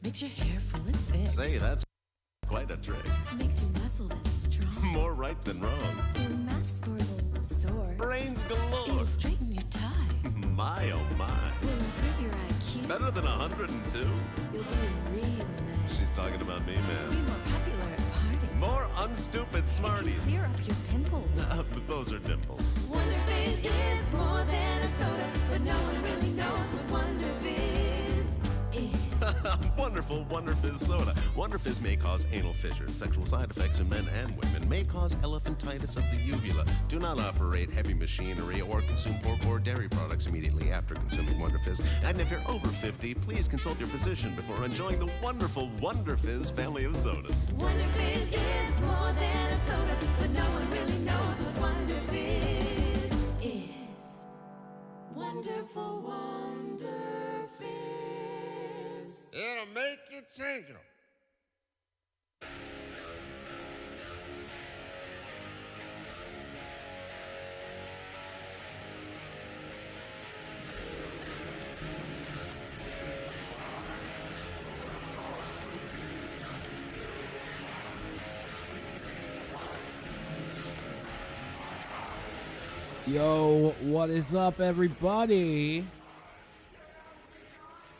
Makes your hair full and thick. Say, that's quite a trick. Makes you muscle and strong. More right than wrong. Your math scores will soar. Brains galore. It'll straighten your tie. My, oh my. Will improve your IQ. Better than 102. You'll be a real man. She's talking about me, Be man. more popular at parties. More unstupid smarties. Clear up your pimples. But those are dimples. Wonder Fizz is more than a soda, but no one really knows what Wonder Fizz is. Wonderful Wonder Fizz soda. Wonder Fizz may cause anal fissures, sexual side effects in men and women, may cause elephantitis of the uvula. Do not operate heavy machinery or consume pork or dairy products immediately after consuming Wonder Fizz. And if you're over 50, please consult your physician before enjoying the wonderful Wonder Fizz family of sodas. Wonder Fizz is more than a soda, but no one really knows what Wonder Fizz is. Wonderful Wonder Fizz. It'll make you tingle. Yo, what is up, everybody?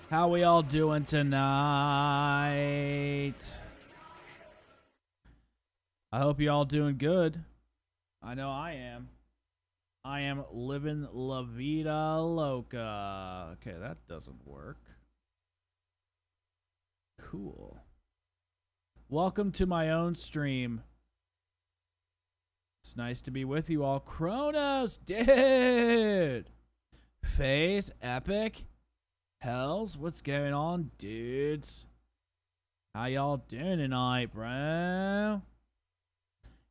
How we all doing tonight? I hope you all doing good. I know I am. I am living la vida loca. Okay, that doesn't work. Cool. Welcome to my own stream. It's nice to be with you all. Kronos, dude. Phase, Epic, Hells, what's going on, dudes? How y'all doing tonight, bro?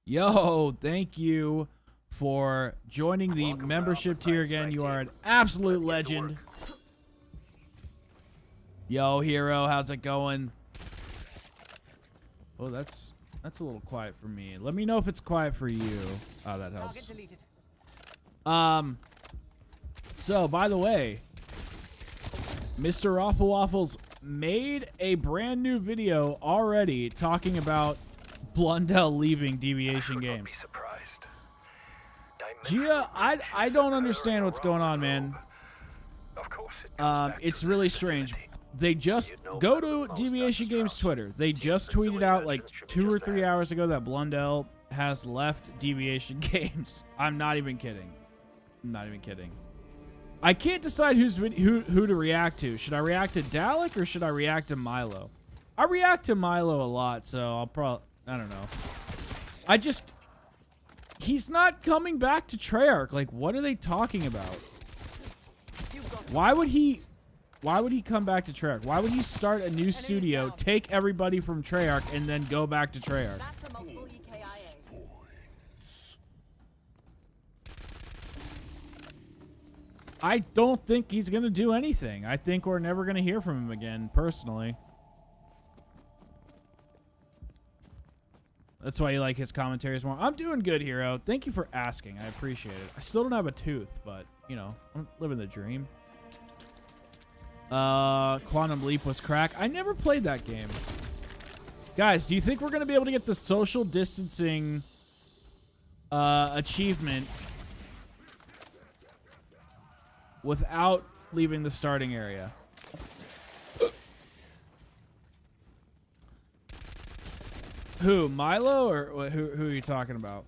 Yo, thank you for joining the membership tier again. You are an absolute legend. Yo, Hero, how's it going? Oh, that's a little quiet for me. Let me know if it's quiet for you. Oh, that helps. So, by the way, Mr. Raffle Waffles made a brand new video already talking about Blundell leaving Deviation Games. Gia, I don't understand what's going on, man. It's really strange. They just go to Deviation Games Twitter. They just tweeted out like 2 or 3 hours ago that Blundell has left Deviation Games. I'm not even kidding. I'm not even kidding. I can't decide who to react to. Should I react to Dalek or should I react to Milo? I react to Milo a lot, so I'll probably, I don't know. He's not coming back to Treyarch. Like, what are they talking about? Why would he come back to Treyarch? Why would he start a new studio, take everybody from Treyarch, and then go back to Treyarch? I don't think he's going to do anything. I think we're never going to hear from him again, personally. That's why you like his commentaries more. I'm doing good, Hero. Thank you for asking. I appreciate it. I still don't have a tooth, but, you know, I'm living the dream. Quantum Leap was crack. I never played that game. Guys, do you think we're going to be able to get the social distancing achievement without leaving the starting area? Who, Milo, or who are you talking about?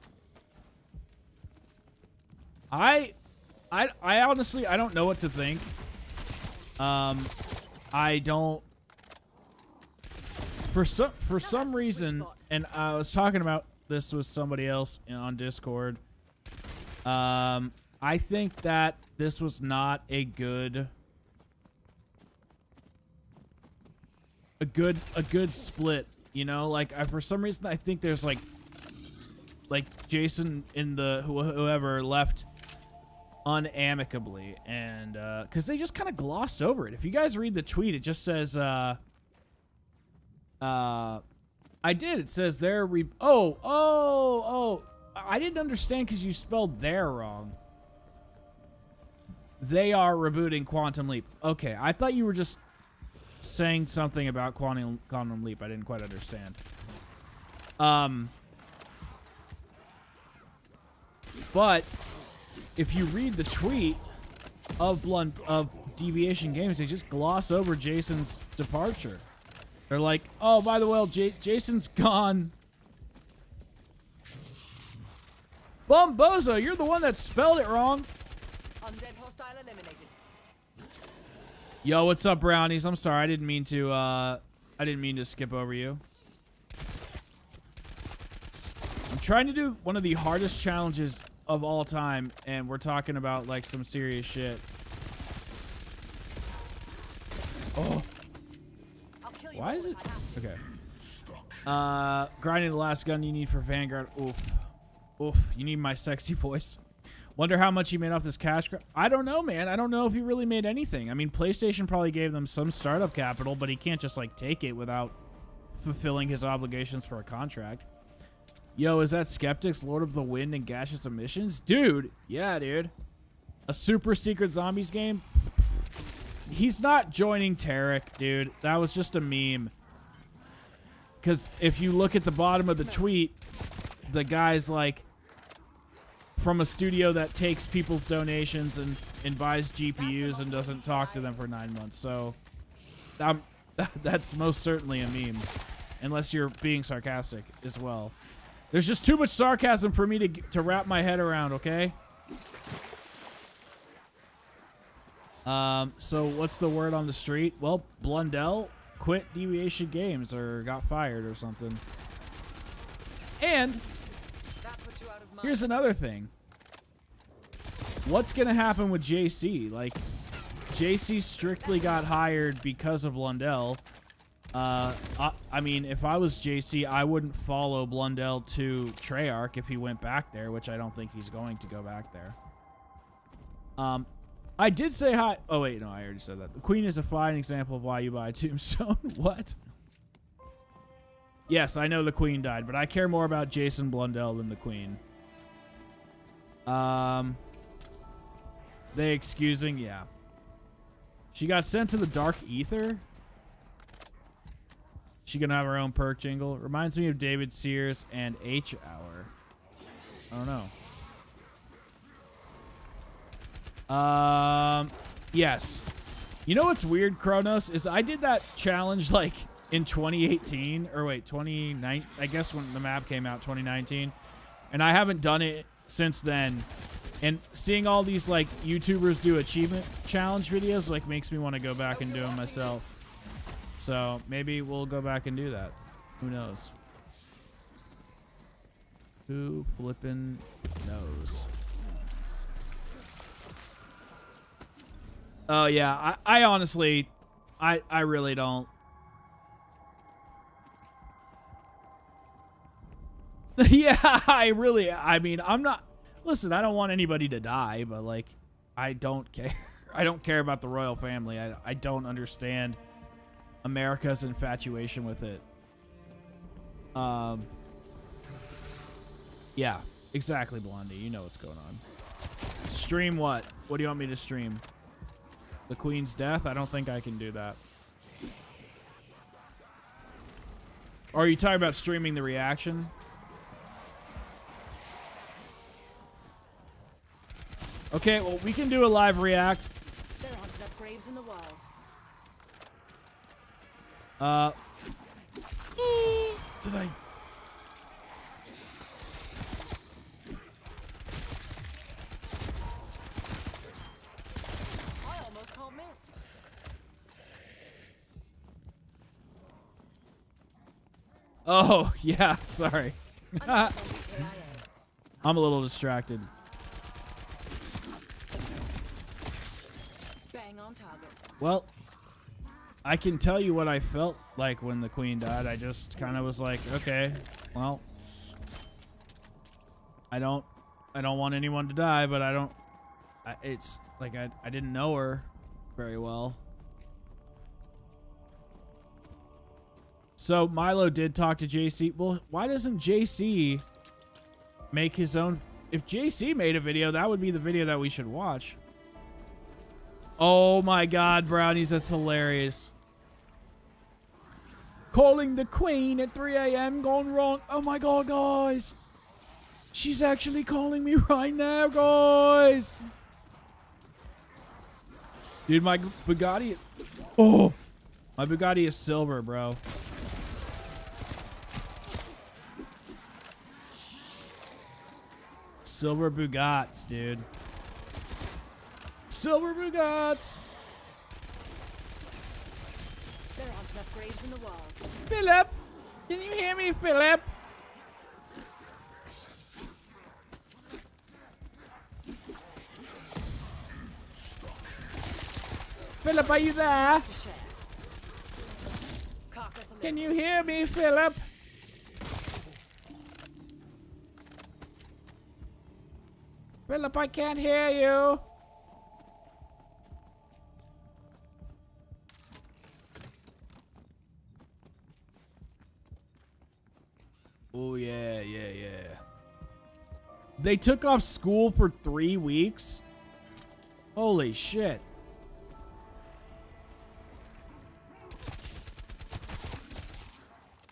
I honestly, I don't know what to think. I don't. For some reason, and I was talking about this with somebody else on Discord. I think that this was not a good split. You know, like for some reason I think there's like Jason in the whoever left unamicably, and because they just kind of glossed over it. If you guys read the tweet, it just says I did. It says they're oh I didn't understand because you spelled "there" wrong. They are rebooting Quantum Leap. Okay, I thought you were just saying something about Quantum Leap. I didn't quite understand. But if you read the tweet of Deviation Games, they just gloss over Jason's departure. They're like, oh, by the way, Jason's gone. Bumbozo, you're the one that spelled it wrong. Undead hostile eliminated. Yo, what's up, brownies? I'm sorry, I didn't mean to skip over you. I'm trying to do one of the hardest challenges of all time, and we're talking about like some serious shit. Oh. Why is it? Okay. Grinding the last gun you need for Vanguard. Oof. Oof. You need my sexy voice. Wonder how much he made off this cash grab. I don't know, man. I don't know if he really made anything. I mean, PlayStation probably gave them some startup capital, but he can't just like take it without fulfilling his obligations for a contract. Yo, is that Skeptics, Lord of the Wind, and Gaseous Emissions? Dude. Yeah, dude. A super secret zombies game? He's not joining Tarek, dude. That was just a meme. Because if you look at the bottom of the tweet, the guy's like, from a studio that takes people's donations and buys GPUs and doesn't talk to them for 9 months. So that's most certainly a meme. Unless you're being sarcastic as well. There's just too much sarcasm for me to wrap my head around, okay? So what's the word on the street? Well, Blundell quit Deviation Games or got fired or something. And here's another thing. What's going to happen with JC? Like, JC strictly got hired because of Blundell. I mean, if I was JC, I wouldn't follow Blundell to Treyarch if he went back there, which I don't think he's going to go back there. I did say hi. Oh, wait, no, I already said that. The Queen is a fine example of why you buy Tombstone. What? Yes, I know the Queen died, but I care more about Jason Blundell than the Queen. They excusing? Yeah. She got sent to the Dark Ether? She gonna have her own perk jingle? Reminds me of David Sears and H Hour. I don't know. Yes. You know what's weird, Kronos, is I did that challenge like in 2018 or wait, 2019, I guess when the map came out, 2019, and I haven't done it since then. And seeing all these like YouTubers do achievement challenge videos like makes me want to go back and do them myself. So maybe we'll go back and do that. Who knows? Who flippin' knows? Oh yeah, I honestly, I really don't. Yeah, I mean, I'm not, listen, I don't want anybody to die, but like, I don't care. I don't care about the royal family. I don't understand America's infatuation with it. Yeah, exactly, Blondie. You know what's going on. Stream what? What do you want me to stream? The Queen's death? I don't think I can do that. Or are you talking about streaming the reaction? Okay, well, we can do a live react. There aren't enough graves in the world. Did I? I almost called miss. Oh, yeah, sorry. I'm a little distracted. Bang on target. Well, I can tell you what I felt like when the Queen died. I just kind of was like, okay, well, I don't want anyone to die, but it's like I didn't know her very well. So Milo did talk to JC. Well, why doesn't JC make his own? If JC made a video, that would be the video that we should watch. Oh my God, brownies, that's hilarious. Calling the queen at 3 a.m. gone wrong. Oh my god, guys. She's actually calling me right now, guys. Dude, my Bugatti is... Oh! My Bugatti is silver, bro. Silver Bugatts, dude. Silver Bugatts. There aren't enough graves in the world. Philip! Can you hear me, Philip? Philip, are you there? To share. Carcass and Can you hear me, Philip? Philip, I can't hear you. Oh, yeah. They took off school for 3 weeks? Holy shit.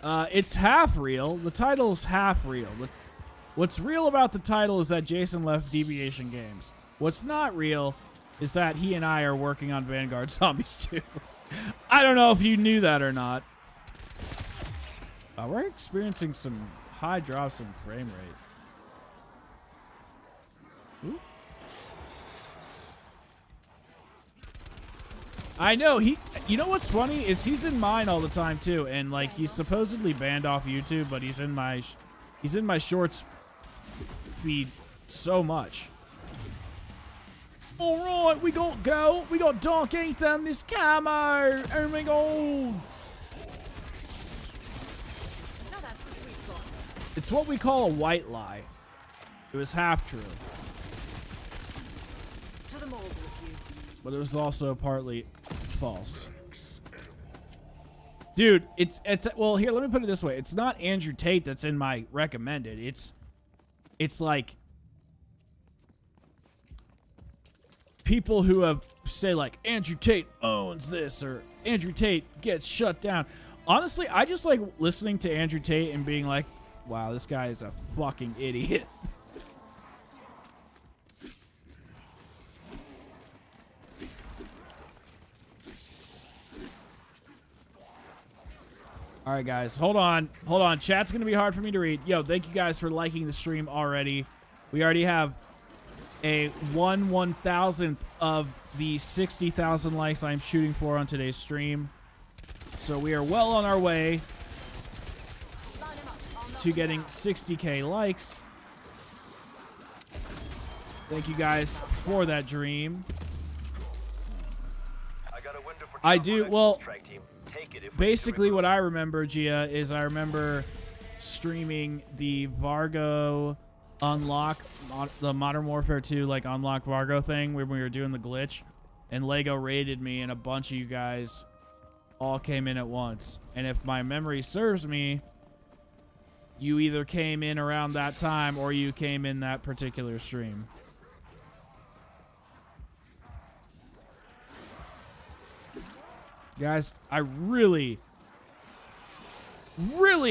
It's half real. The title's half real. What's real about the title is that Jason left Deviation Games. What's not real is that he and I are working on Vanguard Zombies 2. I don't know if you knew that or not. We're experiencing some high drops in frame rate. Ooh. I know, you know what's funny is he's in mine all the time too, and like he's supposedly banned off YouTube, but he's in my shorts feed so much. All right, we got Dark Ethan, this camo. Oh my god. now that's the sweet spot. It's what we call a white lie. It was half true, To the mold with you. but it was also partly false. Dude, it's well, here, let me put it this way. It's not Andrew Tate that's in my recommended. It's like people who have say like Andrew Tate owns this or Andrew Tate gets shut down. Honestly, I just like listening to Andrew Tate and being like, wow, this guy is a fucking idiot. All right, guys, hold on. Chat's going to be hard for me to read. Yo, thank you guys for liking the stream already. We already have a 1/1000th of the 60,000 likes I'm shooting for on today's stream. So we are well on our way Line him up. I'll knock to him getting down. 60K likes. Thank you guys for that dream. I do, well, basically what I remember, Gia, is I remember streaming the Vargo unlock, the Modern Warfare 2, like, unlock Vargo thing when we were doing the glitch, and Lego raided me, and a bunch of you guys all came in at once. And if my memory serves me, you either came in around that time or you came in that particular stream. Guys, I really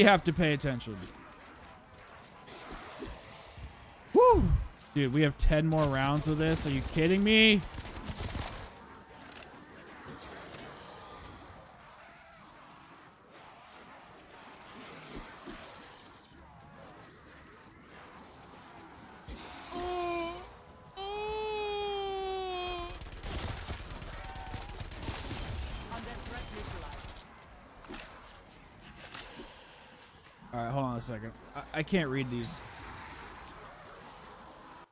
have to pay attention. Woo! Dude, we have 10 more rounds of this. Are you kidding me? Undead threat neutralized. All right, hold on a second. I can't read these.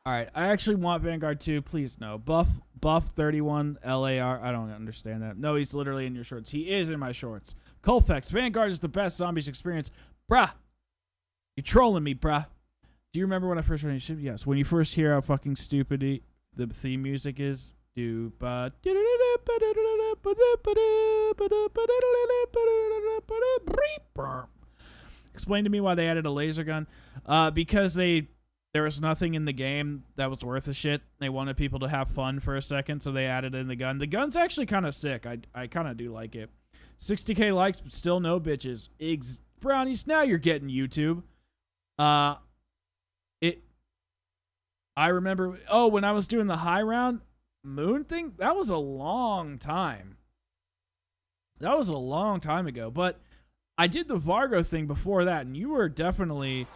All right, I actually want Vanguard 2. Please, no. Buff 31 LAR. I don't understand that. No, he's literally in your shorts. He is in my shorts. Colfex, Vanguard is the best zombies experience. Bruh. You're trolling me, bruh. Do you remember when I first ran your Yes. When you first hear how fucking stupid the theme music is? Explain to me why they added a laser gun. Because there was nothing in the game that was worth a shit. They wanted people to have fun for a second, so they added in the gun. The gun's actually kind of sick. I kind of do like it. 60K likes, but still no bitches. Brownies, now you're getting YouTube. I remember, when I was doing the high round moon thing, that was a long time. That was a long time ago. But I did the Vargo thing before that, and you were definitely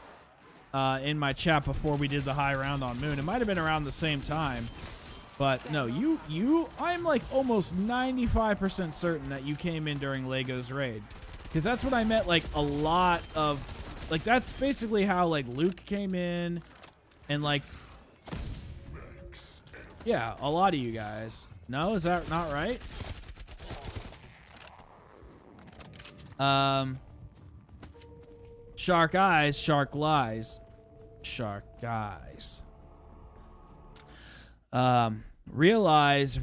in my chat before we did the high round on moon. It might have been around the same time. But no, I'm like almost 95% certain that you came in during Lego's raid. Because that's when I met like a lot of, like that's basically how like Luke came in and like, yeah, a lot of you guys. No, is that not right? Shark eyes, shark lies. Shark eyes. Realize.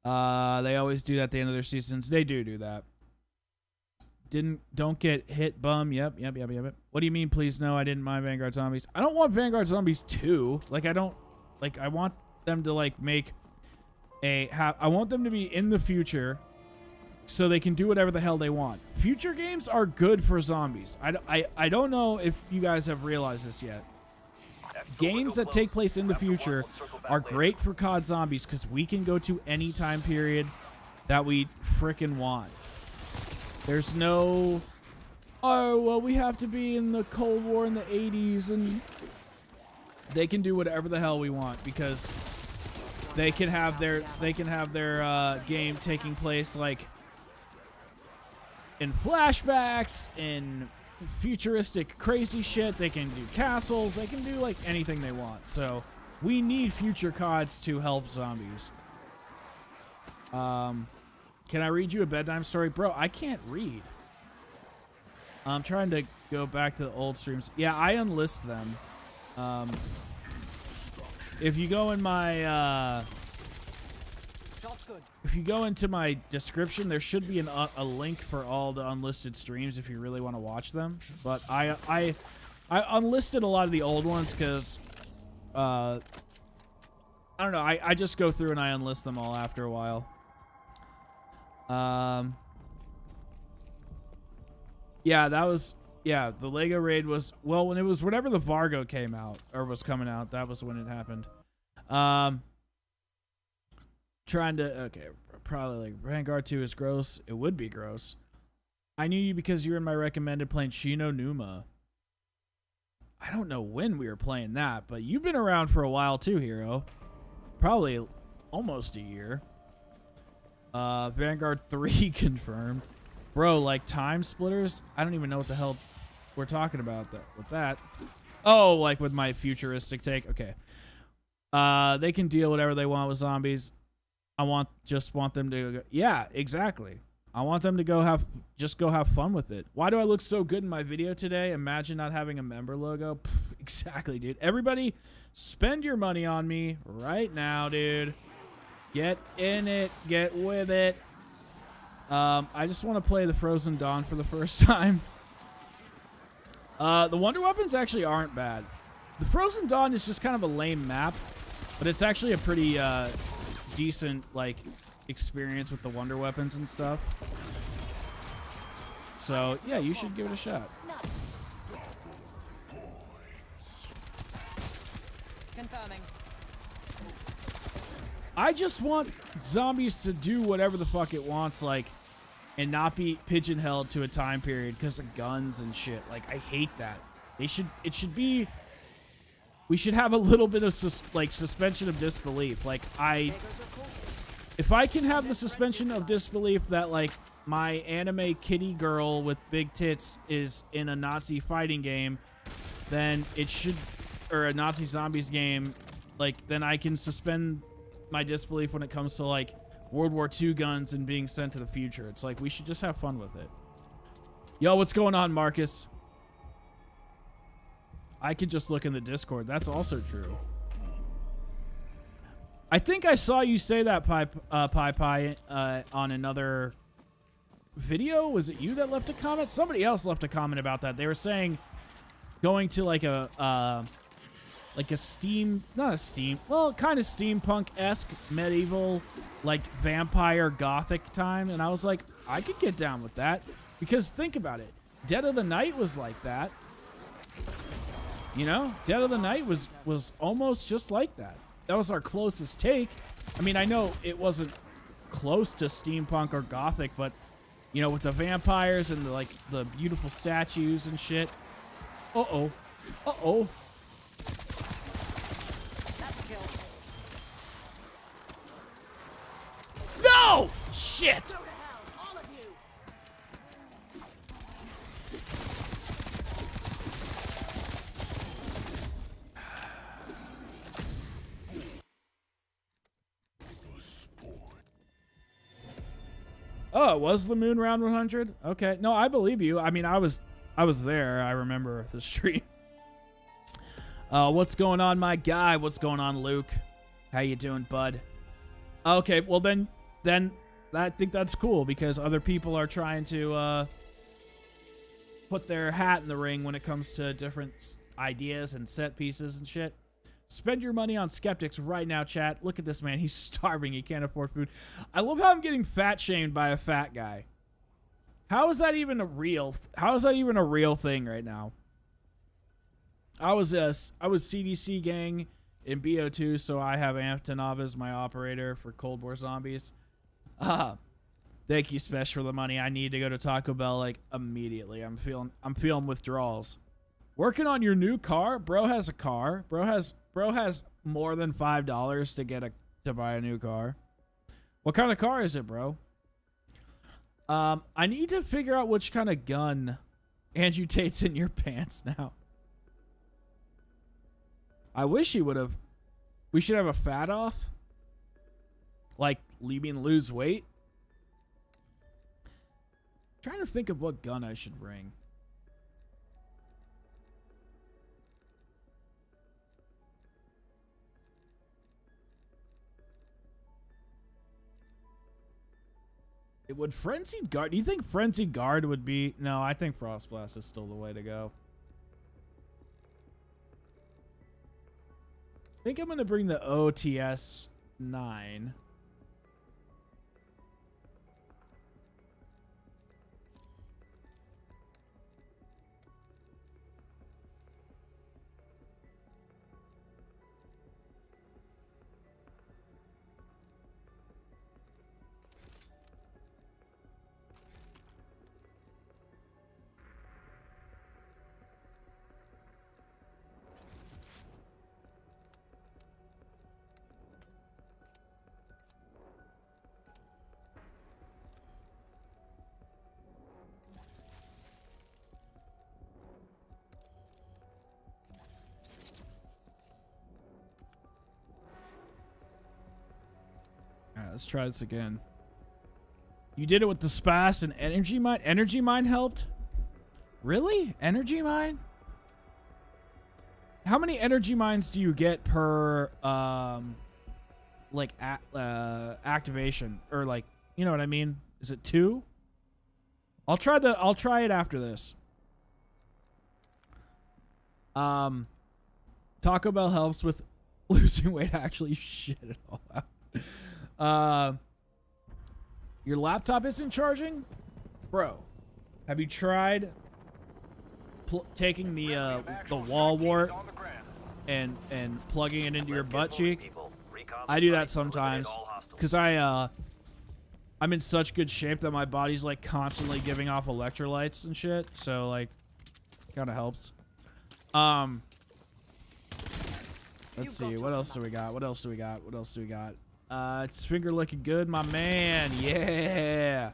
They always do that at the end of their seasons. They do that. Don't get hit, bum. Yep. What do you mean, please? No, I didn't mind Vanguard Zombies. I don't want Vanguard Zombies 2. Like, I want them to, like, make I want them to be in the future so they can do whatever the hell they want. Future games are good for zombies. I don't know if you guys have realized this yet. Games that take place in the future are great for COD Zombies because we can go to any time period that we frickin' want. There's no, oh, well, we have to be in the Cold War in the 80s, and they can do whatever the hell we want because they can have their game taking place like in flashbacks, in futuristic crazy shit. They can do castles. They can do like anything they want. So we need future CODs to help zombies. Can I read you a bedtime story? Bro, I can't read. I'm trying to go back to the old streams. Yeah, I unlist them. If you go in my if you go into my description, there should be a link for all the unlisted streams if you really want to watch them. But I unlisted a lot of the old ones because I don't know. I just go through and I unlist them all after a while. Yeah, that was, yeah, the Lego raid was, well, when it was, whenever the Vargo came out, or was coming out, that was when it happened. Trying to, okay, probably like, Vanguard 2 is gross. It would be gross. I knew you because you were in my recommended playing Shino Numa. I don't know when we were playing that, but you've been around for a while too, Hero. Probably almost a year. Vanguard 3 confirmed. Bro, like time splitters? I don't even know what the hell we're talking about with that. Oh, like with my futuristic take? Okay. They can deal whatever they want with zombies. Just want them to go, yeah, exactly. I want them to go have fun with it. Why do I look so good in my video today? Imagine not having a member logo. Pff, exactly, dude. Everybody spend your money on me right now, dude. Get in it. Get with it. I just want to play the Frozen Dawn for the first time. The Wonder Weapons actually aren't bad. The Frozen Dawn is just kind of a lame map, but it's actually a pretty decent like experience with the Wonder Weapons and stuff. So yeah, you should give it a shot. Confirming. I just want zombies to do whatever the fuck it wants, like, and not be pigeonholed to a time period because of guns and shit. Like, I hate that. We should have a little bit of suspension of disbelief. Like, if I can have the suspension of disbelief that like my anime kitty girl with big tits is in a Nazi fighting game, then it should, or a Nazi zombies game, like, then I can suspend my disbelief when it comes to like World War II guns and being sent to the future. It's like we should just have fun with it. Yo, what's going on, Marcus? I could just look in the Discord. That's also true. I think I saw you say that, Pie on another video. Was it you that left a comment? Somebody else left a comment about that. They were saying going to like a like a well, kind of steampunk-esque medieval, like vampire gothic time, and I was like, I could get down with that, because think about it, Dead of the Night was like that. You know, Dead of the Night was almost just like that. That was our closest take. I mean, I know it wasn't close to steampunk or gothic, but you know, with the vampires and the beautiful statues and shit. Uh-oh. Uh-oh. That's a kill. No! Shit! Go to hell, all of you. Oh, it was the moon round 100? Okay. No, I believe you. I mean, I was there. I remember the stream. What's going on, my guy? What's going on, Luke? How you doing, bud? Okay, well then I think that's cool, because other people are trying to put their hat in the ring when it comes to different ideas and set pieces and shit. Spend your money on skeptics right now, chat. Look at this man. He's starving. He can't afford food. I love how I'm getting fat shamed by a fat guy. How is that even a real thing right now? I was CDC gang in BO2, so I have Antonov as my operator for Cold War Zombies. Thank you, Spesh, for the money. I need to go to Taco Bell like immediately. I'm feeling withdrawals. Working on your new car? Bro has a car. Bro has more than $5 to buy a new car. What kind of car is it, bro? I need to figure out which kind of gun Andrew Tate's in your pants now. I wish he would have. We should have a fat off. Like, leaving lose weight. I'm trying to think of what gun I should bring. Would Frenzied Guard... Do you think Frenzied Guard would be... No, I think Frost Blast is still the way to go. I think I'm going to bring the OTS 9. Let's try this again. You did it with the Spas and Energy Mine? Energy Mine helped? Really? Energy Mine? How many Energy Mines do you get per, activation? Or, like, you know what I mean? Is it 2? I'll try it after this. Taco Bell helps with losing weight. Actually, shit it all out. Your laptop isn't charging? Bro, have you tried taking the wall wart and plugging it into your butt cheek? I do that sometimes because I'm in such good shape that my body's like constantly giving off electrolytes and shit, so like kind of helps. Let's see, what else do we got? It's finger looking good, my man. Yeah.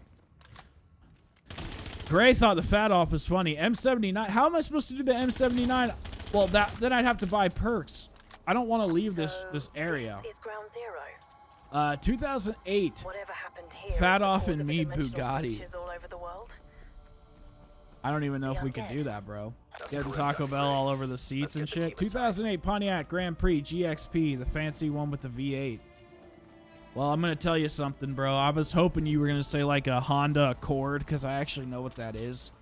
Gray thought the fat off was funny. M79. How am I supposed to do the M79? Well, then I'd have to buy perks. I don't want to leave this area. Is ground zero. 2008. Whatever happened here Fat is the off cause and of me dimensional Bugatti. glitches all over the world. I don't even know if we could do that, bro. Get the Taco Bell all over the seats and shit. 2008 Pontiac Grand Prix GXP, the fancy one with the V8. Well, I'm going to tell you something, bro. I was hoping you were going to say like a Honda Accord because I actually know what that is.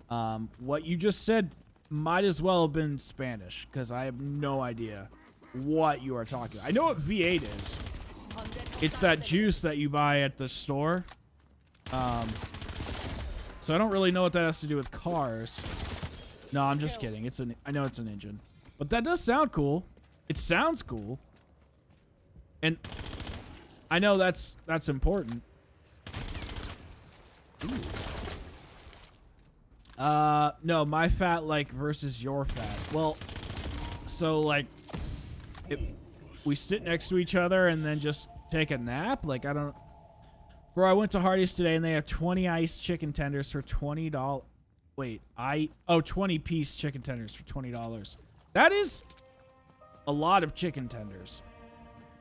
What you just said might as well have been Spanish, because I have no idea what you are talking about. I know what V8 is. It's that juice that you buy at the store. So I don't really know what that has to do with cars. No, I'm just kidding. I know it's an engine. But that does sound cool. It sounds cool. And I know that's important. No, my fat like versus your fat. Well, so like if we sit next to each other and then just take a nap, like I don't. Bro, I went to Hardee's today and they have 20 iced chicken tenders for $20. Wait, 20-piece chicken tenders for $20. That is a lot of chicken tenders.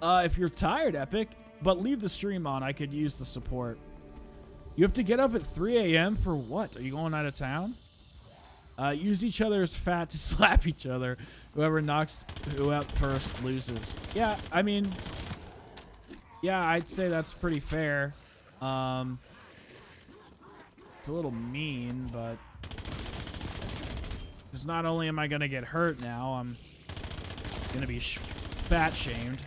If you're tired, Epic, but leave the stream on. I could use the support. You have to get up at 3 a.m. for what? Are you going out of town? Use each other's fat to slap each other. Whoever knocks who out first loses. Yeah, I mean, yeah, I'd say that's pretty fair. It's a little mean, but because not only am I gonna get hurt now, I'm gonna be fat shamed.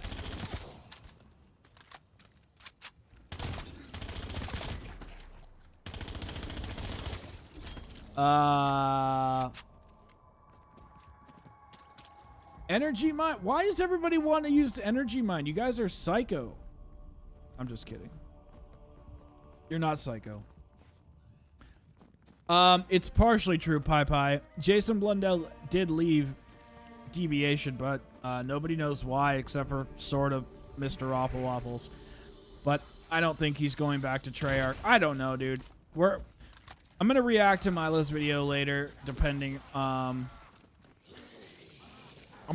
Energy mine. Why does everybody want to use energy mine? You guys are psycho. I'm just kidding. You're not psycho. It's partially true, Pie. Jason Blundell did leave Deviation, but nobody knows why except for sort of Mr. Awful Waffles. But I don't think he's going back to Treyarch. I don't know, dude. I'm gonna react to Milo's video later, depending. I'm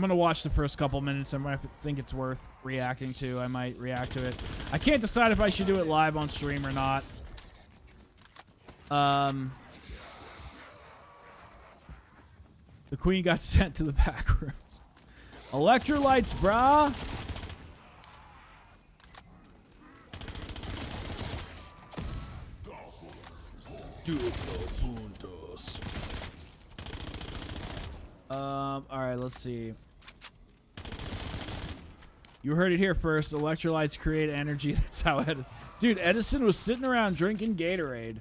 gonna watch the first couple minutes, and if I think it's worth reacting to, I might react to it. I can't decide if I should do it live on stream or not. The queen got sent to the back rooms. Electrolytes, brah. All right, let's see. You heard it here first. Electrolytes create energy. That's how Edison. Dude, Edison was sitting around drinking Gatorade.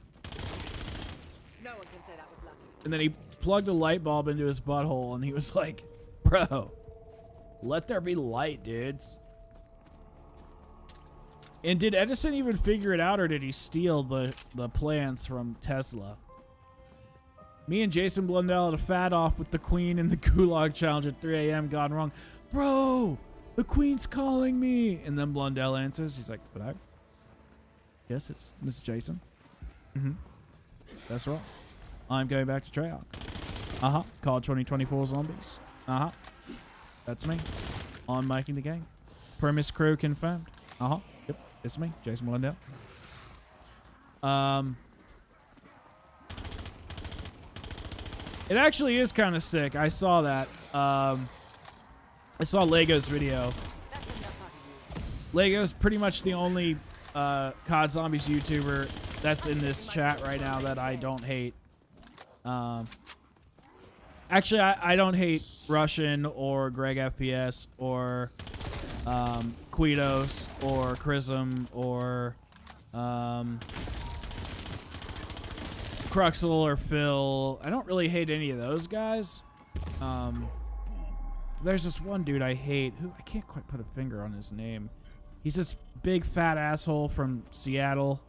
No one can say that was lucky. And then he plugged a light bulb into his butthole, and he was like, bro, let there be light, dudes. And did Edison even figure it out, or did he steal the plans from Tesla? Me and Jason Blundell had a fat off with the queen in the Gulag challenge at 3 a.m. gone wrong. Bro, the queen's calling me. And then Blundell answers. He's like, but I... Yes, it's Mrs. Jason. That's right. I'm going back to Treyarch. Call 2024 Zombies. That's me. I'm making the game. Premise crew confirmed. Yep, it's me, Jason Blundell. It actually is kind of sick. I saw that. I saw Lego's video. That's enough out of you. Lego's pretty much the only COD Zombies YouTuber that's in this chat right now that I don't hate. Actually, I don't hate Russian or Greg FPS or Queidos or Chrism or Cruxel or Phil. I don't really hate any of those guys. There's this one dude I hate who I can't quite put a finger on his name. He's this big fat asshole from Seattle.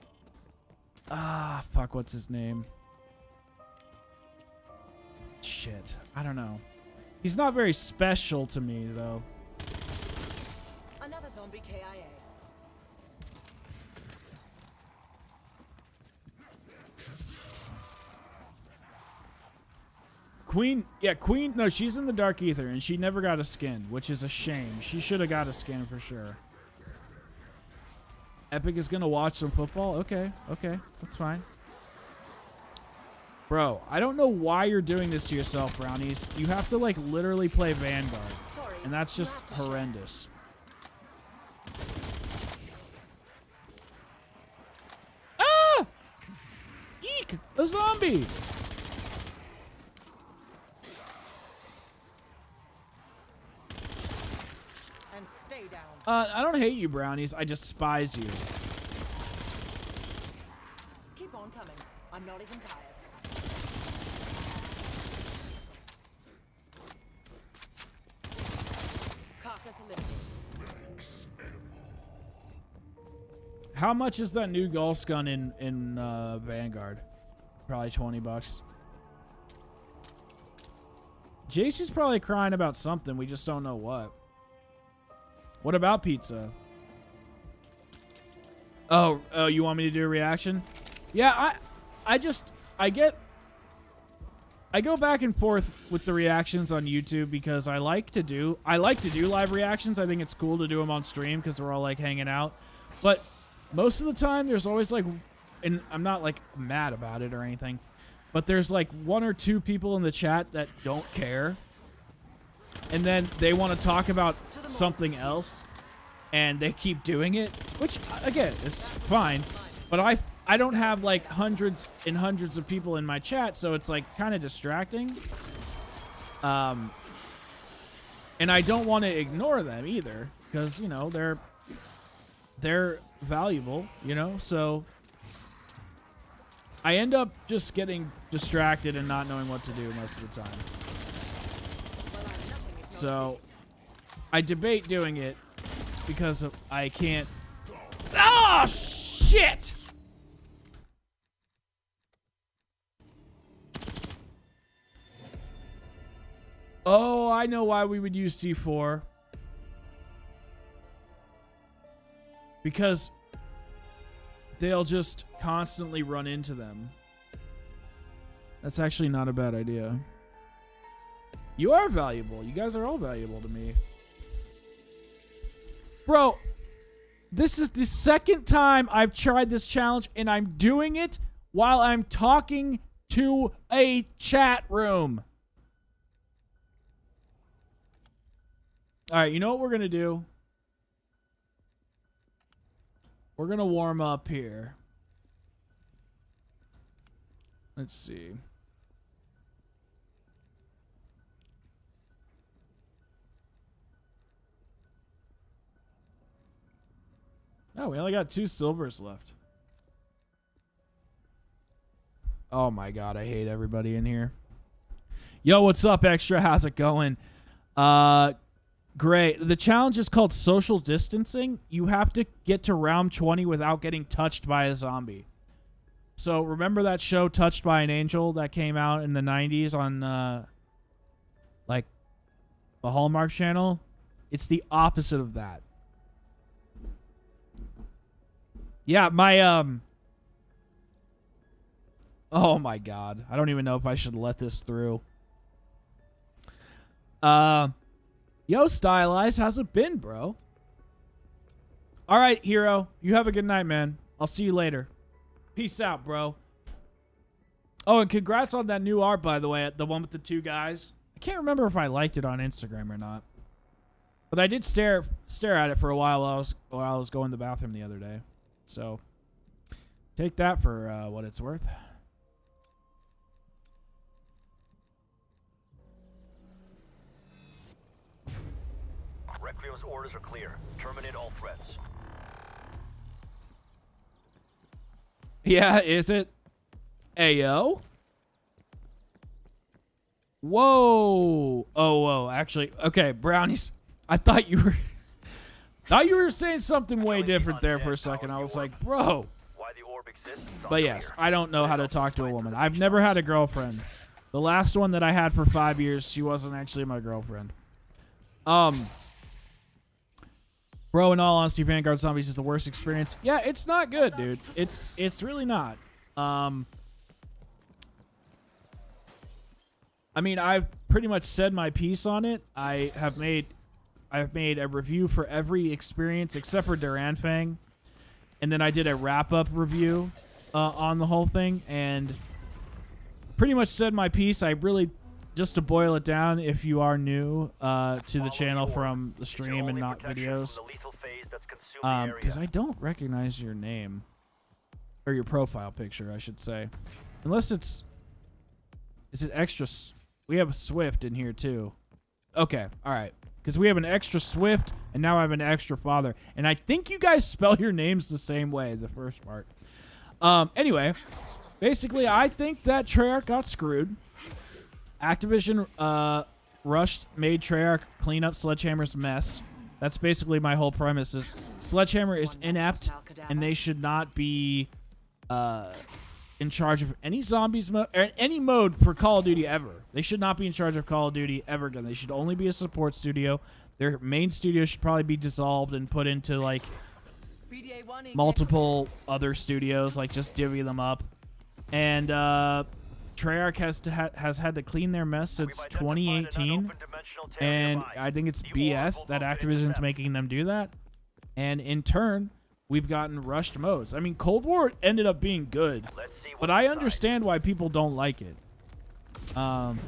Fuck, what's his name? Shit, I don't know. He's not very special to me, though. Another zombie KIA. Queen, no, she's in the Dark Ether, and she never got a skin, which is a shame. She should have got a skin for sure. Epic is gonna watch some football? Okay, that's fine. Bro, I don't know why you're doing this to yourself, Brownies. You have to, like, literally play Vanguard. Sorry, And that's just horrendous. Ah! Eek! A zombie! I don't hate you, brownies. I despise you. Keep on coming. I'm not even tired. Carcass eliminated. How much is that new Gulse gun in Vanguard? Probably $20. JC's probably crying about something. We just don't know what. What about pizza? Oh, you want me to do a reaction? Yeah, I go back and forth with the reactions on YouTube because I like to do live reactions. I think it's cool to do them on stream because we're all like hanging out. But most of the time there's always like, and I'm not like mad about it or anything, but there's like 1 or 2 people in the chat that don't care. And then they want to talk about something else and they keep doing it, which again, it's fine. But I don't have like hundreds and hundreds of people in my chat, so it's like kind of distracting. And I don't want to ignore them either because, you know, they're valuable, you know? So I end up just getting distracted and not knowing what to do most of the time. So I debate doing it because I can't. Oh, shit! Oh, I know why we would use C4. Because they'll just constantly run into them. That's actually not a bad idea. You are valuable. You guys are all valuable to me. Bro, this is the second time I've tried this challenge, and I'm doing it while I'm talking to a chat room. All right, you know what we're going to do? We're going to warm up here. Let's see. Oh, we only got 2 silvers left. Oh my god, I hate everybody in here. Yo, what's up, Extra? How's it going? Great. The challenge is called social distancing. You have to get to round 20 without getting touched by a zombie. So remember that show Touched by an Angel that came out in the 90s on like the Hallmark Channel? It's the opposite of that. Yeah, my oh my god. I don't even know if I should let this through. Yo, Stylized, how's it been, bro? All right, Hero. You have a good night, man. I'll see you later. Peace out, bro. Oh, and congrats on that new art, by the way, the one with the 2 guys. I can't remember if I liked it on Instagram or not. But I did stare at it for a while while I was going to the bathroom the other day. So, take that for what it's worth. Requiem's orders are clear. Terminate all threats. Yeah, is it? Ayo? Whoa. Oh, whoa. Actually, okay, brownies. I thought you were saying something way different there for a second. I was like, bro. Why the orb exists? But yes, I don't know how to talk to a woman. I've never had a girlfriend. The last one that I had for 5 years, she wasn't actually my girlfriend. Bro, in all honesty, Vanguard Zombies is the worst experience. Yeah, it's not good, dude. It's really not. I mean, I've pretty much said my piece on it. I've made a review for every experience except for Duran Fang. And then I did a wrap-up review on the whole thing and pretty much said my piece. I really, just to boil it down, if you are new to the channel from the stream and not videos, because I don't recognize your name or your profile picture, I should say, unless is it extra? We have Swift in here too. Okay, all right. Because we have an extra Swift, and now I have an extra Father. And I think you guys spell your names the same way, the first part. Anyway, basically, I think that Treyarch got screwed. Activision made Treyarch clean up Sledgehammer's mess. That's basically my whole premise is Sledgehammer is inept, and they should not be in charge of any zombies mode or any mode for Call of Duty ever. They should not be in charge of Call of Duty ever again. They should only be a support studio. Their main studio should probably be dissolved and put into like multiple other studios, like just divvy them up. And Treyarch has had to clean their mess since 2018, and I think it's BS that Activision's making them do that. And in turn, we've gotten rushed modes. I mean, Cold War ended up being good, but I understand why people don't like it. And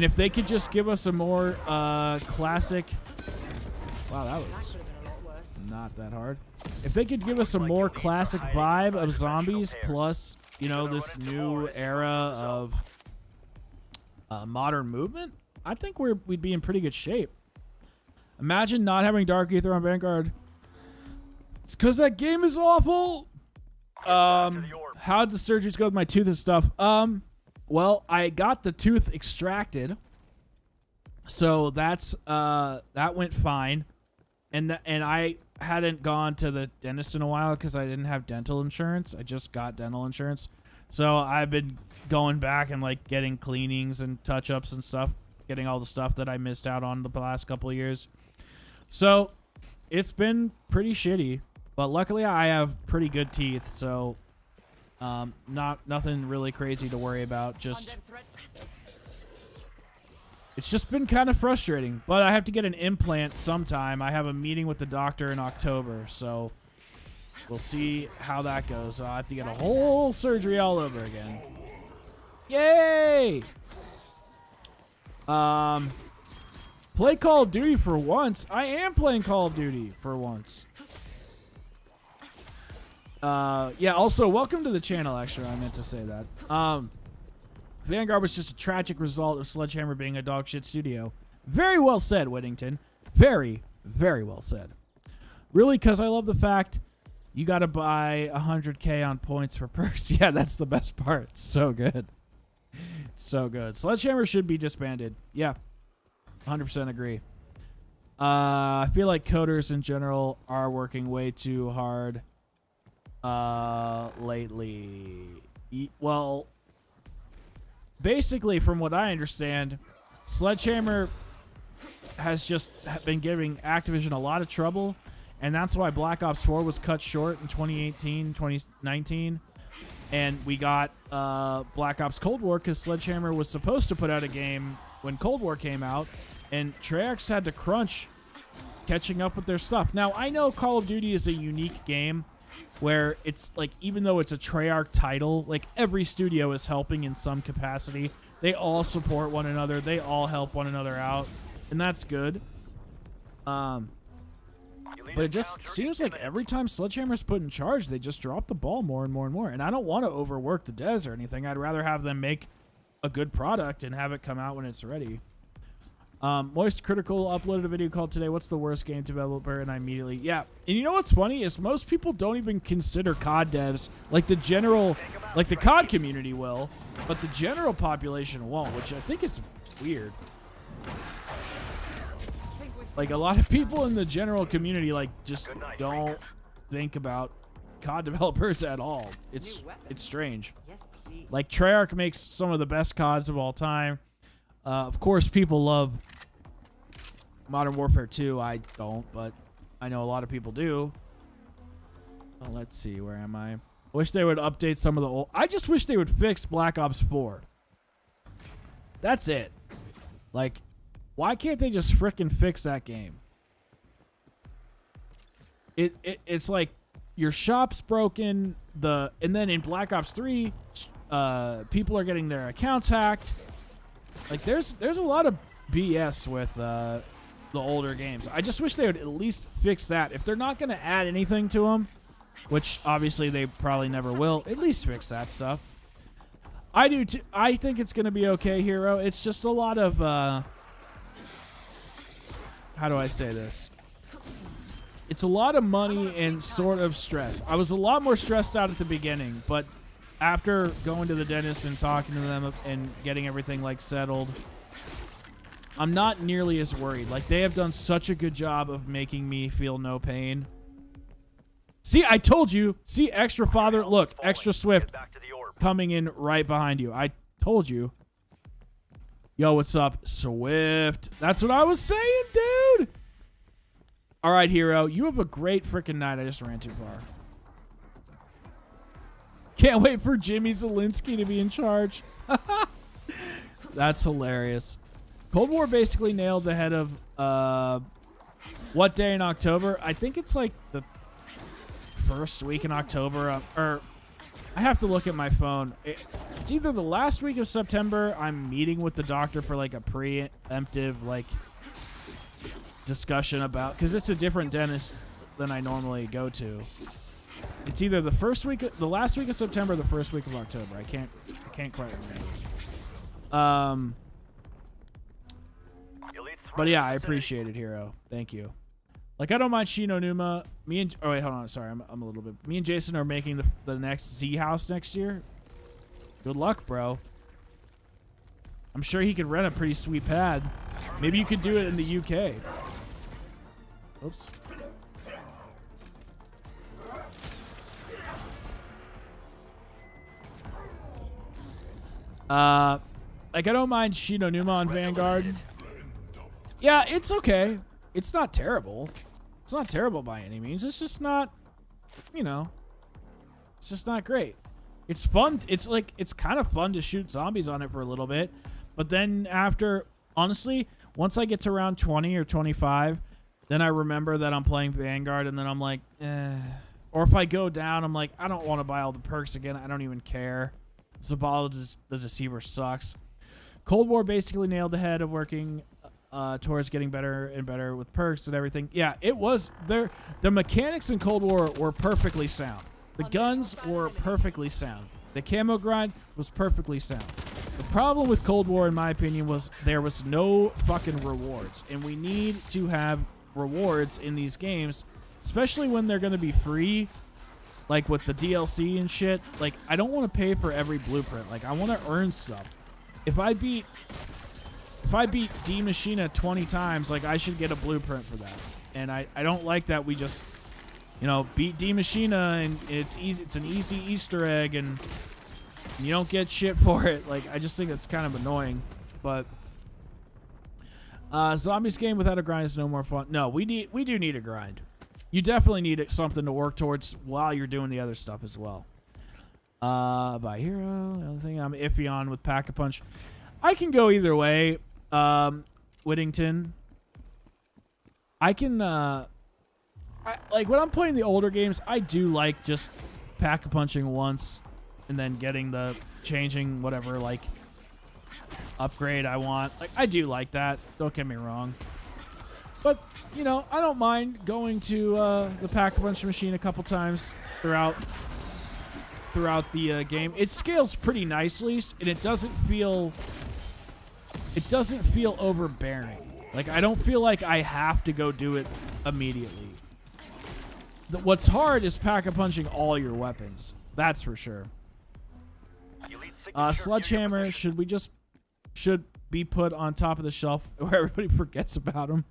if they could just give us a more classic... Wow, that was not that hard. If they could give us a more classic vibe of zombies plus, you know, this new era of modern movement, I think we'd be in pretty good shape. Imagine not having Dark Ether on Vanguard. It's because that game is awful. How'd the surgeries go with my tooth and stuff? Well, I got the tooth extracted, so that went fine, and I hadn't gone to the dentist in a while because I didn't have dental insurance. I just got dental insurance, so I've been going back and like getting cleanings and touch-ups and stuff, getting all the stuff that I missed out on the last couple of years. So it's been pretty shitty, but luckily I have pretty good teeth, so nothing really crazy to worry about. Just it's just been kind of frustrating, but I have to get an implant sometime. I have a meeting with the doctor in October, so we'll see how that goes. I'll have to get a whole surgery all over again. Yay! Play Call of Duty for once. I am playing Call of Duty for once. Yeah, also, welcome to the channel, actually. I meant to say that. Vanguard was just a tragic result of Sledgehammer being a dog shit studio. Very well said, Whittington. Very, very well said. Really, because I love the fact you got to buy 100K on points for perks. Yeah, that's the best part. It's so good. It's so good. Sledgehammer should be disbanded. Yeah, 100% agree. I feel like coders in general are working way too hard lately. Well, basically, from what I understand, Sledgehammer has just been giving Activision a lot of trouble, and that's why Black Ops 4 was cut short in 2018, 2019, and we got Black Ops Cold War because Sledgehammer was supposed to put out a game when Cold War came out, and Treyarch had to crunch catching up with their stuff. Now, I know Call of Duty is a unique game where it's like, even though it's a Treyarch title, like every studio is helping in some capacity. They all support one another. They all help one another out, and that's good. But it just seems like every time Sledgehammer's put in charge, they just drop the ball more and more and more. And I don't want to overwork the devs or anything. I'd rather have them make a good product and have it come out when it's ready. Moist Critical uploaded a video called today, "What's the worst game developer?" And I immediately, yeah. And you know what's funny is most people don't even consider COD devs, like the general, like the COD community will, but the general population won't, which I think is weird. Like a lot of people in the general community, like, just don't think about COD developers at all. It's strange. Like Treyarch makes some of the best CODs of all time. Of course, people love Modern Warfare 2. I don't, but I know a lot of people do. Oh, let's see. Where am I? I wish they would update some of the old... I just wish they would fix Black Ops 4. That's it. Like, why can't they just frickin' fix that game? It's like your shop's broken. And then in Black Ops 3, people are getting their accounts hacked. Like, there's a lot of BS with the older games. I just wish they would at least fix that. If they're not going to add anything to them, which obviously they probably never will, at least fix that stuff. I do too. I think it's going to be okay, Hero. It's just a lot of how do I say this? It's a lot of money and sort of stress. I was a lot more stressed out at the beginning, but after going to the dentist and talking to them and getting everything like settled, I'm not nearly as worried. Like, they have done such a good job of making me feel no pain. See, I told you. See, extra father. Look, extra swift Back to the orb. coming in right behind you. I told you. Yo, what's up, Swift? That's what I was saying, dude. All right, hero. You have a great freaking night. I just ran too far. Can't wait for Jimmy Zielinski to be in charge. That's hilarious. Cold War basically nailed the head of what day in October? I think it's like the first week in October. Or I have to look at my phone. It's either the last week of September. I'm meeting with the doctor for like a preemptive like discussion about, because it's a different dentist than I normally go to. It's either the last week of September, or the first week of October. I can't quite remember. But yeah, I appreciate it, hero. Thank you. Like, I don't mind Shino Numa. Oh wait, hold on. Sorry, I'm a little bit. Me and Jason are making the next Z house next year. Good luck, bro. I'm sure he could rent a pretty sweet pad. Maybe you could do it in the UK. Oops. Like, I don't mind Shino Numa on Vanguard. Yeah, it's okay. It's not terrible. It's not terrible by any means. It's just not, you know, it's just not great. It's fun. It's like, it's kind of fun to shoot zombies on it for a little bit. But then after, honestly, once I get to around 20 or 25, then I remember that I'm playing Vanguard, and then I'm like, eh. Or if I go down, I'm like, I don't want to buy all the perks again. I don't even care. Zabala the Deceiver sucks. Cold War basically nailed the head of working towards getting better and better with perks and everything. Yeah, it was there. The mechanics in Cold War were perfectly sound. The guns were perfectly sound. The camo grind was perfectly sound. The problem with Cold War, in my opinion, was there was no fucking rewards. And we need to have rewards in these games, especially when they're going to be free, like with the DLC and shit. Like, I don't want to pay for every blueprint. Like, I want to earn stuff. If I beat D Machina 20 times, like, I should get a blueprint for that. And I don't like that we just, you know, beat D Machina and it's easy. It's an easy Easter egg and you don't get shit for it. Like, I just think it's kind of annoying. But zombies game without a grind is no more fun. No, we do need a grind. You definitely need something to work towards while you're doing the other stuff as well. By hero, the other thing I'm iffy on with Pack-a-Punch. I can go either way. Whittington. I can like when I'm playing the older games, I do like just Pack-a-Punching once and then getting the changing whatever like upgrade I want. Like, I do like that. Don't get me wrong. But, you know, I don't mind going to the Pack-a-Punch machine a couple times throughout the game. It scales pretty nicely, and it doesn't feel overbearing. Like, I don't feel like I have to go do it immediately. What's hard is Pack-a-Punching all your weapons. That's for sure. Sledgehammer should be put on top of the shelf where everybody forgets about him.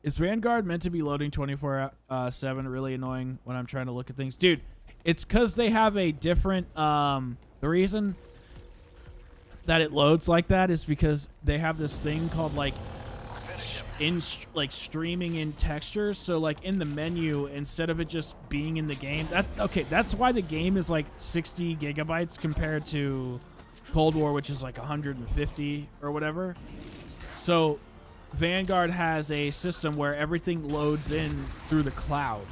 Is Vanguard meant to be loading 24/7? Really annoying when I'm trying to look at things. Dude, it's because they have a different... the reason that it loads like that is because they have this thing called, like, streaming in textures. So, like, in the menu, instead of it just being in the game... That's why the game is, like, 60 gigabytes compared to Cold War, which is, like, 150 or whatever. So... Vanguard has a system where everything loads in through the cloud.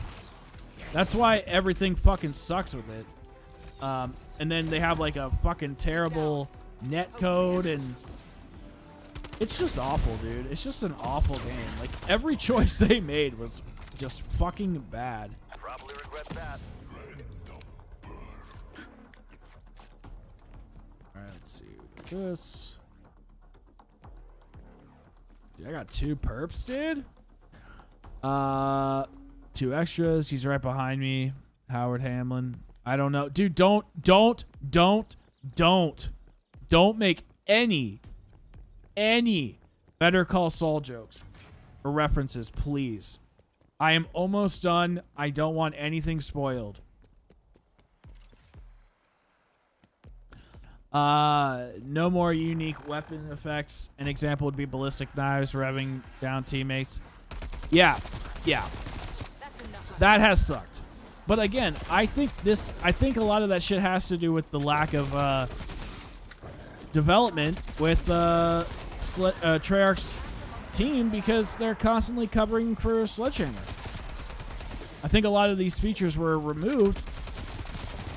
That's why everything fucking sucks with it. And then they have like a fucking terrible net code, and it's just awful, dude. It's just an awful game. Like, every choice they made was just fucking bad. Probably regret that. All right, let's see this. Dude, I got 2 perps, dude. 2 extras. He's right behind me. Howard Hamlin. I don't know. Dude, don't make any Better Call Saul jokes or references, please. I am almost done. I don't want anything spoiled. No more unique weapon effects. An example would be ballistic knives revving down teammates. Yeah. That has sucked. But again, I think a lot of that shit has to do with the lack of development with Treyarch's team, because they're constantly covering for Sledgehammer. I think a lot of these features were removed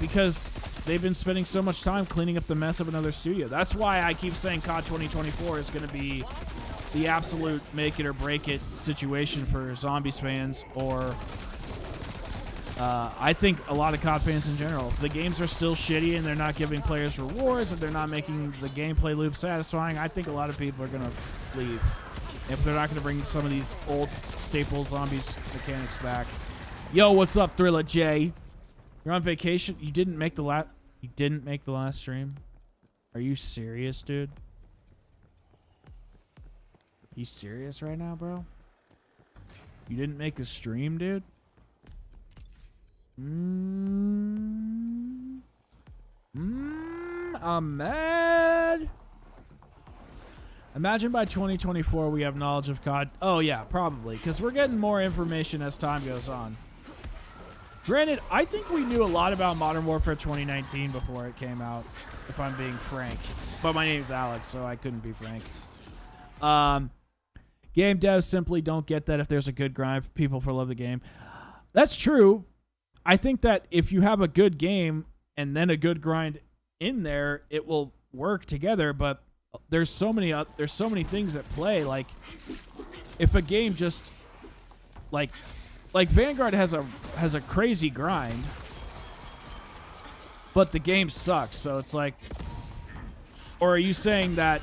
because they've been spending so much time cleaning up the mess of another studio. That's why I keep saying COD 2024 is going to be the absolute make it or break it situation for Zombies fans, or I think a lot of COD fans in general. If the games are still shitty and they're not giving players rewards, if they're not making the gameplay loop satisfying, I think a lot of people are going to leave. If they're not going to bring some of these old staple Zombies mechanics back. Yo, what's up, Thrilla J? You're on vacation? You didn't make the last stream? Are you serious, dude? You serious right now, bro? You didn't make a stream, dude? I'm mad. Imagine by 2024 we have knowledge of COD. Oh yeah, probably, because we're getting more information as time goes on. Granted, I think we knew a lot about Modern Warfare 2019 before it came out, if I'm being frank. But my name's Alex, so I couldn't be frank. Game devs simply don't get that if there's a good grind, people for love the game. That's true. I think that if you have a good game and then a good grind in there, it will work together. But there's so many things at play. Like if a game just like Vanguard has a crazy grind, but the game sucks. So it's like, or are you saying that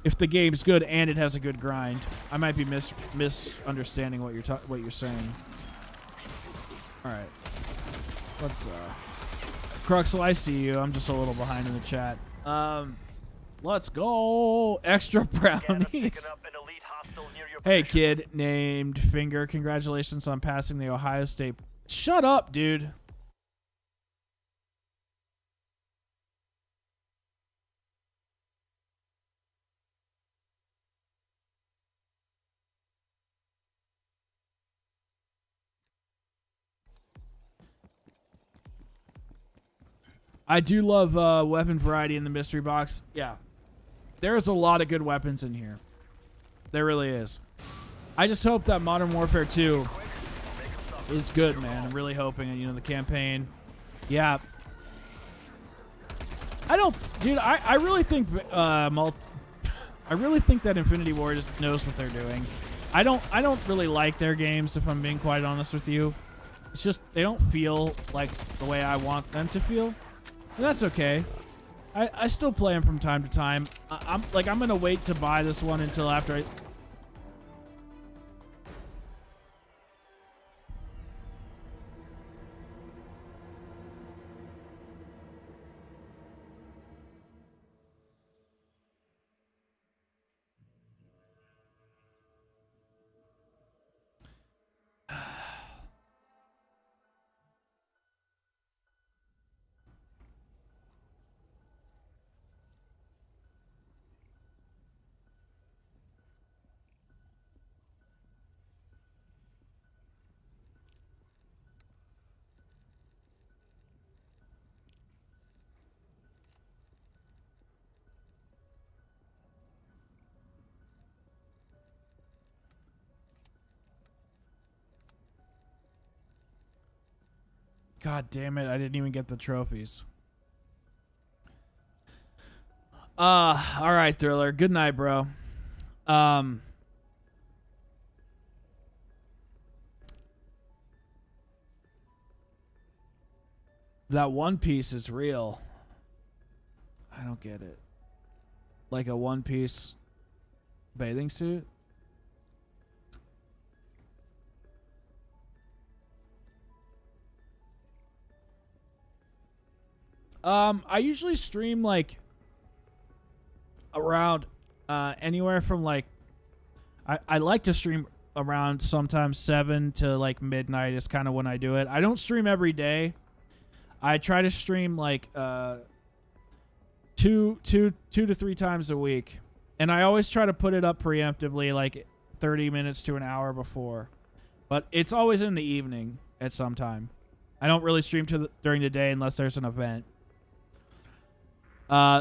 if the game's good and it has a good grind? I might be misunderstanding what you're saying. All right, let's Cruxel, I see you. I'm just a little behind in the chat. Let's go. Extra brownies. Hey, kid named Finger. Congratulations on passing the Ohio State. Shut up, dude. I do love weapon variety in the mystery box. Yeah. There's a lot of good weapons in here. There really is. I just hope that Modern Warfare 2 is good, man. I'm really hoping, you know, the campaign. Yeah. I really think I really think that Infinity Ward knows what they're doing. I don't really like their games, if I'm being quite honest with you. It's just they don't feel like the way I want them to feel. And that's okay. I still play them from time to time. I'm gonna wait to buy this one until after I. God damn it, I didn't even get the trophies. Alright, Thriller. Good night, bro. That One Piece is real. I don't get it. Like a One Piece Bathing suit? I usually stream like around anywhere from like I like to stream around sometimes 7 to like midnight is kind of when I do it. I don't stream every day. I try to stream like two to 3 times a week. And I always try to put it up preemptively like 30 minutes to an hour before. But it's always in the evening at some time. I don't really stream during the day unless there's an event.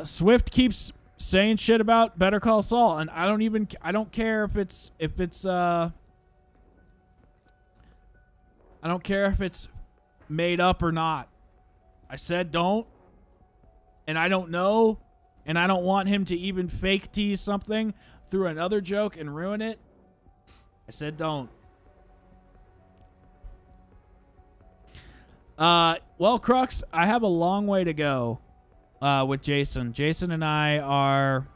Swift keeps saying shit about Better Call Saul, and I don't care if it's I don't care if it's made up or not. I said don't, and I don't know, and I don't want him to even fake tease something through another joke and ruin it. I said don't. Well, Crux, I have a long way to go. With Jason. Jason and I are...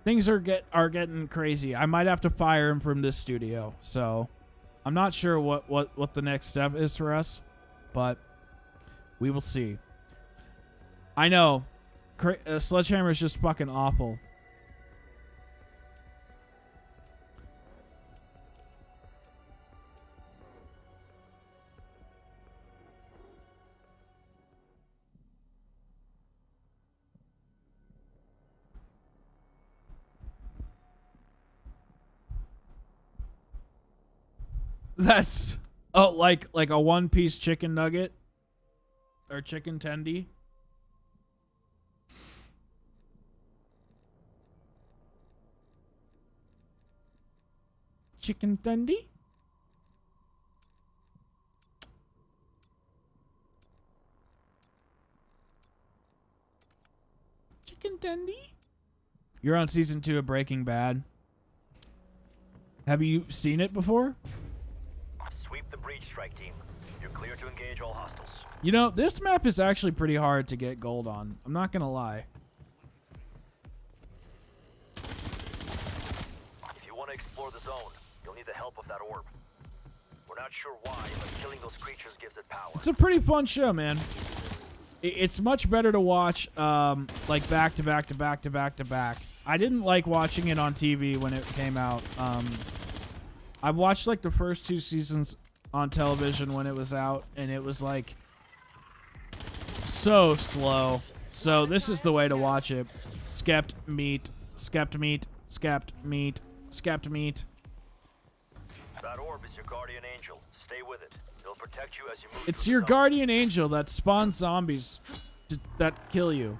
Things are getting crazy. I might have to fire him from this studio. So, I'm not sure what the next step is for us. But, we will see. I know. Sledgehammer is just fucking awful. That's like a one-piece chicken nugget or chicken tendy. Chicken tendy? Chicken tendy? You're on season 2 of Breaking Bad. Have you seen it before? Sweep the breach, strike team. You're clear to engage all hostiles. You know, this map is actually pretty hard to get gold on. I'm not gonna lie. If you want to explore the zone, you'll need the help of that orb. We're not sure why, but killing those creatures gives it power. It's a pretty fun show, man. It's much better to watch like back to back to back to back to back. I didn't like watching it on TV when it came out. I watched like the first 2 seasons on television when it was out, and it was like so slow. So this is the way to watch it. Skept meat, skept meat, skept meat, skept meat. That orb is your guardian angel. Stay with it. It'll protect you as you move. It's through your the zone. guardian angel that spawns zombies that kill you.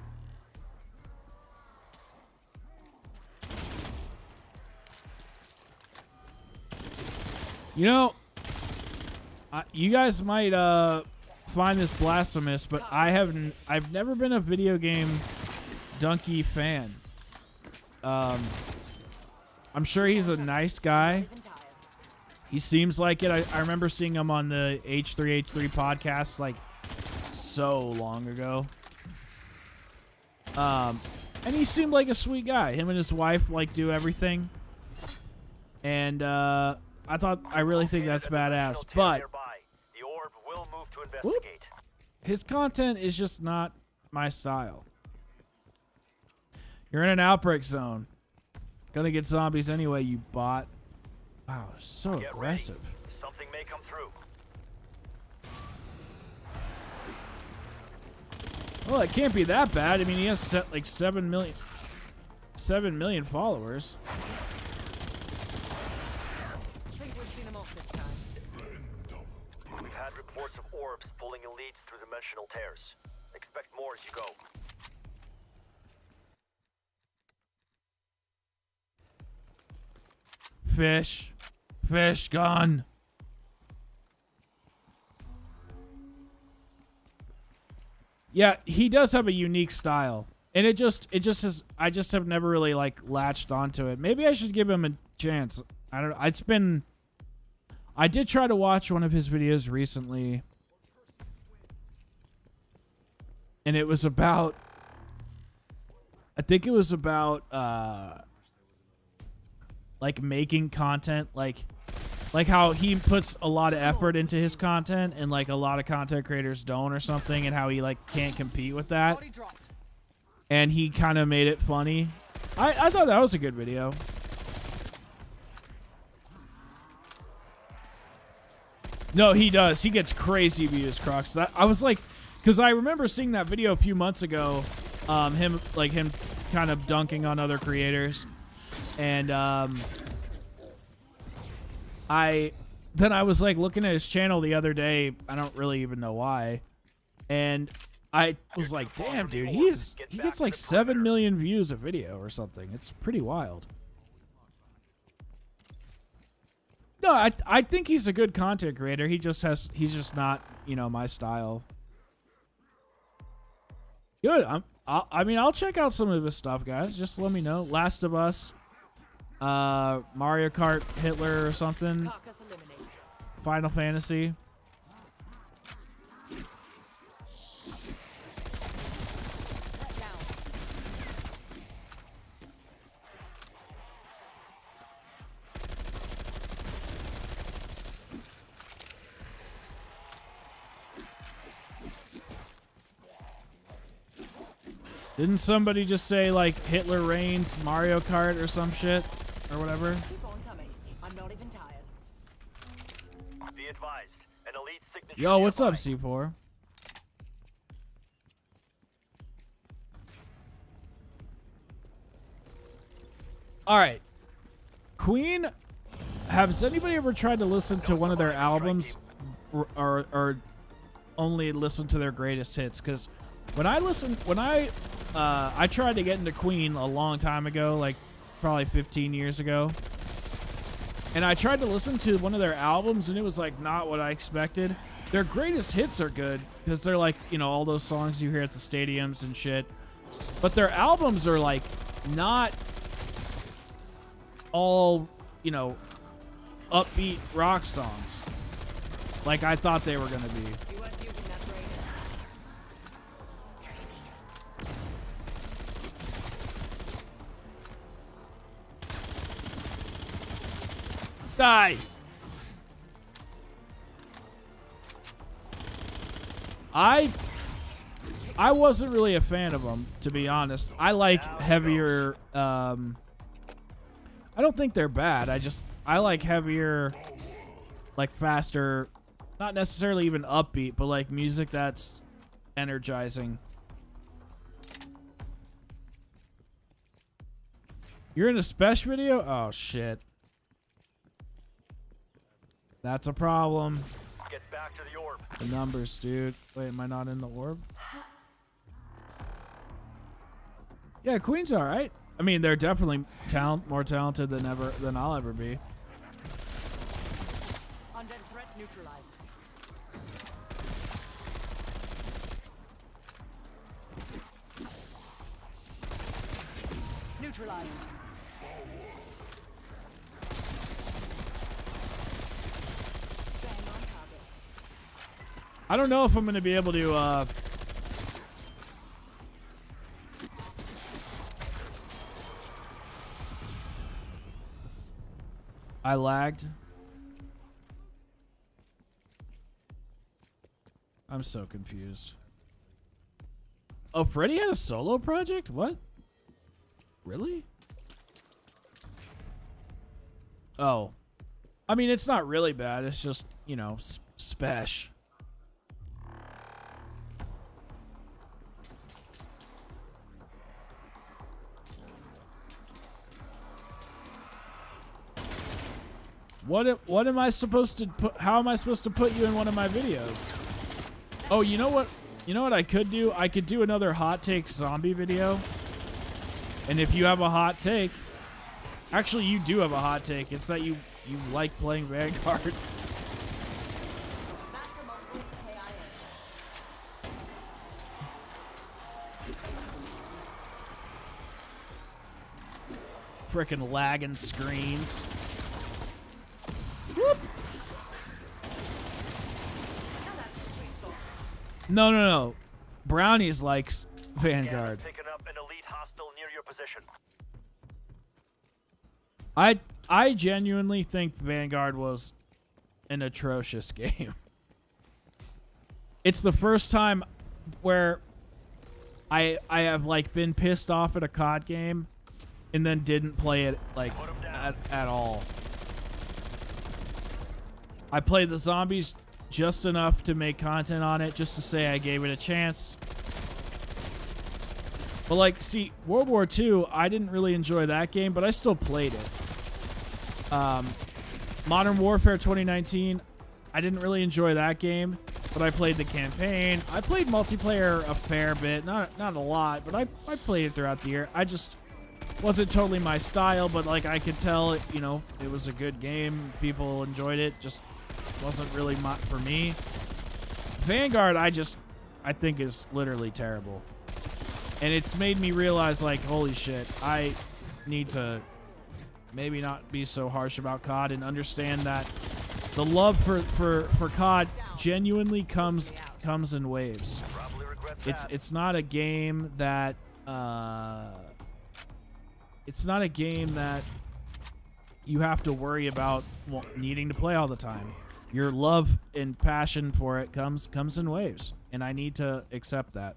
You know, you guys might find this blasphemous, but I've never been a video game Donkey fan. I'm sure he's a nice guy. He seems like it. I remember seeing him on the H3H3 podcast like so long ago. And he seemed like a sweet guy. Him and his wife like do everything. And I really think that's badass. But The orb will move to investigate. his content is just not my style. You're in an outbreak zone. Gonna get zombies anyway, you bot. Wow, so Get aggressive. ready. Something may come through. Well, it can't be that bad. I mean, he has like 7 million followers. I think we've seen him off this time. We've had reports of orbs pulling elites through dimensional tears. Expect more as you go. Fish gone. Yeah, he does have a unique style. And it just is, I just have never really like latched onto it. Maybe I should give him a chance. I don't know. I did try to watch one of his videos recently. And it was about, I think it was about like making content, like how he puts a lot of effort into his content and like a lot of content creators don't or something, and how he like can't compete with that. Body dropped. And he kind of made it funny. I thought that was a good video. No, he does. He gets crazy views, Crocs. I was like, because I remember seeing that video a few months ago, him kind of dunking on other creators, and I was like looking at his channel the other day. I don't really even know why, and I was like, damn, dude, he gets like 7 million views a video or something. It's pretty wild. No, I think he's a good content creator. He's just not, you know, my style. Good. I mean, I'll check out some of his stuff, guys. Just let me know. Last of Us, Mario Kart, Hitler or something. Carcass eliminated. Final Fantasy. Let down. Didn't somebody just say like Hitler reigns, Mario Kart or some shit or whatever? Keep on coming. I'm not even tired. Be advised, an elite signature. Yo, what's up, nearby. C4? All right, Queen. Has anybody ever tried to listen to one of their albums, or only listen to their greatest hits? Because I tried to get into Queen a long time ago, like probably 15 years ago. And I tried to listen to one of their albums, and it was like not what I expected. Their greatest hits are good because they're like, you know, all those songs you hear at the stadiums and shit. But their albums are like not all, you know, upbeat rock songs like I thought they were going to be. You weren't using that brain. Die! I wasn't really a fan of them, to be honest. I like heavier, I don't think they're bad. I like heavier, like faster, not necessarily even upbeat, but like music that's energizing. You're in a Spesh video? Oh, shit. That's a problem. Get back to the orb. The numbers, dude. Wait, am I not in the orb? Yeah, Queen's all right. I mean, they're definitely more talented than I'll ever be. Undead threat neutralized. Neutralized. Bang on target. I don't know if I'm going to be able to, I lagged. I'm so confused. Oh, Freddy had a solo project? What? Really? Oh. I mean, it's not really bad. It's just, you know, Spesh. What am I supposed to put? How am I supposed to put you in one of my videos? Oh, you know what? You know what I could do? I could do another hot take zombie video. And if you have a hot take, actually you do have a hot take. It's that you like playing Vanguard. That's a multiple KIA. Frickin' lagging screens. Whoop. Now that's the sweet spot. No. Brownies likes Vanguard. Picking up an elite hostile near your position. I genuinely think Vanguard was an atrocious game. It's the first time where I have like been pissed off at a COD game and then didn't play it like at all. I played the zombies just enough to make content on it, just to say I gave it a chance. But like, see, World War II, I didn't really enjoy that game, but I still played it. Modern Warfare 2019, I didn't really enjoy that game, but I played the campaign. I played multiplayer a fair bit, not a lot, but I played it throughout the year. I just wasn't totally my style, but like I could tell, you know, it was a good game. People enjoyed it, just wasn't really for me. Vanguard, I think is literally terrible. And it's made me realize, like, holy shit, I need to maybe not be so harsh about COD and understand that the love for COD genuinely comes in waves. It's not a game that you have to worry about needing to play all the time. Your love and passion for it comes in waves, and I need to accept that.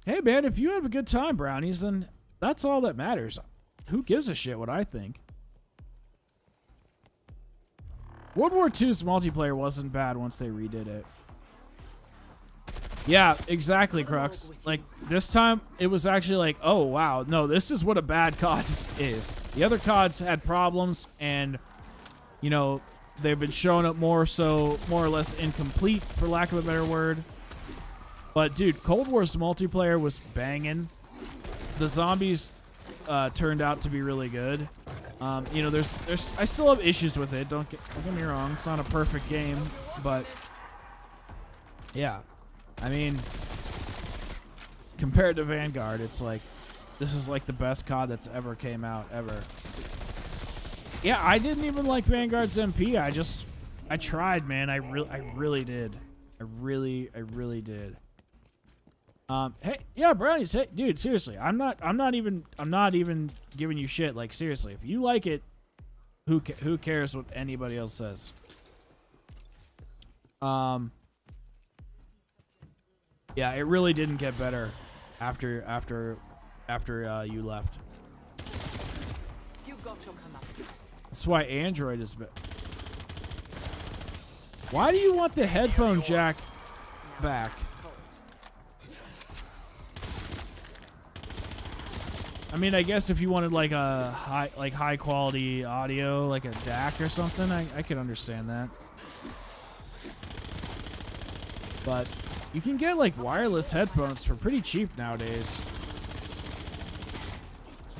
Hey man, if you have a good time, Brownies, then that's all that matters. Who gives a shit what I think? World War II's multiplayer wasn't bad once they redid it. Yeah, exactly, Crux. Like, this time, it was actually like, oh, wow. No, this is what a bad COD is. The other CODs had problems, and, you know, they've been showing up more or less incomplete, for lack of a better word. But, dude, Cold War's multiplayer was banging. The zombies turned out to be really good. You know, I still have issues with it. Don't get me wrong. It's not a perfect game, but, yeah. I mean, compared to Vanguard, it's like, this is like the best COD that's ever came out, ever. Yeah, I didn't even like Vanguard's MP. I tried, man. I really did. I really did. Hey, yeah, Brownies. Hey, dude, seriously, I'm not even giving you shit. Like, seriously, if you like it, who cares what anybody else says? Yeah, it really didn't get better after you left. You got your comeuppance. That's why Android is better. Why do you want the headphone jack back? I mean, I guess if you wanted like a high quality audio, like a DAC or something, I could understand that. But you can get like wireless headphones for pretty cheap nowadays.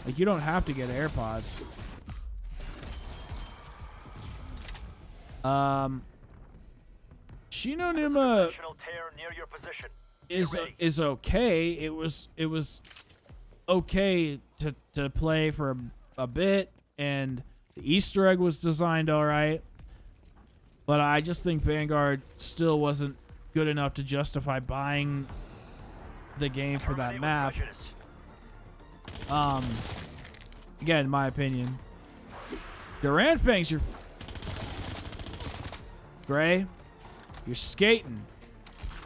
Like, you don't have to get AirPods. Shinonuma is okay. It was okay to play for a bit, and the Easter egg was designed all right. But I just think Vanguard still wasn't good enough to justify buying the game for that map. Again, my opinion. Durant Fangs, you're Gray. You're skating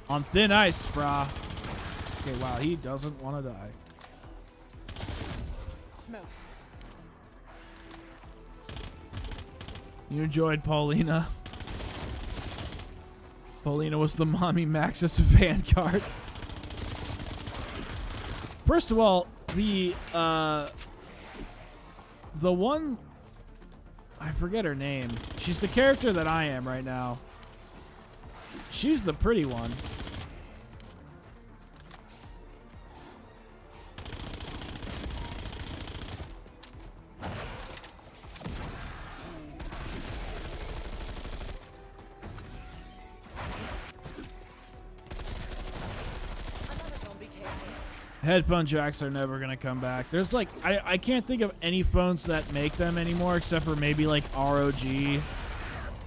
on thin ice, brah. Okay, wow, he doesn't want to die. Smoked. You enjoyed Paulina. Paulina was the mommy Maxis of Vanguard. First of all, the one, I forget her name. She's the character that I am right now. She's the pretty one. Headphone jacks are never gonna come back. There's like, I can't think of any phones that make them anymore except for maybe like ROG.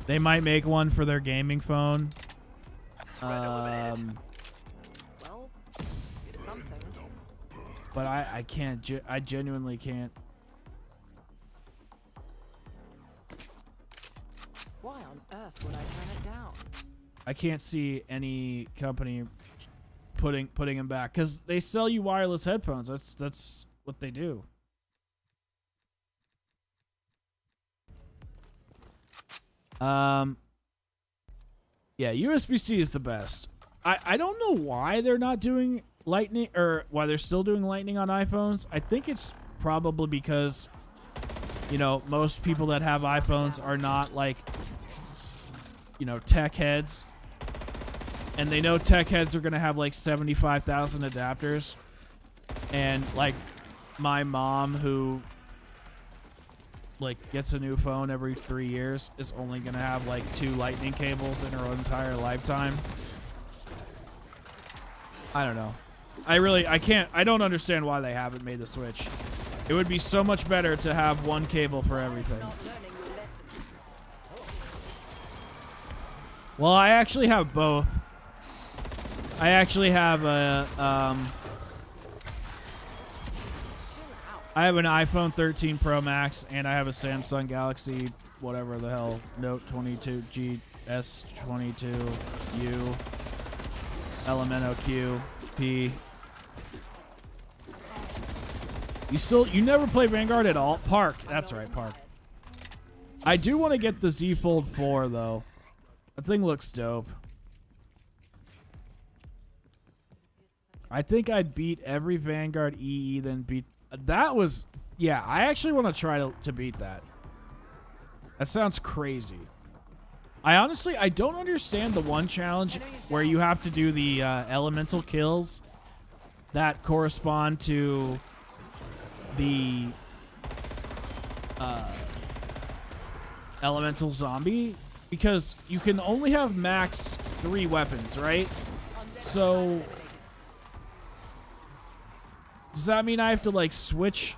They might make one for their gaming phone. Well, it's something. but I can't. I genuinely can't. Why on earth would I turn it down? I can't see any company putting them back because they sell you wireless headphones. That's what they do. Yeah, USB-C is the best. I don't know why they're not doing Lightning, or why they're still doing Lightning on iPhones. I think it's probably because, you know, most people that have iPhones are not like, you know, tech heads. And they know tech heads are going to have like 75,000 adapters. And like my mom, who like gets a new phone every 3 years, is only going to have like 2 lightning cables in her entire lifetime. I don't know. I don't understand why they haven't made the switch. It would be so much better to have one cable for everything. Well, I actually have both. I actually have a, I have an iPhone 13 Pro Max, and I have a Samsung Galaxy, whatever the hell, Note 22G S22U Elemento Q P. You never play Vanguard at all? Park. That's right, Park. I do want to get the Z Fold 4 though. That thing looks dope. I think I'd beat every Vanguard EE, then beat... That was... Yeah, I actually want to try to beat that. That sounds crazy. I don't understand the one challenge where you have to do the elemental kills that correspond to the elemental zombie, because you can only have max 3 weapons, right? So does that mean I have to like switch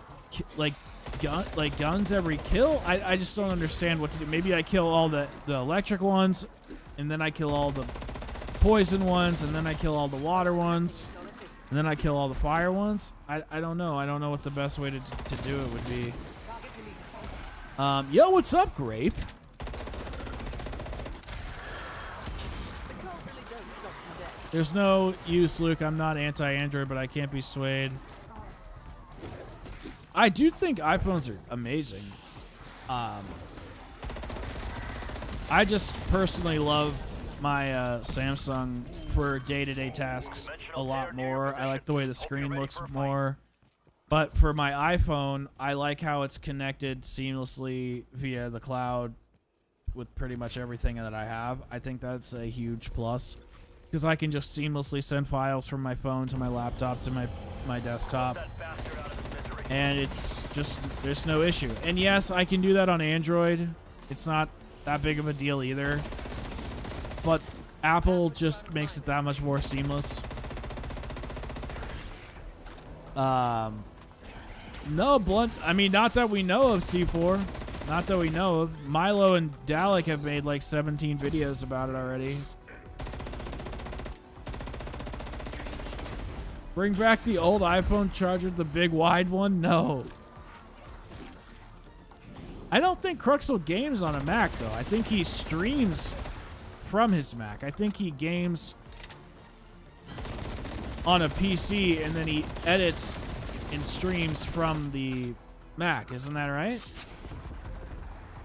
guns every kill? I just don't understand what to do. Maybe I kill all the electric ones, and then I kill all the poison ones, and then I kill all the water ones, and then I kill all the fire ones. I don't know. I don't know what the best way to do it would be. Yo, what's up, Grape? There's no use, Luke. I'm not anti-Android, but I can't be swayed. I do think iPhones are amazing. I just personally love my Samsung for day-to-day tasks a lot more. I like the way the screen looks more. But for my iPhone, I like how it's connected seamlessly via the cloud with pretty much everything that I have. I think that's a huge plus, because I can just seamlessly send files from my phone to my laptop to my desktop. And it's just, there's no issue. And yes, I can do that on Android. It's not that big of a deal either. But Apple just makes it that much more seamless. No, Blunt. I mean, not that we know of, C4. Not that we know of. Milo and Dalek have made like 17 videos about it already. Bring back the old iPhone charger, the big wide one? No. I don't think Crux will games on a Mac, though. I think he streams from his Mac. I think he games on a PC, and then he edits and streams from the Mac. Isn't that right?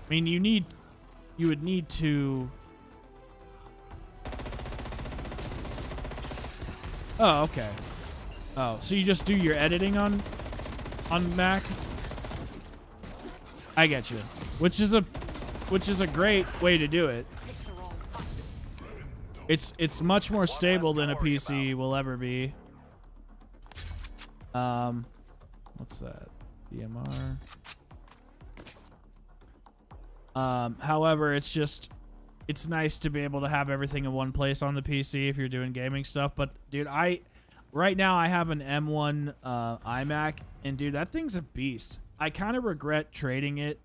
I mean, you would need to... Oh, okay. Oh, so you just do your editing on Mac? I get you. Which is a great way to do it. It's much more stable than a PC will ever be. What's that? DMR. However, it's nice to be able to have everything in one place on the PC if you're doing gaming stuff. But dude, right now I have an M1 iMac, and dude, that thing's a beast. I kind of regret trading it,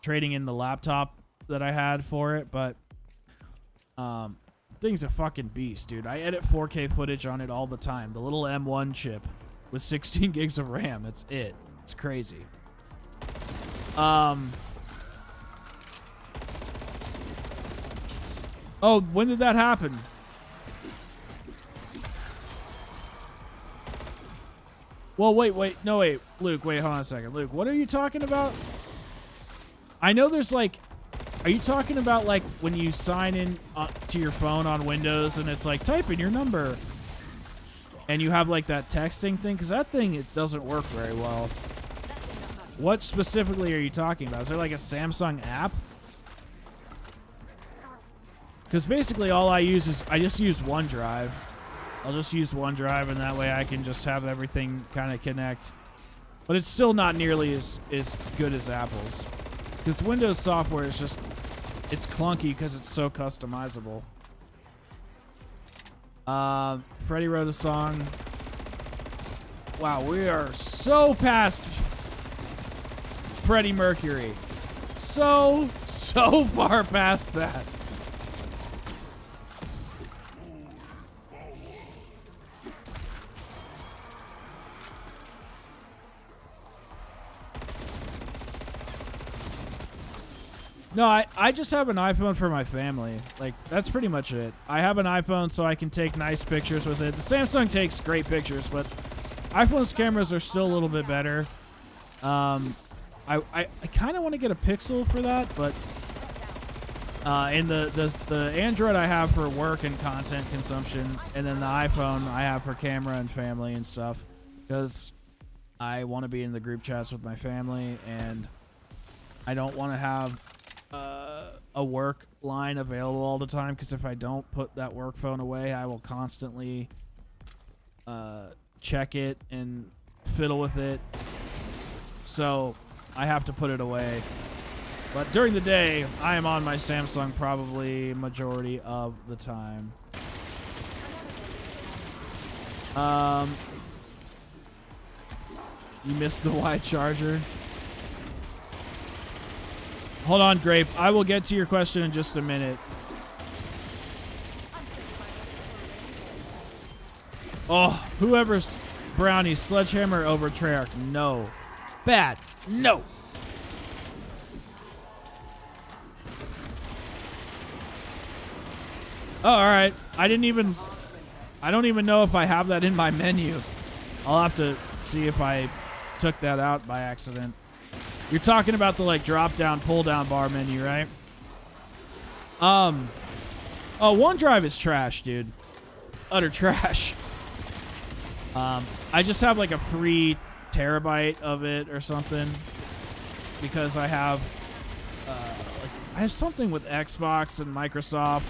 trading in the laptop that I had for it, but thing's a fucking beast, dude. I edit 4K footage on it all the time. The little M1 chip with 16 gigs of RAM. That's it. It's crazy. Oh, when did that happen? Well, wait. No, wait. Luke, wait, hold on a second. Luke, what are you talking about? I know there's like... Are you talking about like when you sign in to your phone on Windows and it's like, type in your number. And you have like that texting thing? Because that thing, it doesn't work very well. What specifically are you talking about? Is there like a Samsung app? Because basically all I use is, I just use OneDrive. I'll just use OneDrive and that way I can just have everything kind of connect. But it's still not nearly as good as Apple's. Because Windows software is just, it's clunky because it's so customizable. Freddie wrote a song. Wow, we are so past Freddie Mercury. So far past that. No, I just have an iPhone for my family. Like, that's pretty much it. I have an iPhone so I can take nice pictures with it. The Samsung takes great pictures, but iPhone's cameras are still a little bit better. I kind of want to get a Pixel for that, but and the Android I have for work and content consumption, and then the iPhone I have for camera and family and stuff, because I want to be in the group chats with my family, and I don't want to have a work line available all the time, because if I don't put that work phone away, I will constantly check it and fiddle with it. So I have to put it away. But during the day, I am on my Samsung probably majority of the time. You missed the Y charger. Hold on, Grape. I will get to your question in just a minute. Oh, whoever's Brownie, Sledgehammer over Treyarch. No. Bad. No. Oh, all right. I don't even know if I have that in my menu. I'll have to see if I took that out by accident. You're talking about the like drop down, pull down bar menu, right? Oh, OneDrive is trash, dude. Utter trash. I just have like a free terabyte of it or something because I have I have something with Xbox and Microsoft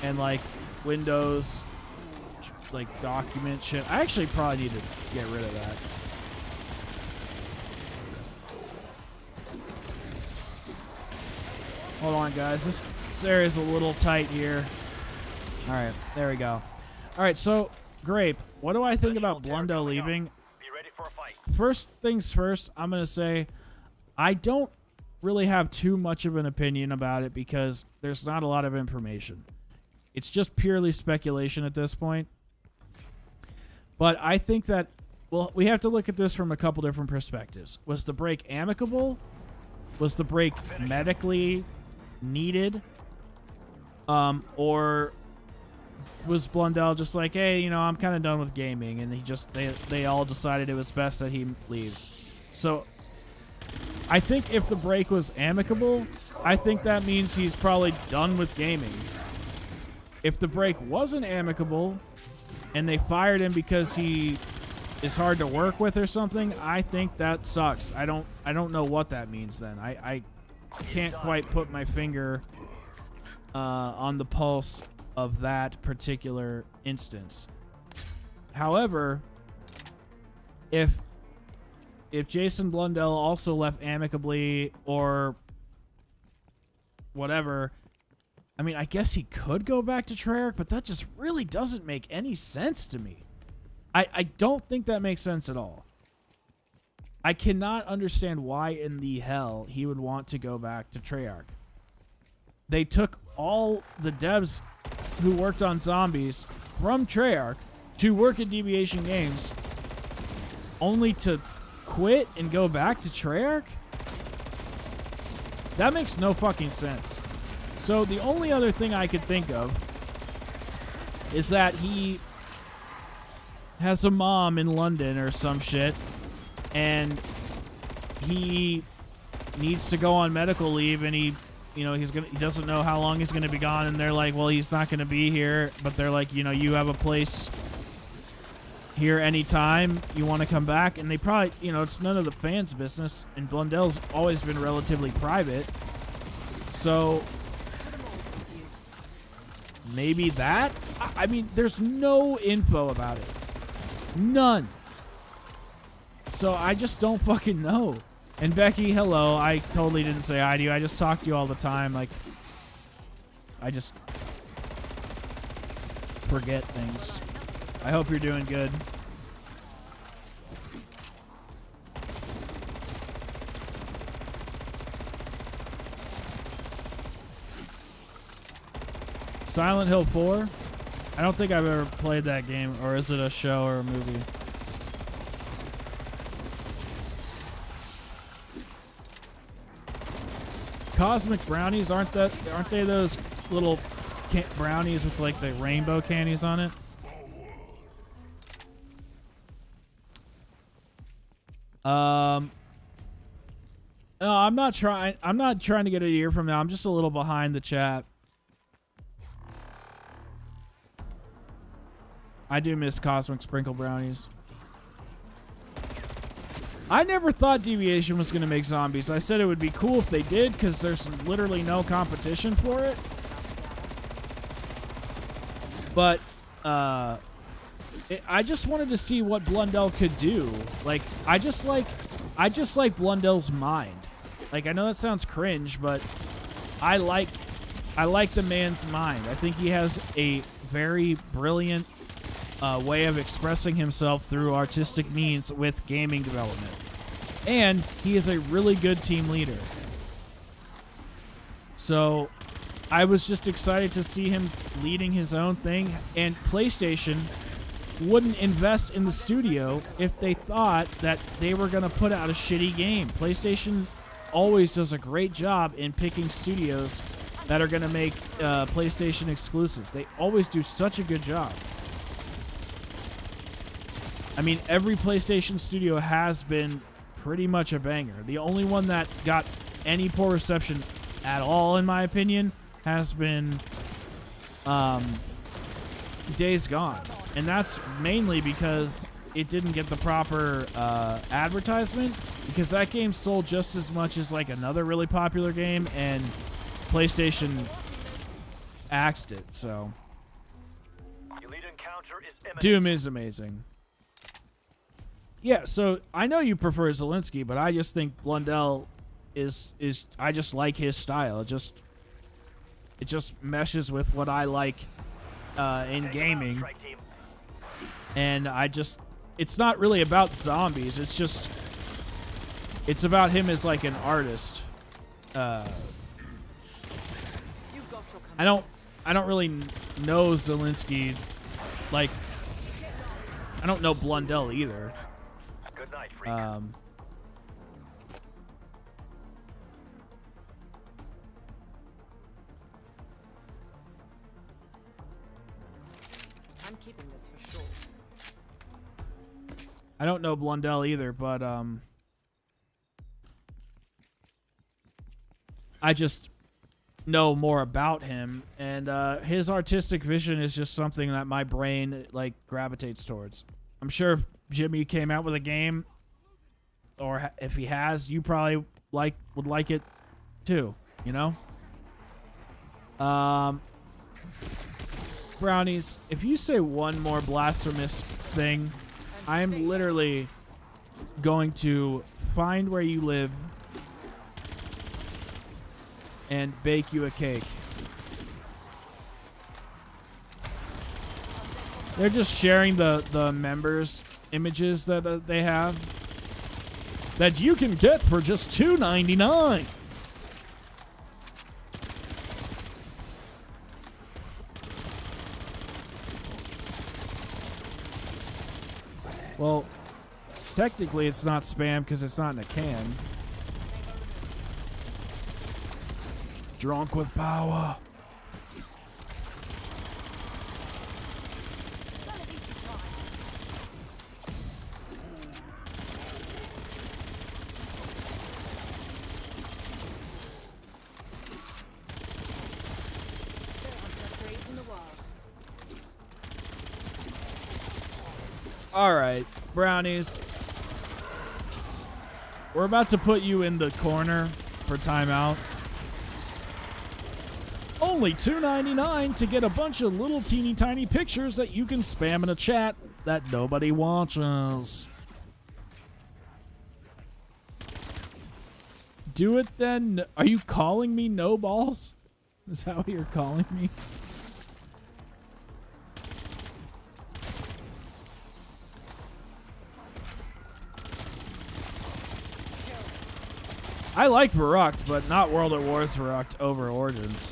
and like Windows like document shit. I actually probably need to get rid of that. Hold on, guys. This area's a little tight here. All right, there we go. All right, so Grape, what do I think about Blundell leaving? Be ready for a fight. First things first, I'm gonna say I don't really have too much of an opinion about it because there's not a lot of information. It's just purely speculation at this point. But I think that, well, we have to look at this from a couple different perspectives. Was the break amicable? Was the break medically needed? Or was Blundell just like, hey, you know, I'm kind of done with gaming, and they all decided it was best that he leaves? So I think if the break was amicable, I think that means he's probably done with gaming. If the break wasn't amicable and they fired him because he is hard to work with or something, I think that sucks. I don't know what that means then. I can't quite put my finger on the pulse of that particular instance. However, if Jason Blundell also left amicably or whatever, I mean, I guess he could go back to Treyarch, but that just really doesn't make any sense to me. I don't think that makes sense at all. I cannot understand why in the hell he would want to go back to Treyarch. They took all the devs who worked on Zombies from Treyarch to work at Deviation Games, only to quit and go back to Treyarch? That makes no fucking sense. So the only other thing I could think of is that he has a mom in London or some shit, and he needs to go on medical leave, and he doesn't know how long he's gonna be gone, and they're like, well, he's not gonna be here, but they're like, you have a place here anytime you want to come back, and they probably, it's none of the fans' business, and Blundell's always been relatively private, so maybe that? I mean, there's no info about it. None. So I just don't fucking know. And Becky, hello. I totally didn't say hi to you. I just talk to you all the time. Like, I just forget things. I hope you're doing good. Silent Hill 4? I don't think I've ever played that game, or is it a show or a movie? Cosmic brownies, aren't they those little brownies with like the rainbow candies on it? No, I'm not trying to get an ear from now. I'm just a little behind the chat. I do miss Cosmic Sprinkle Brownies. I never thought Deviation was going to make zombies. I said it would be cool if they did, because there's literally no competition for it. But, I just wanted to see what Blundell could do. Like, I just like Blundell's mind. Like, I know that sounds cringe, but I like the man's mind. I think he has a very brilliant way of expressing himself through artistic means with gaming development. And he is a really good team leader. So I was just excited to see him leading his own thing, and PlayStation wouldn't invest in the studio if they thought that they were going to put out a shitty game. PlayStation always does a great job in picking studios that are going to make PlayStation exclusive. They always do such a good job. I mean, every PlayStation studio has been pretty much a banger. The only one that got any poor reception at all, in my opinion, has been Days Gone. And that's mainly because it didn't get the proper advertisement, because that game sold just as much as like another really popular game, and PlayStation axed it, so. Elite encounter is imminent. Doom is amazing. Yeah, so I know you prefer Zelensky, but I just think Blundell is I just like his style. It just meshes with what I like in gaming. And it's not really about zombies. It's about him as like an artist. I don't really know Zelensky. Like, I don't know Blundell either. Good night, freak. I'm keeping this for sure. I don't know Blundell either, but I just know more about him, and his artistic vision is just something that my brain like gravitates towards. I'm sure if Jimmy came out with a game, or if he has, you probably would like it too, you know? Brownies, if you say one more blasphemous thing, I'm literally going to find where you live and bake you a cake. They're just sharing the members images that they have that you can get for just $2.99. Well, Technically, it's not spam because it's not in a can. Drunk with power. All right, brownies. We're about to put you in the corner for timeout. Only $2.99 to get a bunch of little teeny tiny pictures that you can spam in a chat that nobody watches. Do it then. Are you calling me no balls? Is that what you're calling me? I like Verruct, but not World at War's Verruct over Origins.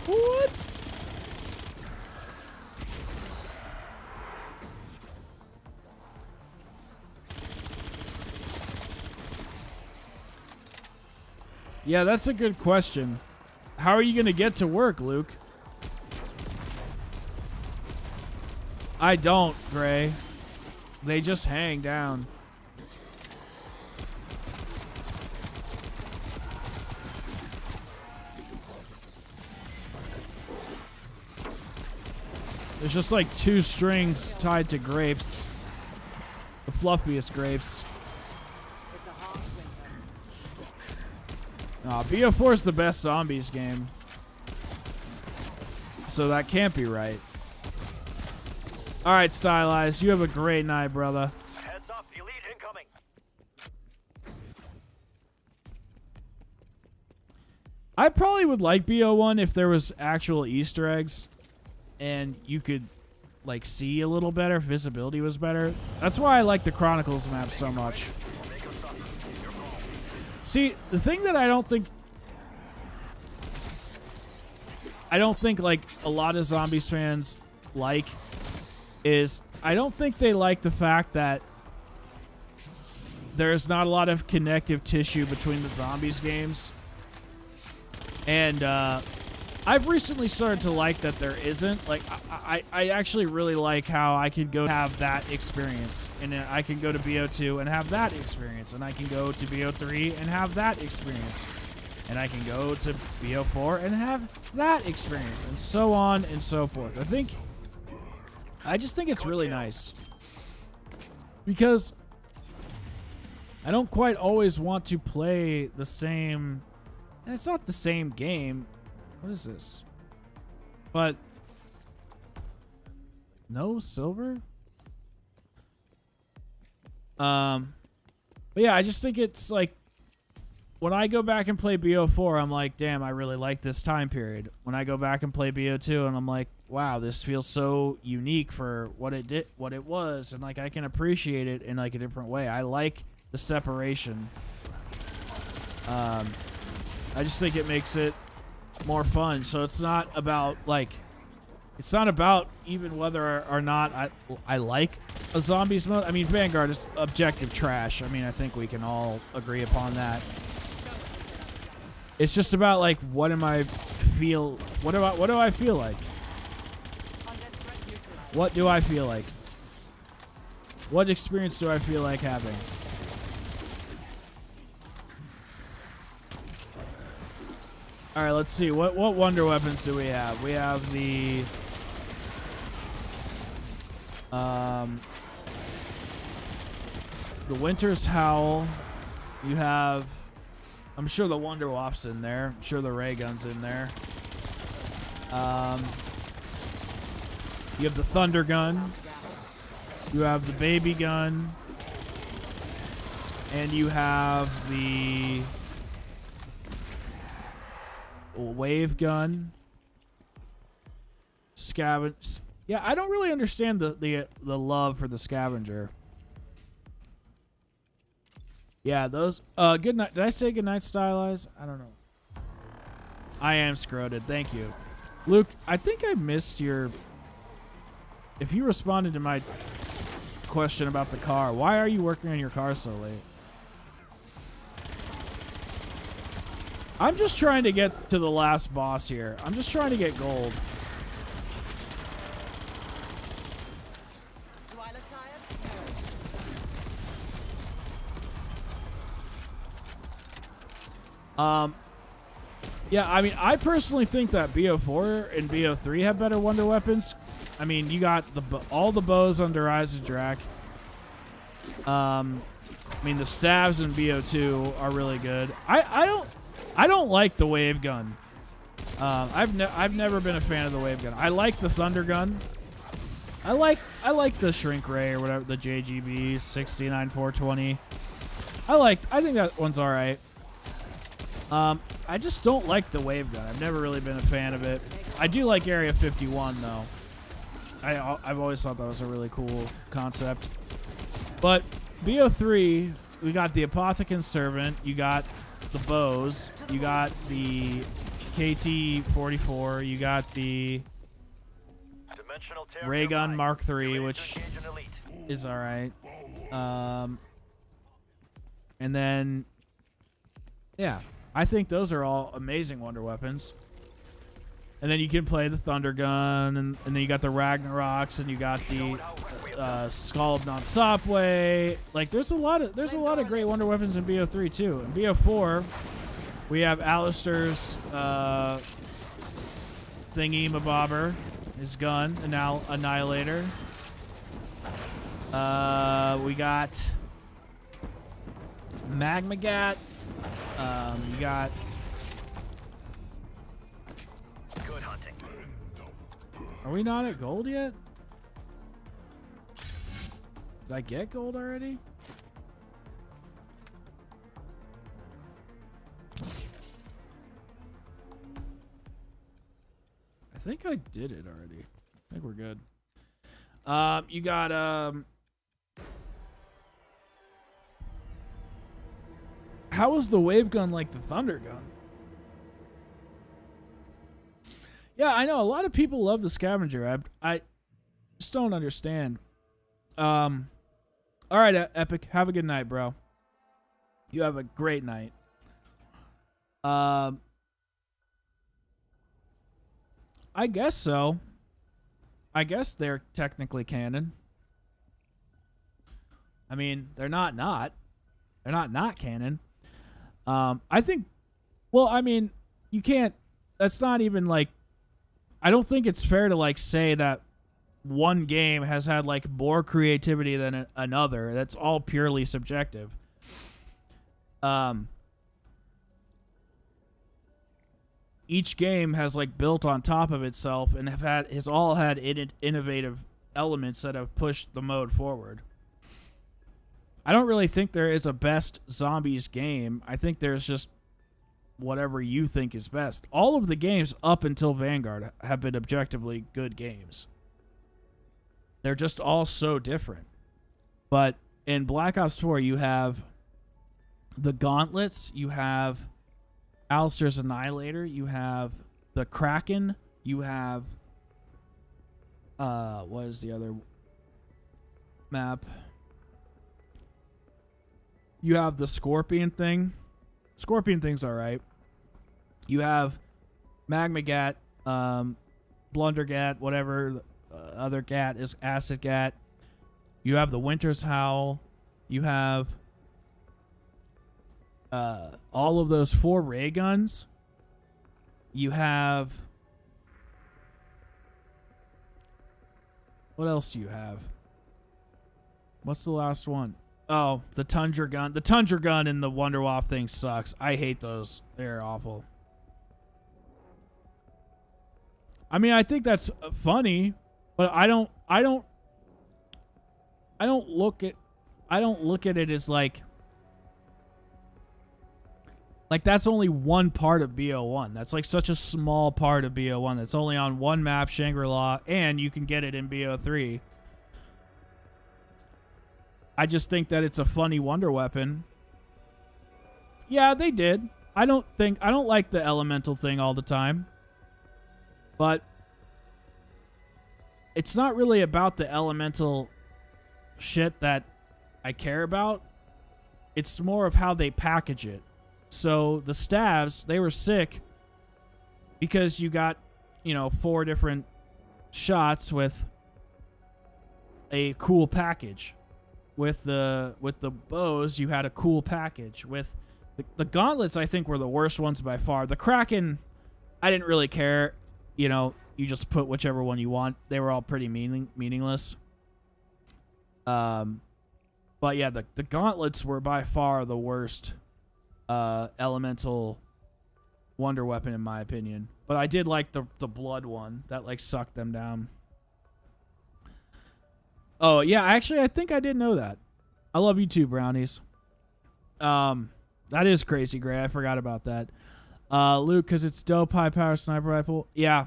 What? Yeah, that's a good question. How are you going to get to work, Luke? I don't, Gray. They just hang down. There's just like 2 strings tied to grapes. The fluffiest grapes. BO4 is the best zombies game. So that can't be right. Alright, Stylized. You have a great night, brother. Heads up, elite incoming. I probably would like BO1 if there was actual Easter eggs and you could like see a little better, if visibility was better. That's why I like the Chronicles map so much. See, the thing that I don't think like a lot of Zombies fans like is I don't think they like the fact that there's not a lot of connective tissue between the Zombies games. And I've recently started to like that there isn't. Like, I actually really like how I can go have that experience. And then I can go to BO2 and have that experience. And I can go to BO3 and have that experience. And I can go to BO4 and have that experience. And so on and so forth. I just think it's really nice. Because I don't quite always want to play the same... And it's not the same game. What is this? But... No silver? But yeah, I just think it's like... When I go back and play BO4, I'm like, damn, I really like this time period. When I go back and play BO2, and I'm like, wow, this feels so unique for what it did, what it was, and like I can appreciate it in like a different way. I like the separation. I just think it makes it more fun. So it's not about like, it's not about even whether or not I like a zombies mode. I mean, Vanguard is objective trash. I mean, I think we can all agree upon that. It's just about like, what do I feel like? What do I feel like? What experience do I feel like having? All right, let's see. What wonder weapons do we have? We have the Winter's Howl. You have, I'm sure the Wonder Wap's in there. I'm sure the ray gun's in there. You have the Thunder Gun. You have the Baby Gun. And you have the Wave Gun. Scavenge. Yeah, I don't really understand the love for the scavenger. Yeah, those. Good night. Did I say good night, Stylize? I don't know. I am scroted. Thank you, Luke. I think I missed your. If you responded to my question about the car, why are you working on your car so late? I'm just trying to get to the last boss here. I'm just trying to get gold. Do I look tired? Yeah, I mean, I personally think that BO4 and BO3 have better wonder weapons. I mean, you got all the bows under Rise of Drac. I mean, the stabs in BO2 are really good. I don't like the wave gun. I've never been a fan of the wave gun. I like the thunder gun. I like the shrink ray or whatever, the JGB 69420. I think that one's all right. I just don't like the wave gun. I've never really been a fan of it. I do like Area 51 though. I've always thought that was a really cool concept. But BO3, we got the Apothecant Servant, you got the bows, you got the KT-44, you got the Ray Gun Mark III, which is all right. And then, yeah, I think those are all amazing wonder weapons. And then you can play the Thunder Gun, and then you got the Ragnaroks, and you got the Skull of Non-Stopway. Like, there's a lot of great wonder weapons in BO3 too. In BO4, we have Alistair's thingy mabobber, his gun, Annihilator. We got Magmagat. You got. Good hunting. Are we not at gold yet? Did I get gold already? I think I did it already. I think we're good. You got how is the wave gun like the thunder gun? Yeah, I know a lot of people love the scavenger. I just don't understand. All right, Epic, have a good night, bro. You have a great night. I guess so. I guess they're technically canon. I mean, they're not. They're not canon. I think, well, I mean, you can't, that's not even like, I don't think it's fair to like say that one game has had like more creativity than another. That's all purely subjective. Each game has like built on top of itself and has all had innovative elements that have pushed the mode forward. I don't really think there is a best zombies game. I think there's just whatever you think is best. All of the games up until Vanguard have been objectively good games. They're just all so different. But in Black Ops 4, you have the Gauntlets, you have Alistair's Annihilator, you have the Kraken, you have what is the other map? You have the Scorpion thing. Scorpion thing's all right. You have Magmagat, Blundergat, whatever other gat is, Acid Gat. You have the Winter's Howl. You have all of those 4 ray guns. You have, what else do you have? What's the last one? Oh, the Tundra gun. The Tundra gun in the Wonderwaff thing sucks. I hate those. They're awful. I mean, I think that's funny, but I don't look at it as like, Like, that's only one part of BO1. That's like such a small part of BO1. That's only on one map, Shangri-La, and you can get it in BO3. I just think that it's a funny wonder weapon. Yeah, they did. I don't like the elemental thing all the time. But it's not really about the elemental shit that I care about. It's more of how they package it. So the stabs, they were sick because you got, 4 different shots with a cool package. With the bows, you had a cool package. With the gauntlets, I think, were the worst ones by far. The Kraken, I didn't really care. You just put whichever one you want. They were all pretty meaningless. But yeah, the gauntlets were by far the worst elemental wonder weapon in my opinion. But I did like the blood one that like sucked them down. Oh yeah, actually I think I did know that. I love you too, brownies. That is crazy, Gray. I forgot about that. Luke, because it's dope high power sniper rifle. Yeah.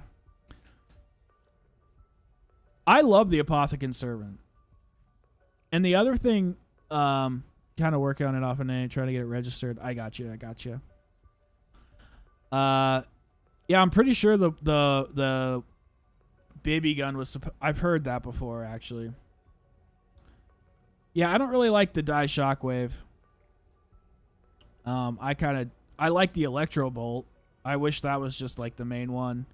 I love the Apothecant Servant. And the other thing, kind of working on it off and on, trying to get it registered. I got you. Yeah, I'm pretty sure the baby gun was. I've heard that before, actually. Yeah, I don't really like the die shockwave. I like the electro bolt. I wish that was just like the main one.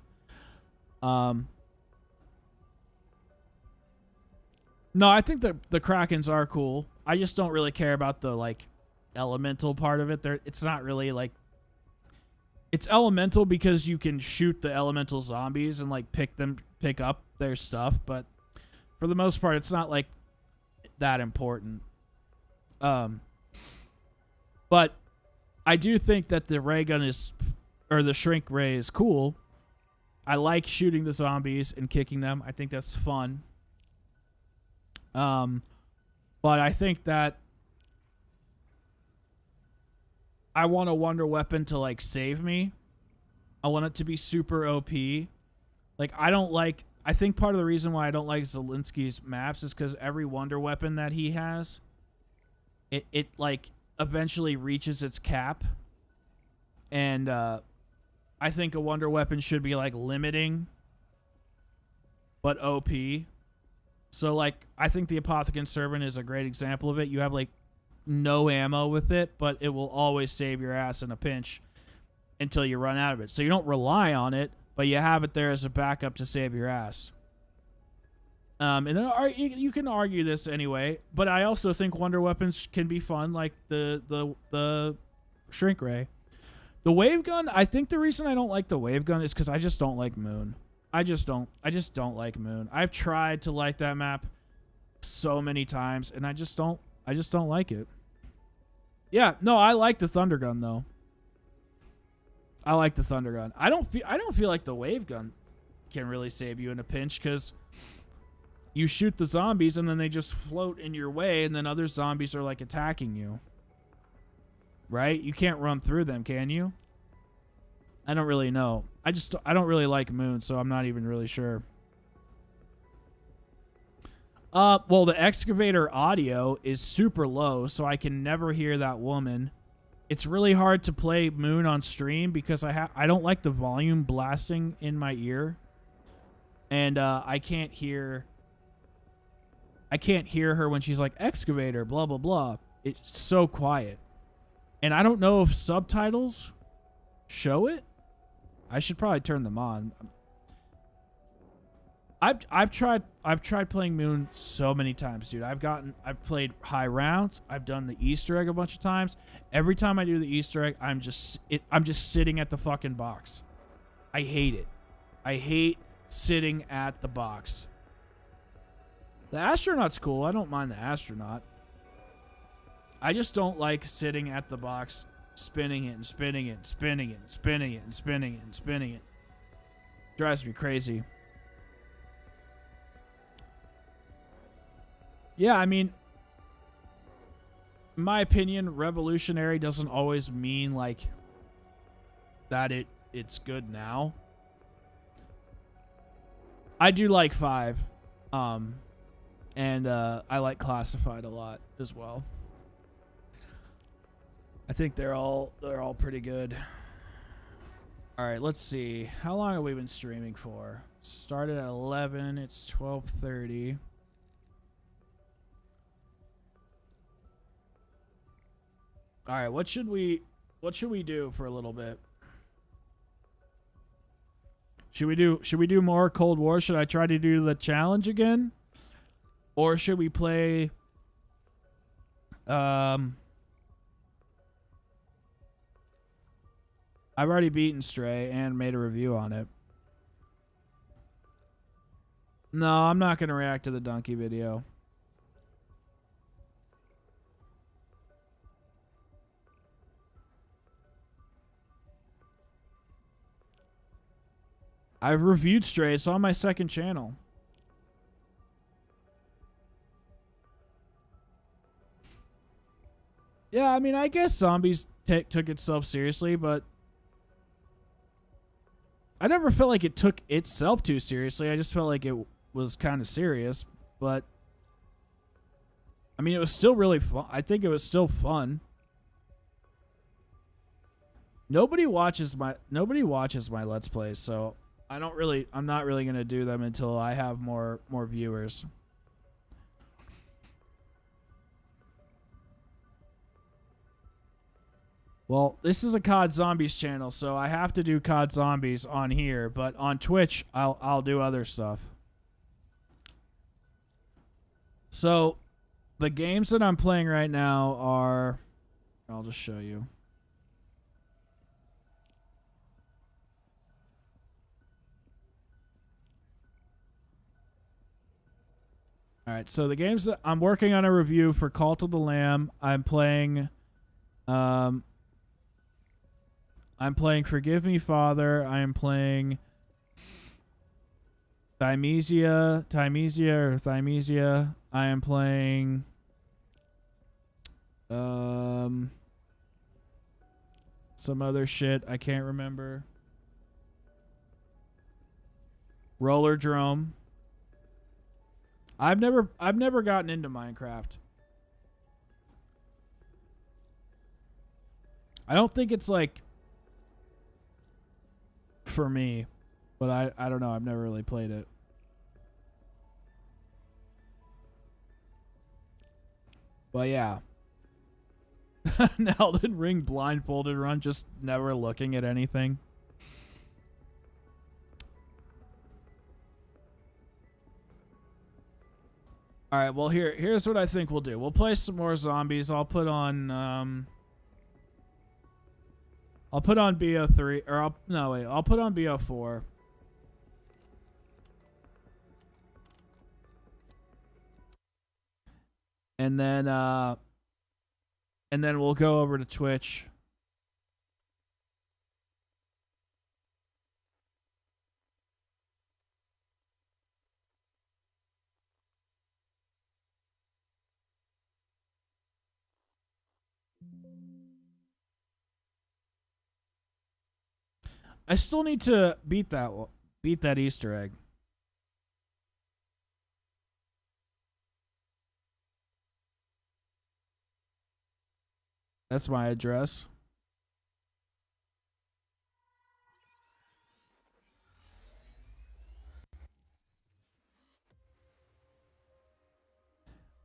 No, I think the Krakens are cool. I just don't really care about the like elemental part of it. It's not really like, it's elemental because you can shoot the elemental zombies and like pick up their stuff, but for the most part it's not like that important. But I do think that the ray gun or the shrink ray is cool. I like shooting the zombies and kicking them. I think that's fun. But I think that I want a wonder weapon to like save me. I want it to be super OP. Like I think part of the reason why I don't like Zelensky's maps is because every wonder weapon that he has, it like eventually reaches its cap. And I think a wonder weapon should be like limiting but OP. So like I think the Apothecant Servant is a great example of it. You have like no ammo with it, but it will always save your ass in a pinch until you run out of it. So you don't rely on it, but you have it there as a backup to save your ass. And then you can argue this anyway, but I also think wonder weapons can be fun, like the shrink ray. The wave gun, I think the reason I don't like the wave gun is because I just don't like Moon. I just don't like Moon. I've tried to like that map so many times, and I just don't like it. Yeah, no, I like the Thunder Gun though. I like the Thunder Gun. I don't feel like the wave gun can really save you in a pinch because you shoot the zombies and then they just float in your way, and then other zombies are like attacking you. Right? You can't run through them, can you? I don't really know. I don't really like Moon, so I'm not even really sure. Well, the excavator audio is super low, so I can never hear that woman. It's really hard to play Moon on stream because I don't like the volume blasting in my ear. And I can't hear her when she's like excavator blah blah blah. It's so quiet. And I don't know if subtitles show it. I should probably turn them on. I've tried playing Moon so many times, dude. I've played high rounds. I've done the Easter egg a bunch of times. Every time I do the Easter egg, I'm just sitting at the fucking box. I hate it. I hate sitting at the box. The astronaut's cool. I don't mind the astronaut. I just don't like sitting at the box, spinning it and spinning it and spinning it and spinning it and spinning it and spinning it. Drives me crazy. Yeah, I mean, in my opinion, revolutionary doesn't always mean like that it's good now. I do like 5. And I like Classified a lot as well. I think they're all pretty good. All right, let's see. How long have we been streaming for? Started at 11. It's 12:30. All right, what should we do for a little bit? Should we do more Cold War? Should I try to do the challenge again? Or should we play I've already beaten Stray and made a review on it. No, I'm not going to react to the donkey video. I've reviewed Stray. It's on my second channel. Yeah, I mean, I guess Zombies took itself seriously, but I never felt like it took itself too seriously. I just felt like it was kind of serious, but I mean, it was still really fun. I think it was still fun. Nobody watches my Let's Plays, so I'm not really going to do them until I have more viewers. Well, this is a COD Zombies channel, so I have to do COD Zombies on here, but on Twitch, I'll do other stuff. So, the games that I'm playing right now are... I'll just show you. Alright, so the games that I'm working on a review for Cult of the Lamb. I'm playing Forgive Me, Father. I am playing Thymesia. I am playing some other shit I can't remember. Roller Drome. I've never gotten into Minecraft. I don't think it's like for me, but I don't know. I've never really played it. But yeah. An Elden Ring blindfolded run, just never looking at anything. All right, well here's what I think we'll do. We'll play some more zombies. I'll put on BO3 or I'll put on BO4. And then we'll go over to Twitch. I still need to beat that Easter egg. That's my address.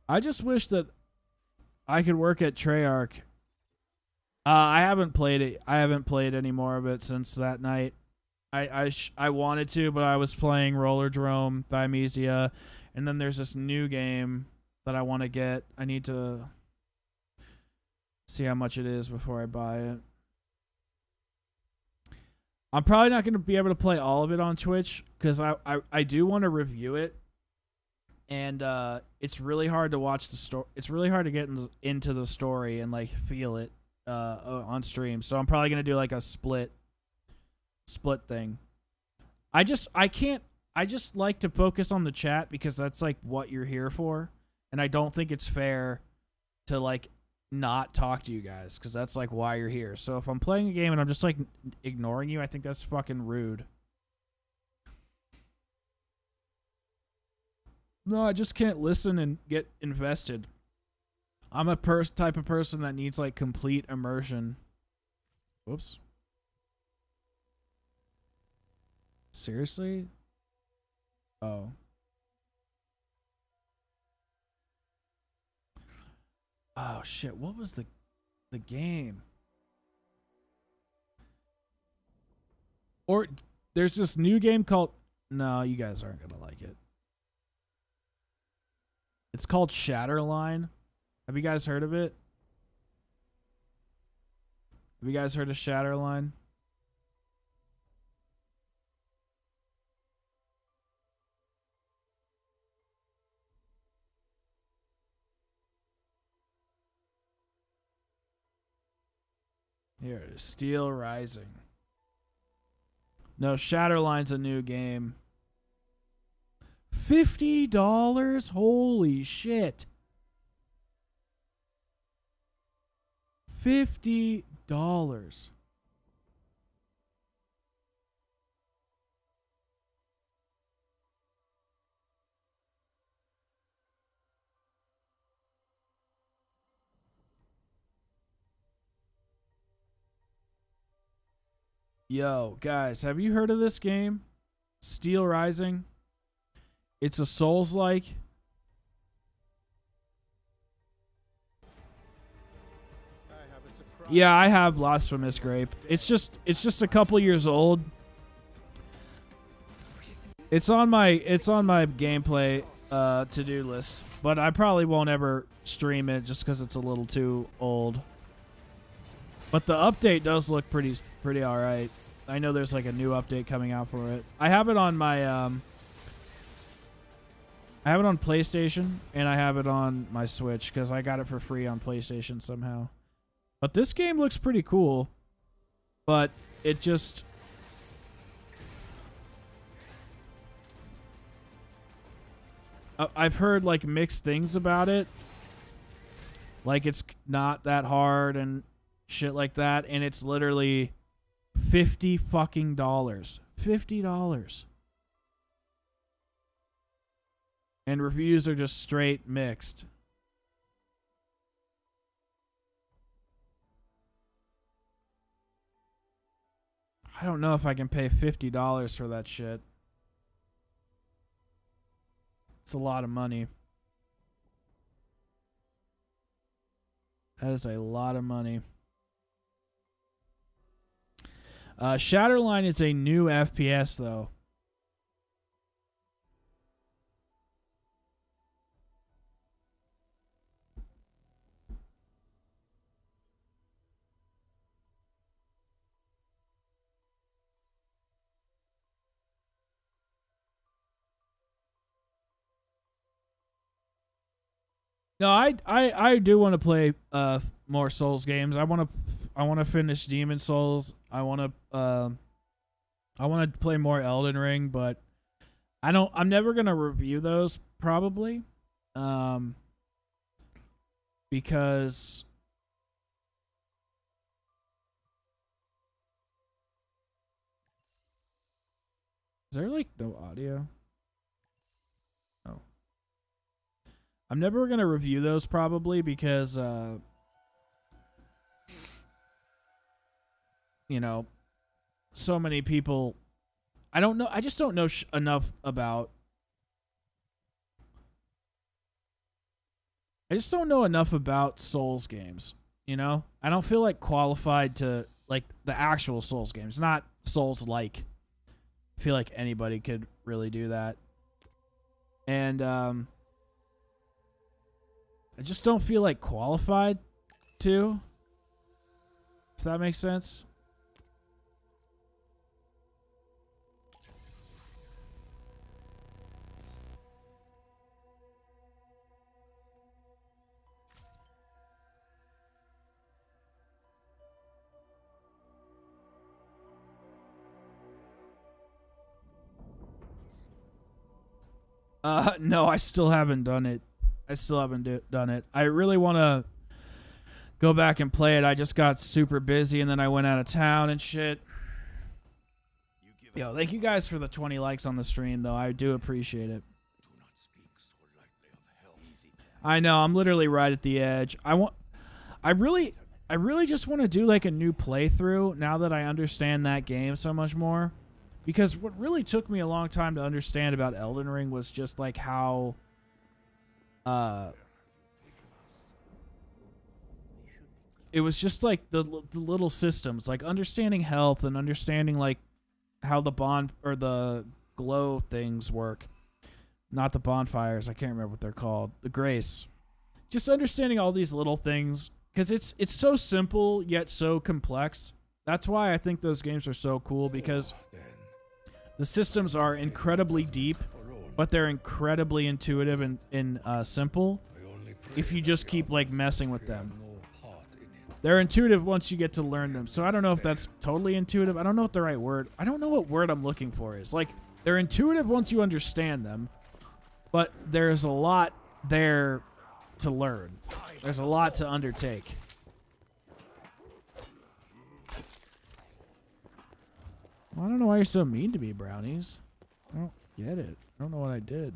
I just wish that I could work at Treyarch. I haven't played it. I haven't played any more of it since that night. I wanted to, but I was playing Roller Drome, Thymesia, and then there's this new game that I want to get. I need to see how much it is before I buy it. I'm probably not going to be able to play all of it on Twitch because I do want to review it, and it's really hard to watch the story. It's really hard to get into the story and like feel it on stream. So I'm probably going to do like a split thing. I just like to focus on the chat because that's like what you're here for, and I don't think it's fair to like not talk to you guys because that's like why you're here. So if I'm playing a game and I'm just like ignoring you, I think that's fucking rude. No, I just can't listen and get invested. I'm a type of person that needs like complete immersion. Whoops. Seriously? Oh. Oh shit, what was the game? Or there's this new game called, no, you guys aren't gonna like it. It's called Shatterline. Have you guys heard of it? Have you guys heard of Shatterline? Here it is. Steel Rising. No, Shatterline's a new game. $50? Holy shit. $50. Yo, guys, have you heard of this game? Steel Rising? It's a Souls-like. Yeah, I have Blasphemous Grape. It's just a couple years old. It's on my gameplay to-do list, but I probably won't ever stream it just because it's a little too old. But the update does look pretty all right. I know there's like a new update coming out for it. I have it on my I have it on PlayStation and I have it on my Switch because I got it for free on PlayStation somehow. But this game looks pretty cool. But it just I've heard like mixed things about it. Like it's not that hard and shit like that, and it's literally $50 fucking dollars. $50. And reviews are just straight mixed. I don't know if I can pay $50 for that shit. It's a lot of money. That is a lot of money. Shatterline is a new FPS, though. No, I do want to play more Souls games. I want to finish Demon Souls. I want to play more Elden Ring, but I'm never going to review those probably. Because is there like no audio? Oh. I'm never going to review those probably because, you know, so many people, I don't know. I just don't know enough about, I just don't know enough about Souls games, you know? I don't feel like qualified to, like, the actual Souls games, not Souls-like. I feel like anybody could really do that. And, I just don't feel like qualified to, if that makes sense. No, I still haven't done it. I still haven't done it. I really want to go back and play it. I just got super busy and then I went out of town and shit. Yo, thank you guys for the 20 likes on the stream, though. I do appreciate it. I know, I'm literally right at the edge. I really just want to do like a new playthrough now that I understand that game so much more. Because what really took me a long time to understand about Elden Ring was just like how it was just like the little systems, like understanding health and understanding like how the bond or the glow things work. Not the bonfires, I can't remember what they're called. The grace. Just understanding all these little things, because it's so simple yet so complex. That's why I think those games are so cool, because the systems are incredibly deep, but they're incredibly intuitive and simple if you just keep like messing with them. They're intuitive once you get to learn them. So I don't know if that's totally intuitive. I don't know what the right word. I don't know what word I'm looking for is. Like, they're intuitive once you understand them, but there's a lot there to learn. There's a lot to undertake. Well, I don't know why you're so mean to me, brownies. I don't get it. I don't know what I did.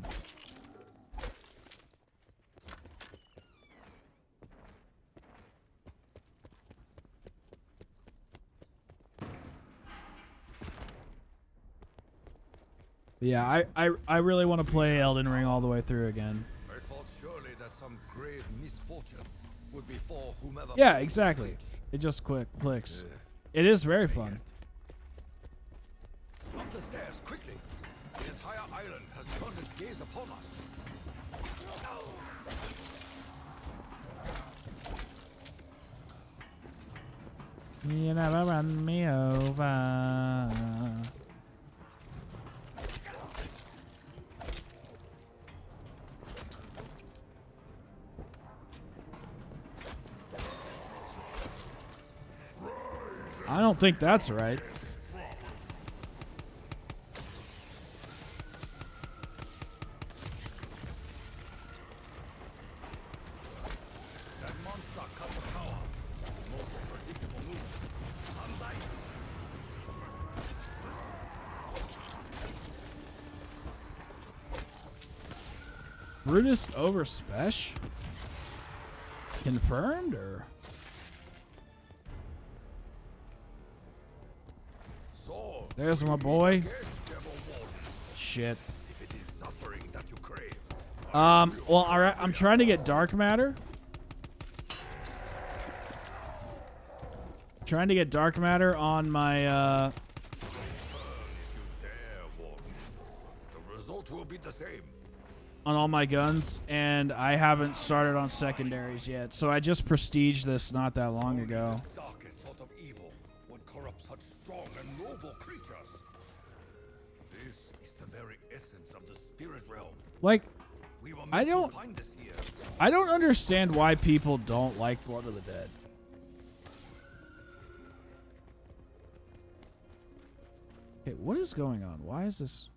Yeah, I really want to play Elden Ring all the way through again. I thought surely that some grave misfortune would befall whomever. Yeah, exactly. It just clicks. It is very fun. Up the stairs, quickly! The entire island has turned its gaze upon us. You never run me over. I don't think that's right. That monster cut the tower. Most predictable move. Banzai. Brutus over Spesh? Confirmed or? So, There's my boy. get devil warden. Shit. If it is suffering that you crave. Well, alright, I'm trying to get dark matter. Trying to get dark matter on my, Burn if you dare, warden. The result will be the same. on all my guns, and I haven't started on secondaries yet. So I just prestiged this not that long ago. The darkest sort of evil would corrupt such strong and noble creatures. This is the very essence of the spirit realm. Like, We were I meant don't- to find this here. I don't understand why people don't like Blood of the Dead. Okay, what is going on? Why is this?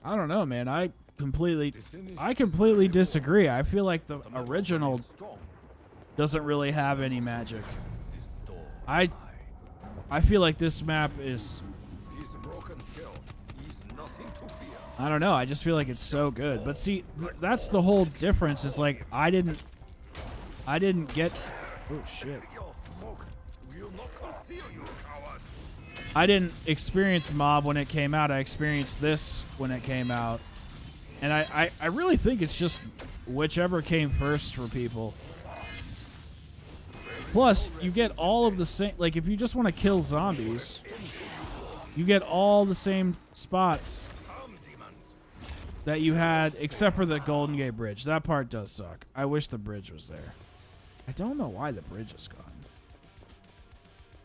I don't know, man. I completely disagree. I feel like the original Strong. doesn't really have any magic. This door. I feel like this map is, This broken shell is nothing to fear. I don't know. I just feel like it's so good. But see, that's the whole difference. Is like I didn't get. Oh shit! Your smoke will not conceal you, coward. I didn't experience Mob when it came out. I experienced this when it came out, and I really think it's just whichever came first for people. Plus, you get all of the same, like if you just want to kill zombies, you get all the same spots that you had, except for the Golden Gate Bridge. That part does suck. I wish the bridge was there. I don't know why the bridge is gone.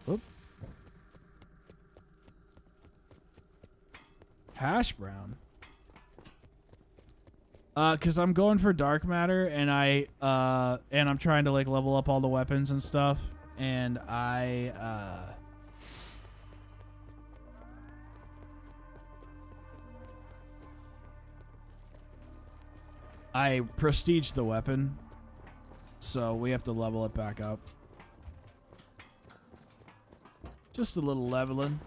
Oop. Hash brown. Cause I'm going for dark matter, and I'm trying to like level up all the weapons and stuff, and I prestiged the weapon, so we have to level it back up. Just a little leveling.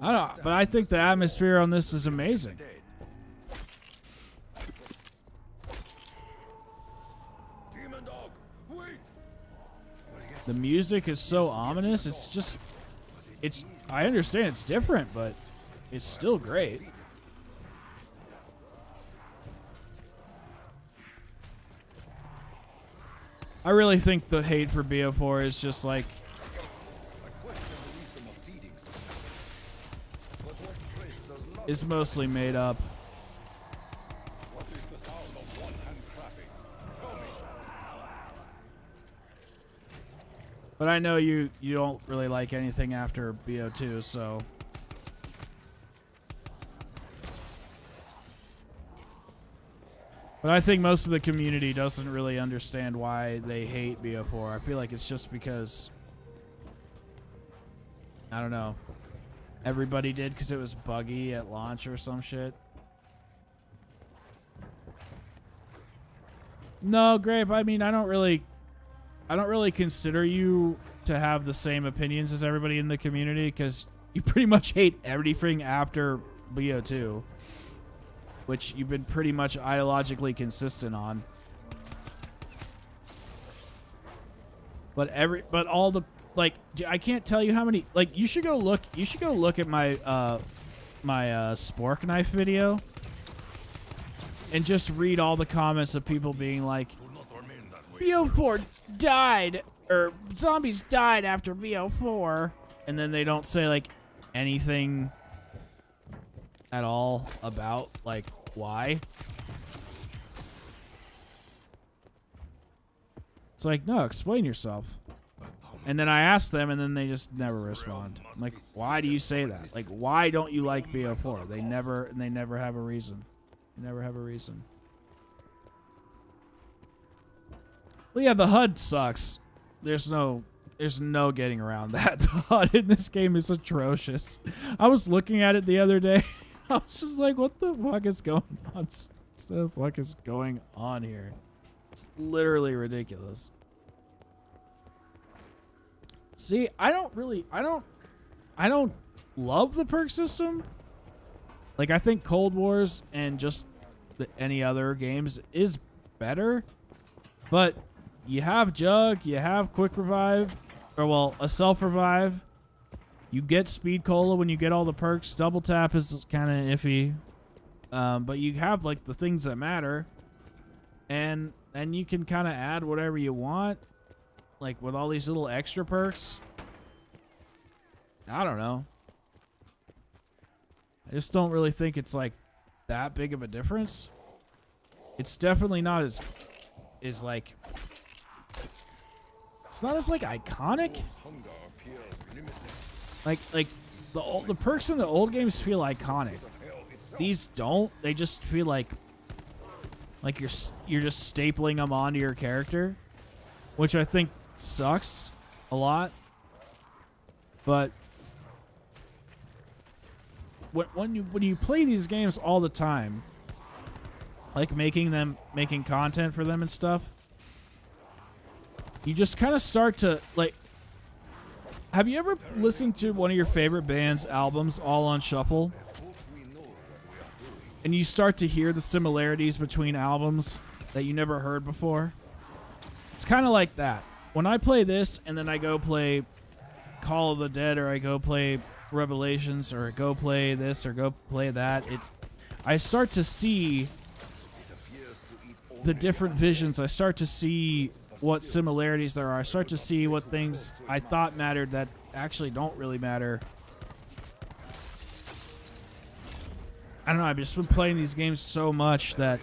I don't know, but I think the atmosphere on this is amazing. Demon dog, wait! The music is so ominous. It's just, I understand it's different, but it's still great. I really think the hate for BO4 is just like, is mostly made up. What is the sound of one hand clapping? Tell me. But I know you don't really like anything after BO2, so. But I think most of the community doesn't really understand why they hate BO4. I feel like it's just because, I don't know, everybody did because it was buggy at launch or some shit. No, Grape, I mean, I don't really consider you to have the same opinions as everybody in the community, because you pretty much hate everything after BO2, which you've been pretty much ideologically consistent on. But all the, like, I can't tell you how many, like, you should go look at my my spork knife video and just read all the comments of people being like, BO4 died, or zombies died after BO4, and then they don't say like anything at all about like why. It's like, no, explain yourself. And then I ask them, and then they just never respond. I'm like, why do you say that? Like, why don't you like BO4? They never have a reason. They never have a reason. Well, yeah, the HUD sucks. There's no getting around that. The HUD in this game is atrocious. I was looking at it the other day. I was just like, what the fuck is going on? What the fuck is going on here? It's literally ridiculous. See, I don't love the perk system. Like, I think Cold Wars and just any other games is better. But you have Jug, you have Quick Revive, or well, a Self Revive. You get Speed Cola when you get all the perks. Double Tap is kind of iffy. But you have, like, the things that matter. And you can kind of add whatever you want. Like, with all these little extra perks. I don't know. I just don't really think it's, like, that big of a difference. It's definitely not as like... It's not as, like, iconic. Like the perks in the old games feel iconic. These don't. They just feel like you're just stapling them onto your character, which I think sucks a lot. But when you play these games all the time, like making content for them and stuff, you just kind of start to like. Have you ever listened to one of your favorite band's albums all on shuffle? And you start to hear the similarities between albums that you never heard before? It's kind of like that. When I play this and then I go play Call of the Dead, or I go play Revelations or go play this or go play that, I start to see the different visions. I start to see what similarities there are. I start to see what things I thought mattered that actually don't really matter. I don't know, I've just been playing these games so much that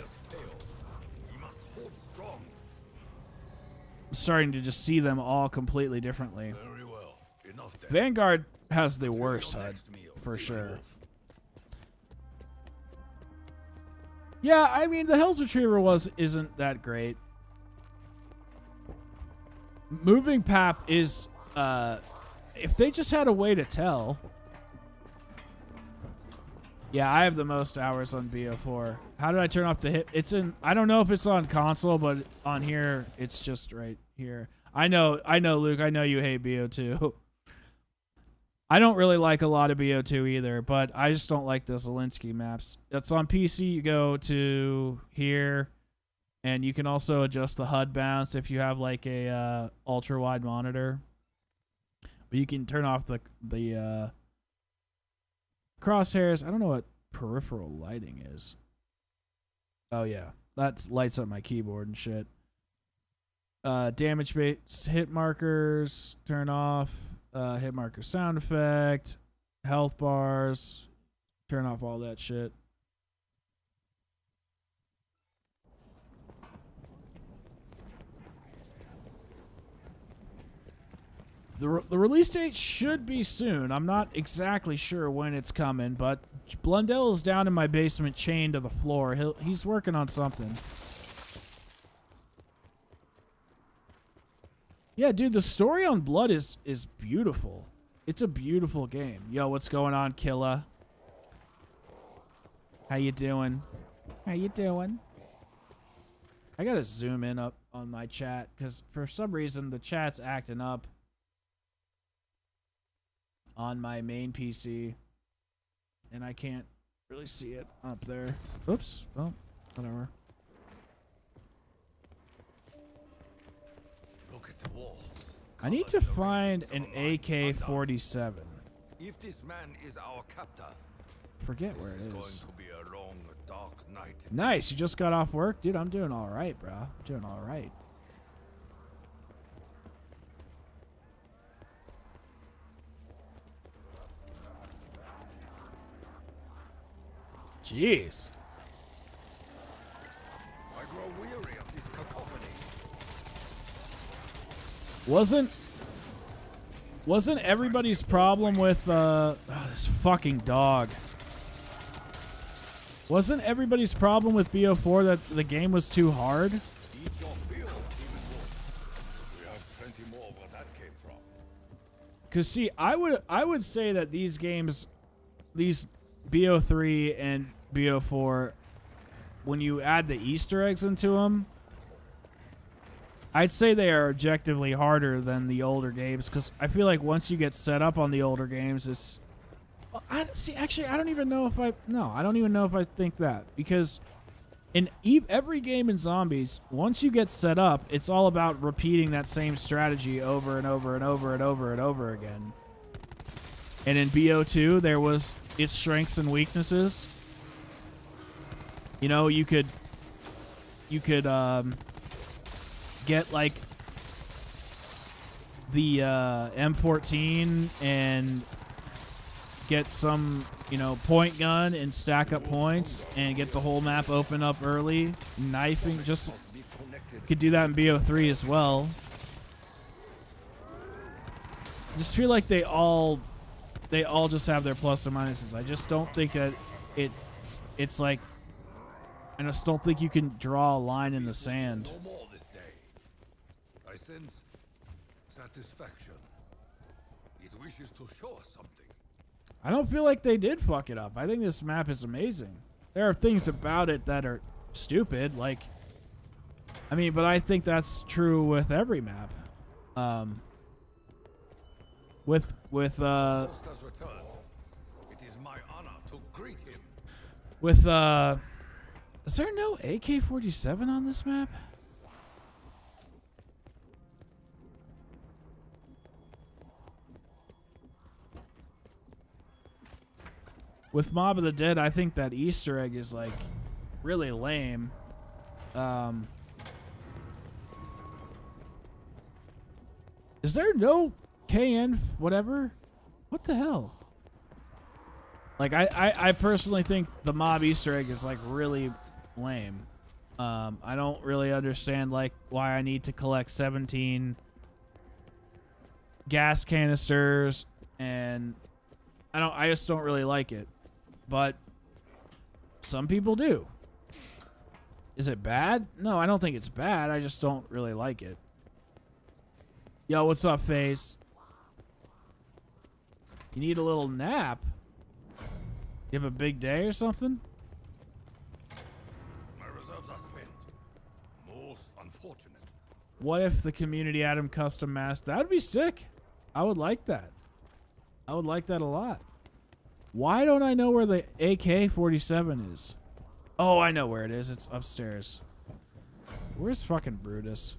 I'm starting to just see them all completely differently. Very well. Enough then. Vanguard has the worst HUD, for sure. Yeah, I mean, the Hell's Retriever isn't that great. Moving Pap is, if they just had a way to tell. Yeah, I have the most hours on BO4. How did I turn off the hit? It's in, I don't know if it's on console, but on here, it's just right here. I know, Luke, I know you hate BO2. I don't really like a lot of BO2 either, but I just don't like the Zelensky maps. It's on PC, you go to here, and you can also adjust the HUD bounce if you have like a ultra-wide monitor. But you can turn off the crosshairs. I don't know what peripheral lighting is. Oh yeah, that lights up my keyboard and shit. Damage base hit markers, turn off. Hit marker sound effect, health bars, turn off all that shit. The release date should be soon. I'm not exactly sure when it's coming, but Blundell is down in my basement chained to the floor. He's working on something. Yeah, dude, the story on Blood is beautiful. It's a beautiful game. Yo, what's going on, Killa? How you doing? How you doing? I gotta zoom in up on my chat, because for some reason the chat's acting up on my main PC, and I can't really see it up there. Oops. Oh, whatever. Look at the wall. I need to find an AK-47. If this man is our captor, Forget where it this is going is. to be a long, dark night. Nice. You just got off work? Dude, I'm doing all right, bro. I'm doing all right. Jeez. I grow weary of this cacophony. Wasn't everybody's problem with this fucking dog? Wasn't everybody's problem with BO4 that the game was too hard? Eat your fill, even more. We have plenty more where that came from. Cause see, I would say that these games, these BO3 and BO4, when you add the Easter eggs into them, I'd say they are objectively harder than the older games, because I feel like once you get set up on the older games, it's... Well, actually, I don't even know if I think that, because in every game in Zombies, once you get set up, it's all about repeating that same strategy over and over and over and over and over again. And in BO2, there was its strengths and weaknesses. You know, you could get like the M14 and get some, you know, point gun and stack up points and get the whole map open up early. Knifing, just could do that in BO3 as well. I just feel like they all just have their plus and minuses. I just don't think that it's like, I just don't think you can draw a line in the sand. No more this day. I sense satisfaction. It wishes to show us something. I don't feel like they did fuck it up. I think this map is amazing. There are things about it that are stupid, like, I mean, but I think that's true with every map. With Monsters return. It is my honor to greet him. with is there no AK-47 on this map? with Mob of the Dead, I think that Easter egg is like really lame. Is there no KN whatever? What the hell? Like I personally think the Mob Easter egg is like really lame. I don't really understand like why I need to collect 17 gas canisters, and I just don't really like it. But some people do. Is it bad? No, I don't think it's bad. I just don't really like it. Yo, what's up, FaZe? You need a little nap? You have a big day or something? My reserves are spent. Most unfortunate. What if the community Adam custom mask? That would be sick. I would like that. I would like that a lot. Why don't I know where the AK-47 is? Oh, I know where it is. It's upstairs. Where's fucking Brutus?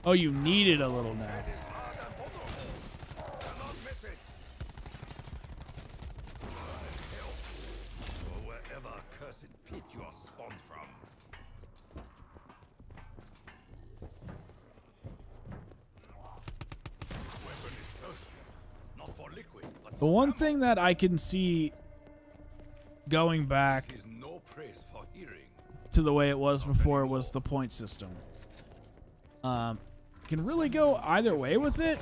Oh, you needed a little nap. Cannot miss it. Or wherever cursed pit you are spawned from. Weapon is thirsty, not for liquid, but The one thing that I can see going back is no praise for hearing. to the way it was before was the point system. Can really go either way with it,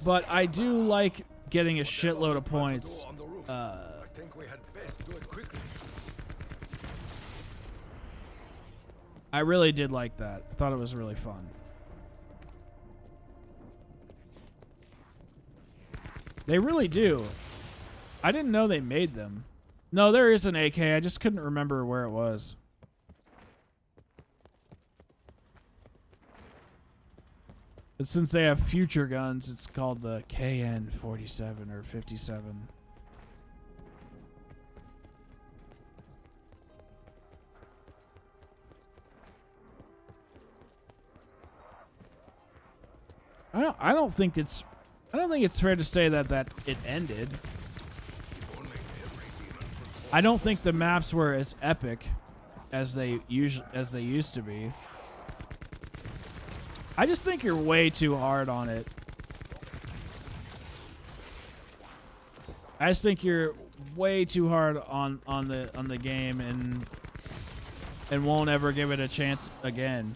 but I do like getting a shitload of points. On the roof. I think we had best do it quickly. I really did like that. I thought it was really fun. They really do. I didn't know they made them. No, there is an AK. I just couldn't remember where it was. But since they have future guns, it's called the KN-47 or 57. I don't think it's fair to say that it ended. I don't think the maps were as epic as they used to be. I just think you're way too hard on it. I just think you're way too hard on the game and won't ever give it a chance again.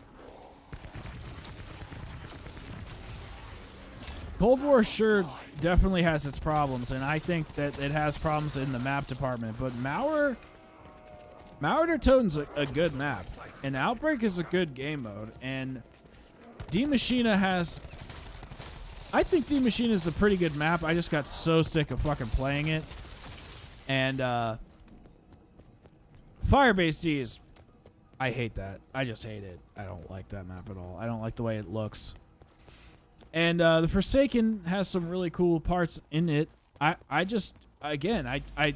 Cold War sure definitely has its problems, and I think that it has problems in the map department, but Mauer der Toten's a good map, and Outbreak is a good game mode, and D Machina has... I think D Machina is a pretty good map. I just got so sick of fucking playing it. And Firebase D is... I hate that. I just hate it. I don't like that map at all. I don't like the way it looks. And the Forsaken has some really cool parts in it. I just... Again, I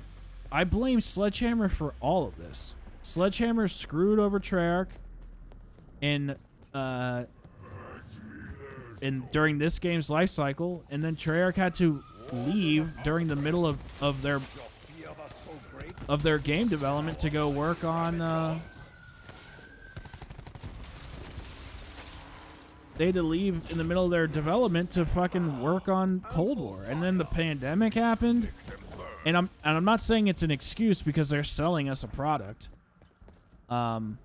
blame Sledgehammer for all of this. Sledgehammer screwed over Treyarch during this game's life cycle, and then Treyarch had to leave during the middle of their game development to go work on they had to leave in the middle of their development to fucking work on Cold War, and then the pandemic happened, and I'm not saying it's an excuse because they're selling us a product, and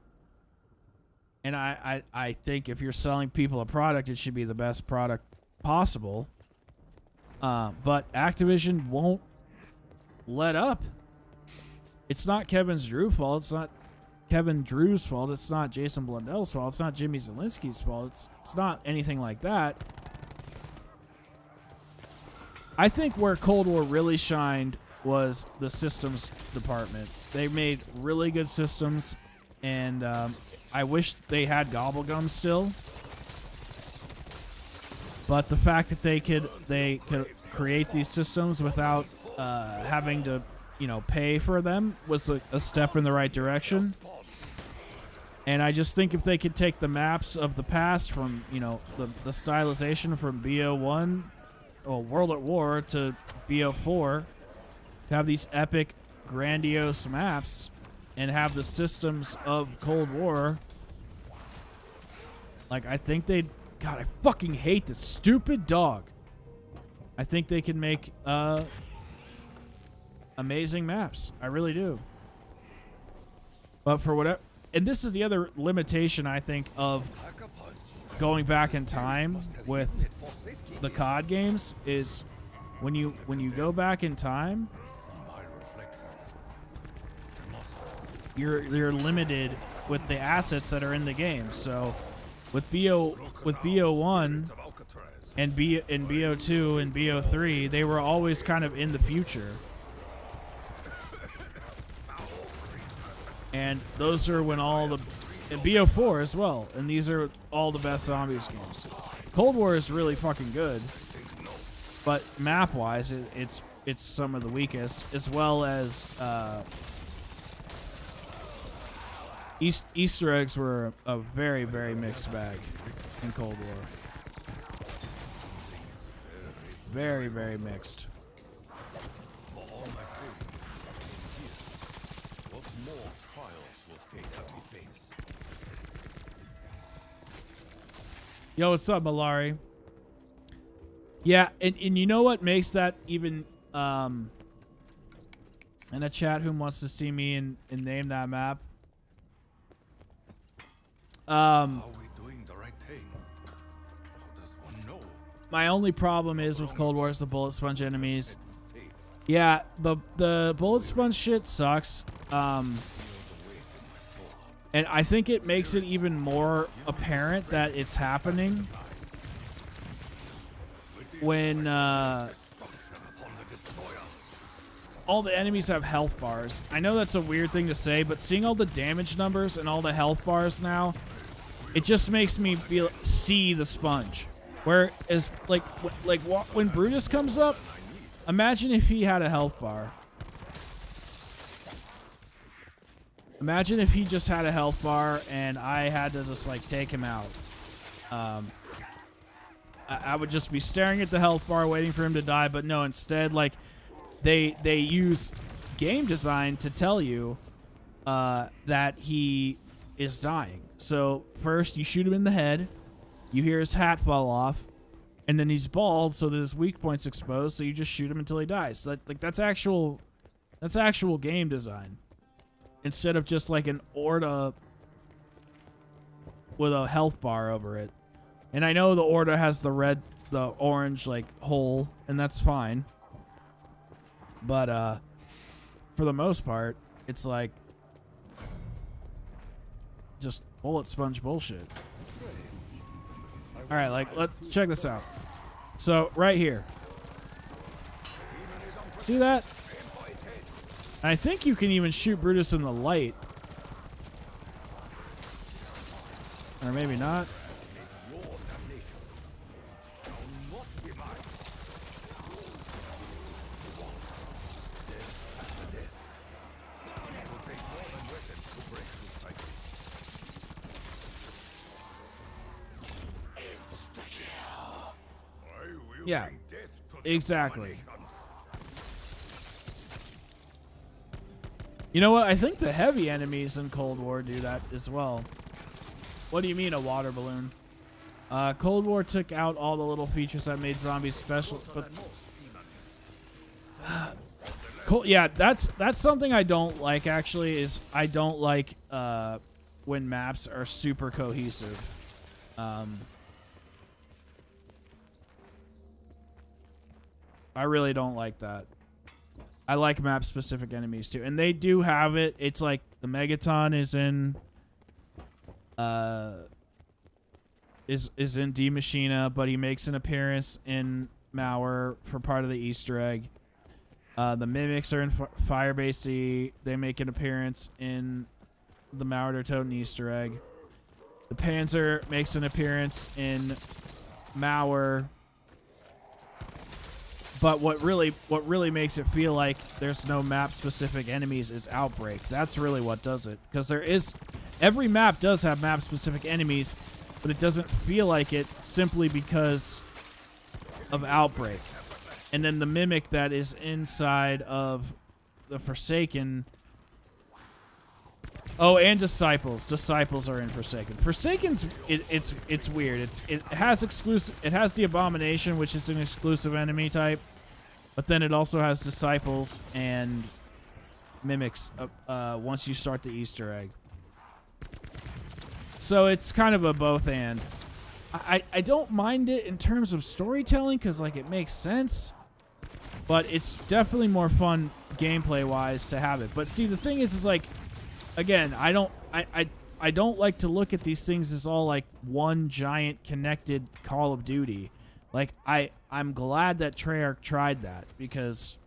I think if you're selling people a product, it should be the best product possible. But Activision won't let up. It's not Kevin Drew's fault. It's not Kevin Drew's fault. It's not Jason Blundell's fault. It's not Jimmy Zielinski's fault. It's not anything like that. I think where Cold War really shined was the systems department. They made really good systems, and I wish they had Gobblegum still. But the fact that they could create these systems without having to, pay for them was a step in the right direction. And I just think if they could take the maps of the past from, you know, the stylization from BO1 or World at War to BO4, to have these epic, grandiose maps and have the systems of Cold War, like, I think they'd... God, I fucking hate this stupid dog. I think they can make amazing maps. I really do. But for whatever... And this is the other limitation, I think, of going back in time with the COD games, is when you go back in time, you're limited with the assets that are in the game. So with BO1 and BO2 and BO3, they were always kind of in the future. And those are when all the... And BO4 as well. And these are all the best Zombies games. Cold War is really fucking good. But map-wise, it's some of the weakest. As well as... Easter eggs were a very, very mixed bag in Cold War. Very, very mixed. Yo, what's up, Malari? Yeah, and you know what makes that even, in a chat, who wants to see me and name that map? Are we doing the right thing? How does one know? My only problem is with Cold War is the bullet sponge enemies. Yeah, the bullet sponge shit sucks. And I think it makes it even more apparent that it's happening when all the enemies have health bars. I know that's a weird thing to say, but seeing all the damage numbers and all the health bars now, it just makes me see the sponge. Whereas, when Brutus comes up, imagine if he had a health bar. Imagine if he just had a health bar and I had to just, like, take him out. I would just be staring at the health bar waiting for him to die, but no, instead, like, they use game design to tell you that he is dying. So first you shoot him in the head, you hear his hat fall off, and then he's bald so that his weak point's exposed, so you just shoot him until he dies. So that's actual game design. Instead of just like an Orda with a health bar over it. And I know the Orda has the orange like hole, and that's fine. But for the most part, it's like just bullet sponge bullshit. All right, like, let's check this out. So right here, see that? I think you can even shoot Brutus in the light. Or maybe not. Yeah, exactly. You know what? I think the heavy enemies in Cold War do that as well. What do you mean a water balloon? Cold War took out all the little features that made zombies special. But yeah, that's something I don't like. Actually, is I don't like when maps are super cohesive. I really don't like that. I like map-specific enemies too, and they do have it. It's like the Megaton is in, is in D Machina, but he makes an appearance in Mauer for part of the Easter egg. The Mimics are in Firebase D. They make an appearance in the Mauer der Toten Easter egg. The Panzer makes an appearance in Mauer. But what really makes it feel like there's no map-specific enemies is Outbreak. That's really what does it. Because there is... Every map does have map-specific enemies, but it doesn't feel like it simply because of Outbreak. And then the Mimic that is inside of the Forsaken. Oh, and Disciples. Disciples are in Forsaken. Forsaken's it's weird. It has the Abomination, which is an exclusive enemy type, but then it also has Disciples and Mimics once you start the Easter egg. So it's kind of a both and. I don't mind it in terms of storytelling because like it makes sense, but it's definitely more fun gameplay wise to have it. But see, the thing is like, again, I don't like to look at these things as all like one giant connected Call of Duty. Like I'm glad that Treyarch tried that because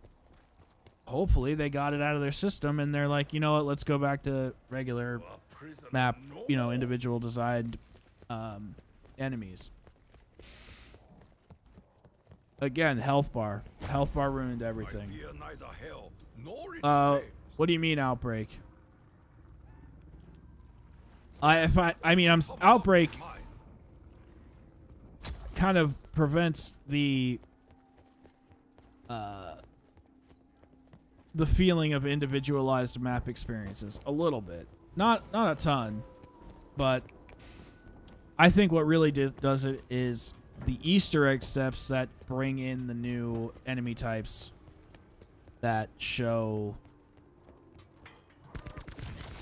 hopefully they got it out of their system and they're like, you know what, let's go back to regular map, you know, individual designed enemies. Again, health bar ruined everything. What do you mean Outbreak? Outbreak kind of prevents the feeling of individualized map experiences a little bit. Not a ton, but I think what really does it is the Easter egg steps that bring in the new enemy types that show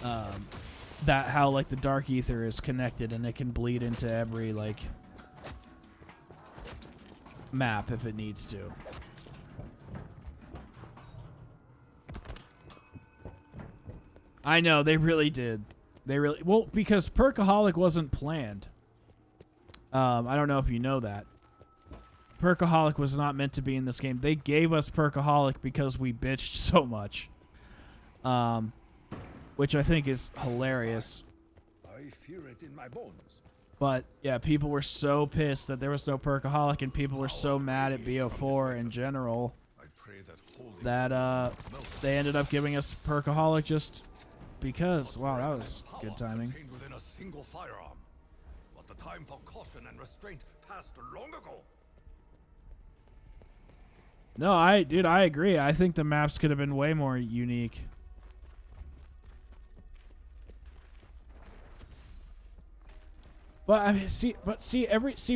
that how like the Dark Ether is connected and it can bleed into every like map if it needs to. I know, they really did. Well, because Perkaholic wasn't planned. I don't know if you know that. Perkaholic was not meant to be in this game. They gave us Perkaholic because we bitched so much. Which I think is hilarious. I fear it in my bones. But, yeah, people were so pissed that there was no Perkaholic, and people were so mad at BO4 in general that they ended up giving us Perkaholic just because. Wow, that was good timing. Within a single firearm. But the time for caution and restraint passed long ago. No, I agree. I think the maps could have been way more unique. But I mean, see,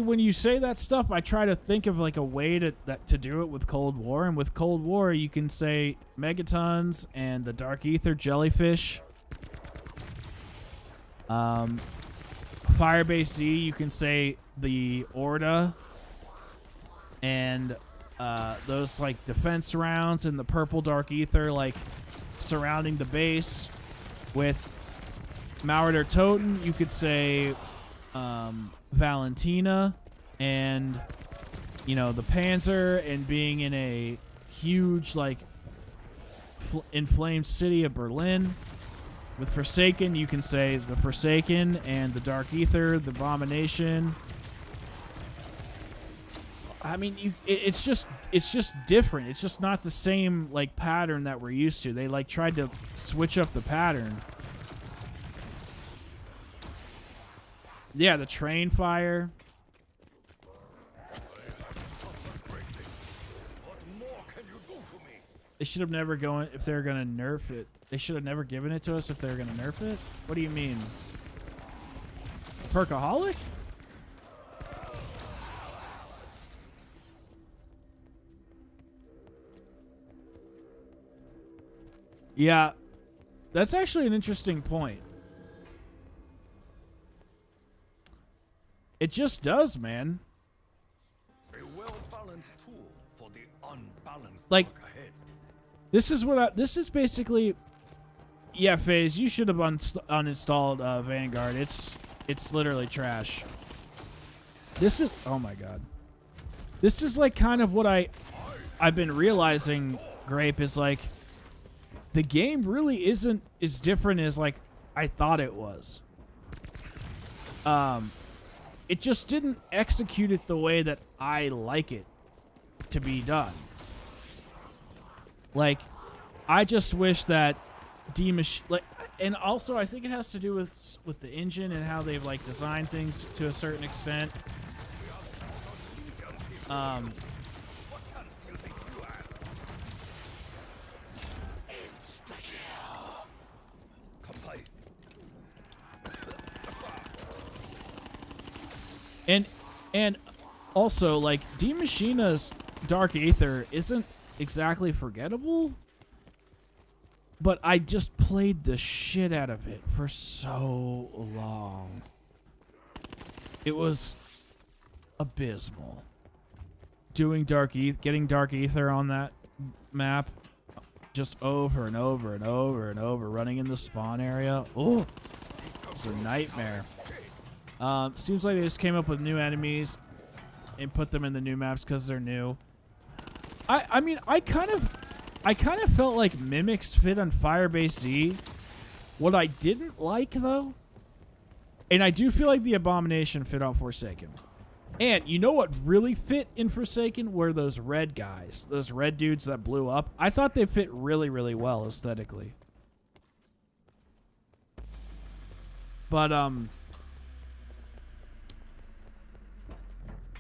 when you say that stuff, I try to think of like a way to do it with Cold War, and with Cold War, you can say Megatons and the Dark Ether jellyfish. Firebase Z, you can say the Orda, and those like defense rounds and the purple Dark Ether like surrounding the base. With Mauer Toten, you could say Valentina and, you know, the Panzer and being in a huge like inflamed city of Berlin. With Forsaken, you can say the Forsaken and the Dark Ether, the Abomination. I mean, it's just different. It's just not the same like pattern that we're used to. They like tried to switch up the pattern. Yeah, the train fire. They should have never gone if they're gonna nerf it. They should have never given it to us if they're gonna nerf it. What do you mean? Perkaholic? Yeah, that's actually an interesting point. It just does, man. A well-balanced tool for the unbalanced like work ahead. this is basically, yeah, FaZe, you should have uninstalled Vanguard. It's literally trash. This is, oh my god. This is like kind of what I've been realizing, Grape, is like the game really isn't as different as like I thought it was. It just didn't execute it the way that I like it to be done. Like, I just wish that and also I think it has to do with the engine and how they've like designed things to a certain extent. And also, like, D Machina's Dark Aether isn't exactly forgettable, but I just played the shit out of it for so long. It was abysmal. Getting Dark Aether on that map just over and over and over and over, running in the spawn area. Oh, it's a nightmare. Seems like they just came up with new enemies and put them in the new maps because they're new. I mean, I kind of felt like Mimics fit on Firebase Z. What I didn't like, though, and I do feel like the Abomination fit on Forsaken. And you know what really fit in Forsaken were those red guys, those red dudes that blew up. I thought they fit really, really well aesthetically. But,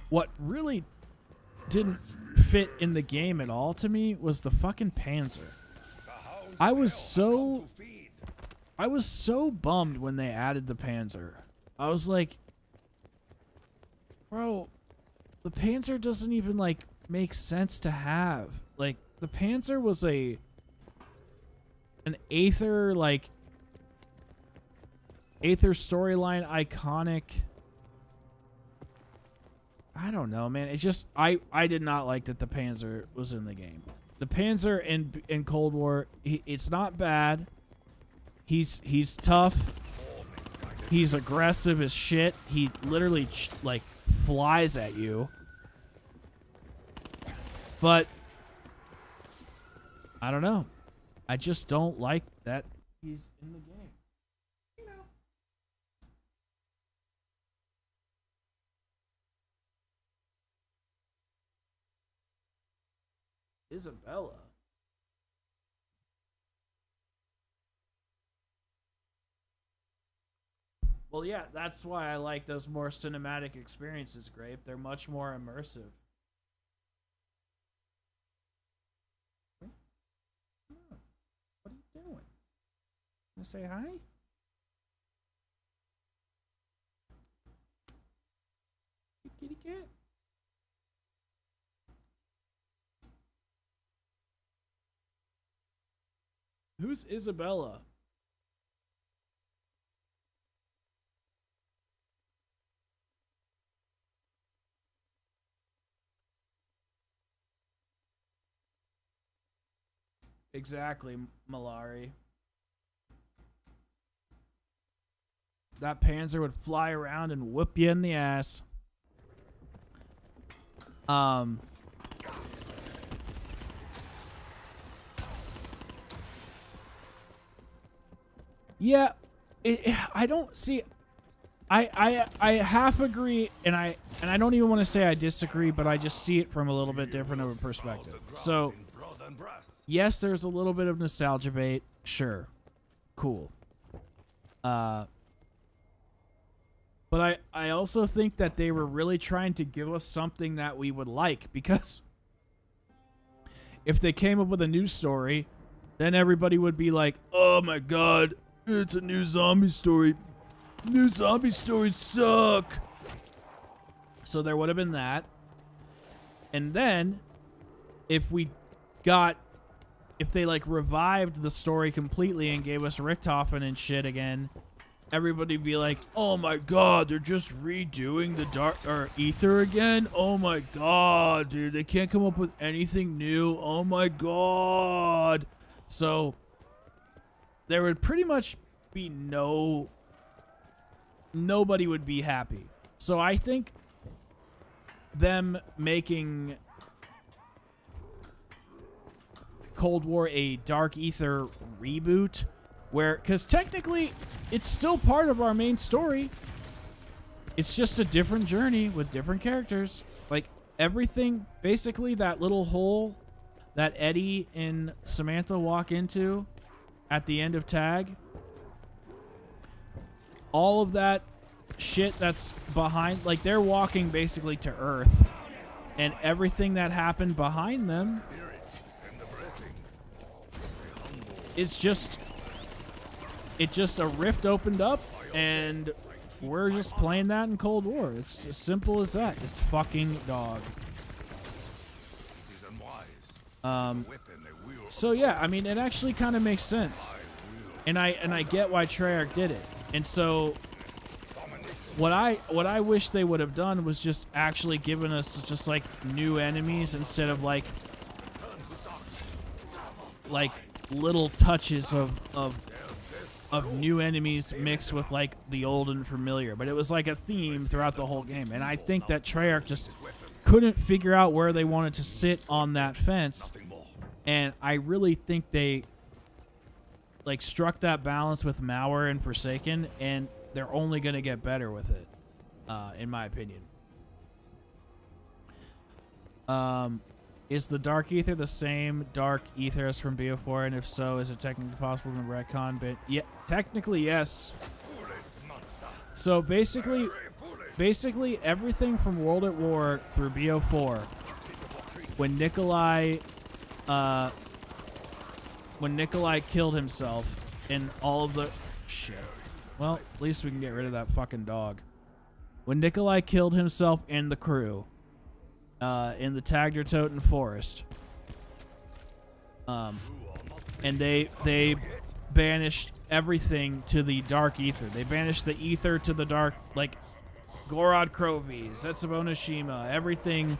what really didn't fit in the game at all to me was the fucking Panzer. I was so bummed when they added the Panzer. I was like, bro, the Panzer doesn't even like make sense to have. Like, the Panzer was an Aether, like, Aether storyline iconic. I don't know, man. It's just I did not like that the Panzer was in the game. The Panzer in Cold War, it's not bad. He's tough. He's aggressive as shit. He literally like flies at you. But I don't know. I just don't like that he's in the game. You know. Isabella. Well, yeah, that's why I like those more cinematic experiences, Grape. They're much more immersive. Oh, what are you doing? Wanna say hi? Hey, kitty cat. Who's Isabella? Exactly, Malari. That Panzer would fly around and whoop you in the ass. Yeah, I don't see. I half agree, and I don't even want to say I disagree, but I just see it from a little bit different of a perspective. So, yes, there's a little bit of nostalgia bait. Sure, cool. But I also think that they were really trying to give us something that we would like, because if they came up with a new story, then everybody would be like, "Oh my god, it's a new zombie story. New zombie stories suck." So there would have been that. And then if they like revived the story completely and gave us Richthofen and shit again, everybody would be like, "Oh my god, they're just redoing the Dark or Aether again? Oh my god, dude, they can't come up with anything new. Oh my god." So there would pretty much be nobody would be happy. So I think them making Cold War a Dark Aether reboot, because technically it's still part of our main story. It's just a different journey with different characters. Like everything, basically that little hole that Eddie and Samantha walk into at the end of Tag, all of that shit that's behind, like they're walking basically to Earth, and everything that happened behind them is just a rift opened up, and we're just playing that in Cold War. It's as simple as that. It's fucking dog. So yeah, I mean, it actually kind of makes sense, and I get why Treyarch did it. And so what I wish they would have done was just actually given us just like new enemies instead of like little touches of new enemies mixed with like the old and familiar. But it was like a theme throughout the whole game, and I think that Treyarch just couldn't figure out where they wanted to sit on that fence, and I really think they like struck that balance with Malware and Forsaken, and they're only going to get better with it, in my opinion. Is the Dark Ether the same Dark Ether as from BO4? And if so, is it technically possible to retcon? But yeah, technically yes. So basically everything from World at War through BO4, when Nikolai killed himself and all of the shit. Well, at least we can get rid of that fucking dog. When Nikolai killed himself and the crew in the Tagdertoten Forest, and they banished everything to the Dark Ether. They banished the Ether to the Dark, like Gorod Krovi, Zetsubo Nishima, everything,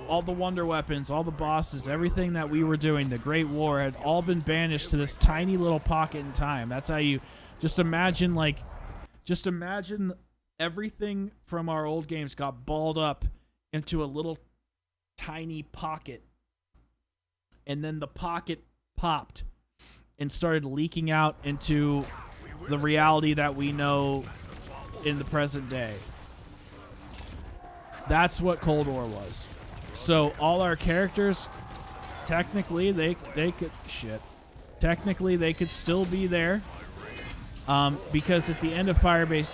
all the wonder weapons, all the bosses, everything that we were doing, the Great War, had all been banished to this tiny little pocket in time. That's how you just imagine, everything from our old games got balled up into a little tiny pocket, and then the pocket popped and started leaking out into the reality that we know in the present day. That's what Cold War was. So all our characters, technically they could still be there, because at the end of Firebase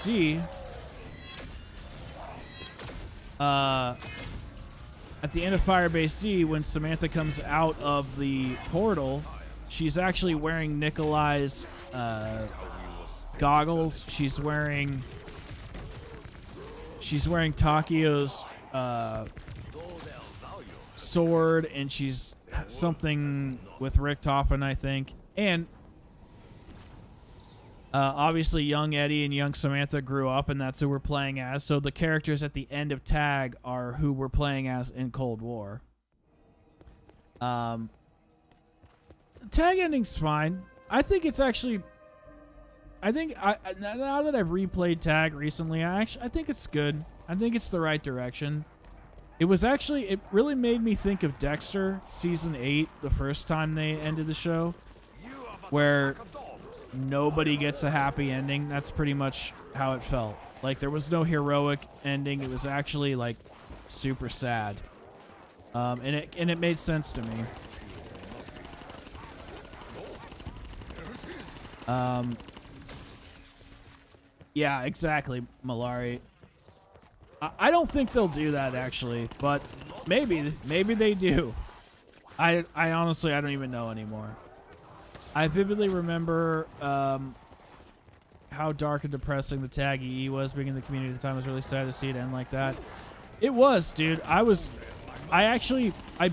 C, when Samantha comes out of the portal, she's actually wearing Nikolai's goggles. She's wearing Takio's sword, and she's something with Richtofen, I think. And obviously young Eddie and young Samantha grew up, and that's who we're playing as. So the characters at the end of Tag are who we're playing as in Cold War. Tag ending's fine. I think it's actually... now that I've replayed Tag recently, I think it's good. I think it's the right direction. It really made me think of Dexter Season 8 the first time they ended the show, where nobody gets a happy ending. That's pretty much how it felt. Like, there was no heroic ending. It was actually, like, super sad. And it made sense to me. Yeah, exactly, Malari. I don't think they'll do that, actually, but maybe they do. I honestly, I don't even know anymore. I vividly remember how dark and depressing the Tag EE was being in the community at the time. It was really sad to see it end like that. It was, dude. I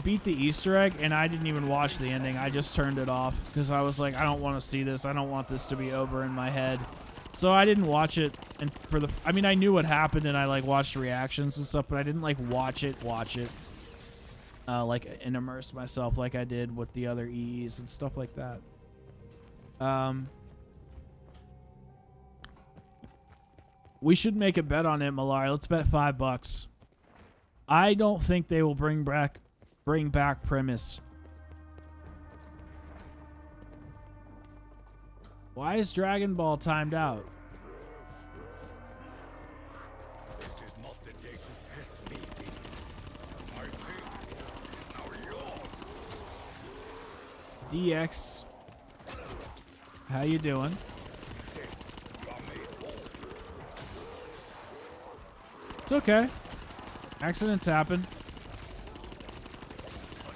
beat the Easter egg, and I didn't even watch the ending. I just turned it off because I was like, I don't want to see this. I don't want this to be over in my head. So I didn't watch it, and I knew what happened, and I like watched reactions and stuff, but I didn't like watch it, and immerse myself like I did with the other EEs and stuff like that. We should make a bet on it, Malari. Let's bet $5. I don't think they will bring back Premise. Why is Dragon Ball timed out? This is not the day to test me. My king, now yours. DX, how you doing? It's okay. Accidents happen. Such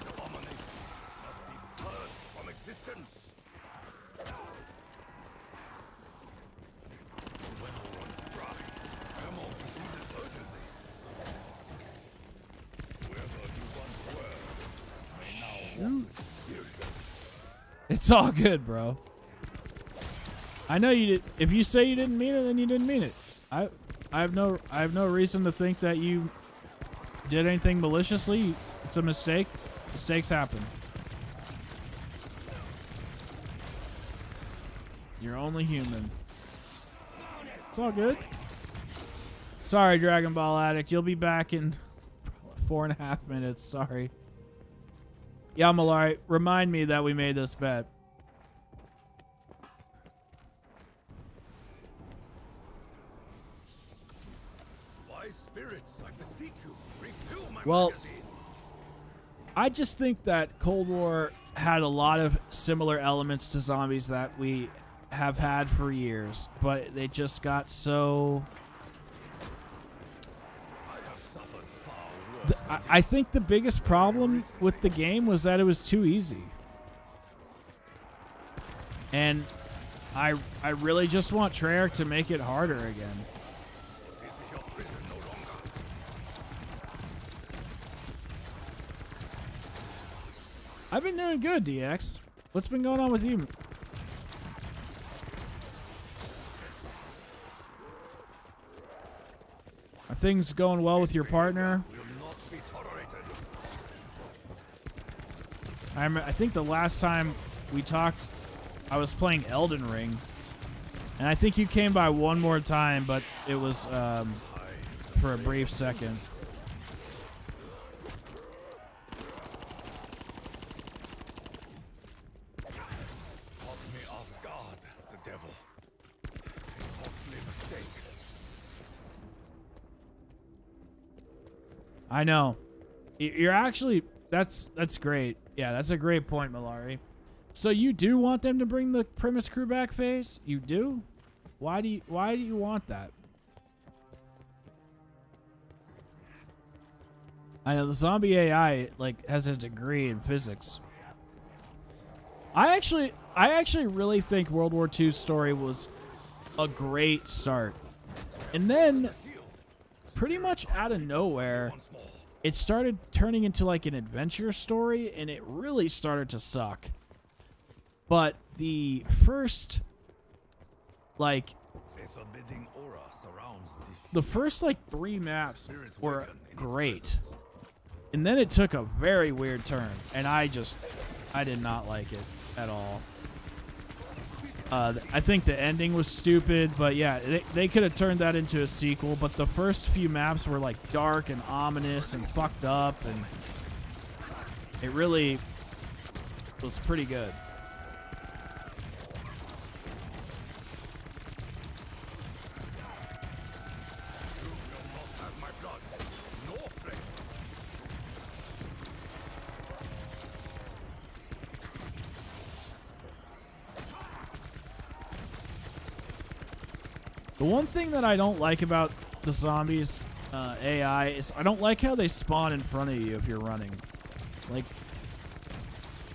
abomination must be purged from existence. The well runs dry. Venmo is needed urgently. Whoever you once were may now walk with spirit. It's all good, bro. I know you did. If you say you didn't mean it, then you didn't mean it. I have no reason to think that you did anything maliciously. It's a mistake. Mistakes happen. You're only human. It's all good. Sorry, Dragon Ball Addict. You'll be back in 4.5 minutes. Sorry. Yeah, Malari, remind me that we made this bet. Wise spirits, I beseech you, refill my Well, magazine. I just think that Cold War had a lot of similar elements to zombies that we have had for years, but they just got so... I have suffered far worse. I think the biggest problem with the game was that it was too easy. And I really just want Treyarch to make it harder again. This is your prison no longer. I've been doing good, DX. What's been going on with you? Are things going well with your partner? Will not be tolerated. I think the last time we talked, I was playing Elden Ring. And I think you came by one more time, but it was for a brief second. Caught me off guard, the devil. A costly mistake. I know. You're actually... That's great. Yeah, that's a great point, Malari. So you do want them to bring the Primus crew back, FaZe? You do? Why do you want that? I know the zombie AI has a degree in physics. I actually really think World War II's story was a great start. And then pretty much out of nowhere, it started turning into like an adventure story, and it really started to suck. But the first, A forbidding aura surrounds this the first 3 maps were great. And then it took a very weird turn, and I did not like it at all. I think the ending was stupid, but yeah, they could have turned that into a sequel, but the first few maps were dark and ominous and fucked up, and it really was pretty good. have my blood, nor flesh. The one thing that I don't like about the zombies AI is I don't like how they spawn in front of you if you're running.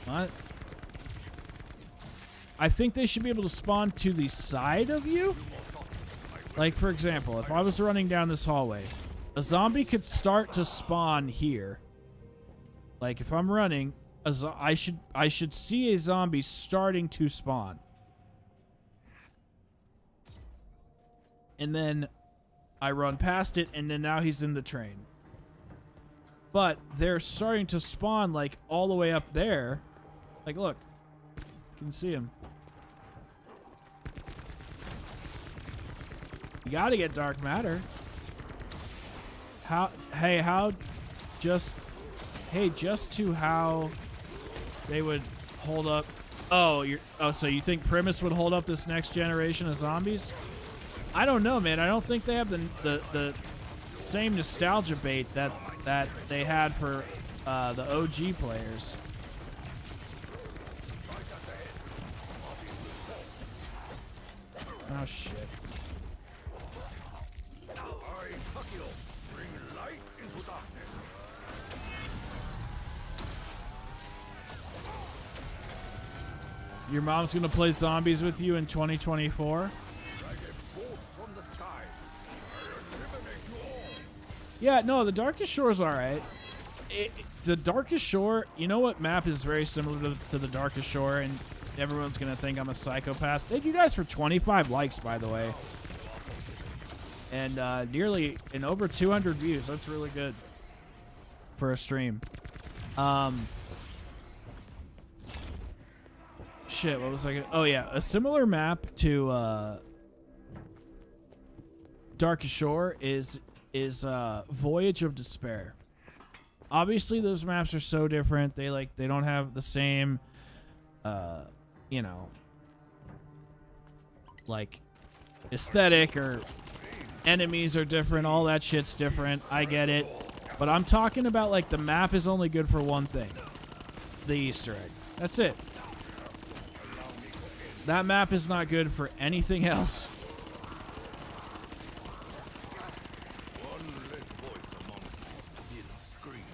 What? I think they should be able to spawn to the side of you. For example, if I was running down this hallway, a zombie could start to spawn here. If I'm running, I should see a zombie starting to spawn. And then I run past it, and then now he's in the train. But they're starting to spawn all the way up there. Look, you can see him. You gotta get dark matter. Just to how they would hold up. So you think Primus would hold up this next generation of zombies? I don't know, man. I don't think they have the same nostalgia bait that they had for the OG players. Oh shit! Your mom's gonna play zombies with you in 2024. Like a bolt from the sky. I eliminate you all. Yeah, no, the Darkest Shore's alright. The Darkest Shore, you know what map is very similar to the Darkest Shore, and everyone's gonna think I'm a psychopath. Thank you guys for 25 likes, by the way. And nearly and over 200 views. That's really good for a stream. Shit, what was I gonna... Oh, yeah. A similar map to Darkest Shore is Voyage of Despair. Obviously, those maps are so different. They don't have the same, you know, like, aesthetic, or enemies are different. All that shit's different. I get it. But I'm talking about, like, the map is only good for one thing. The Easter egg. That's it. That map is not good for anything else. One less voice amongst the still scream.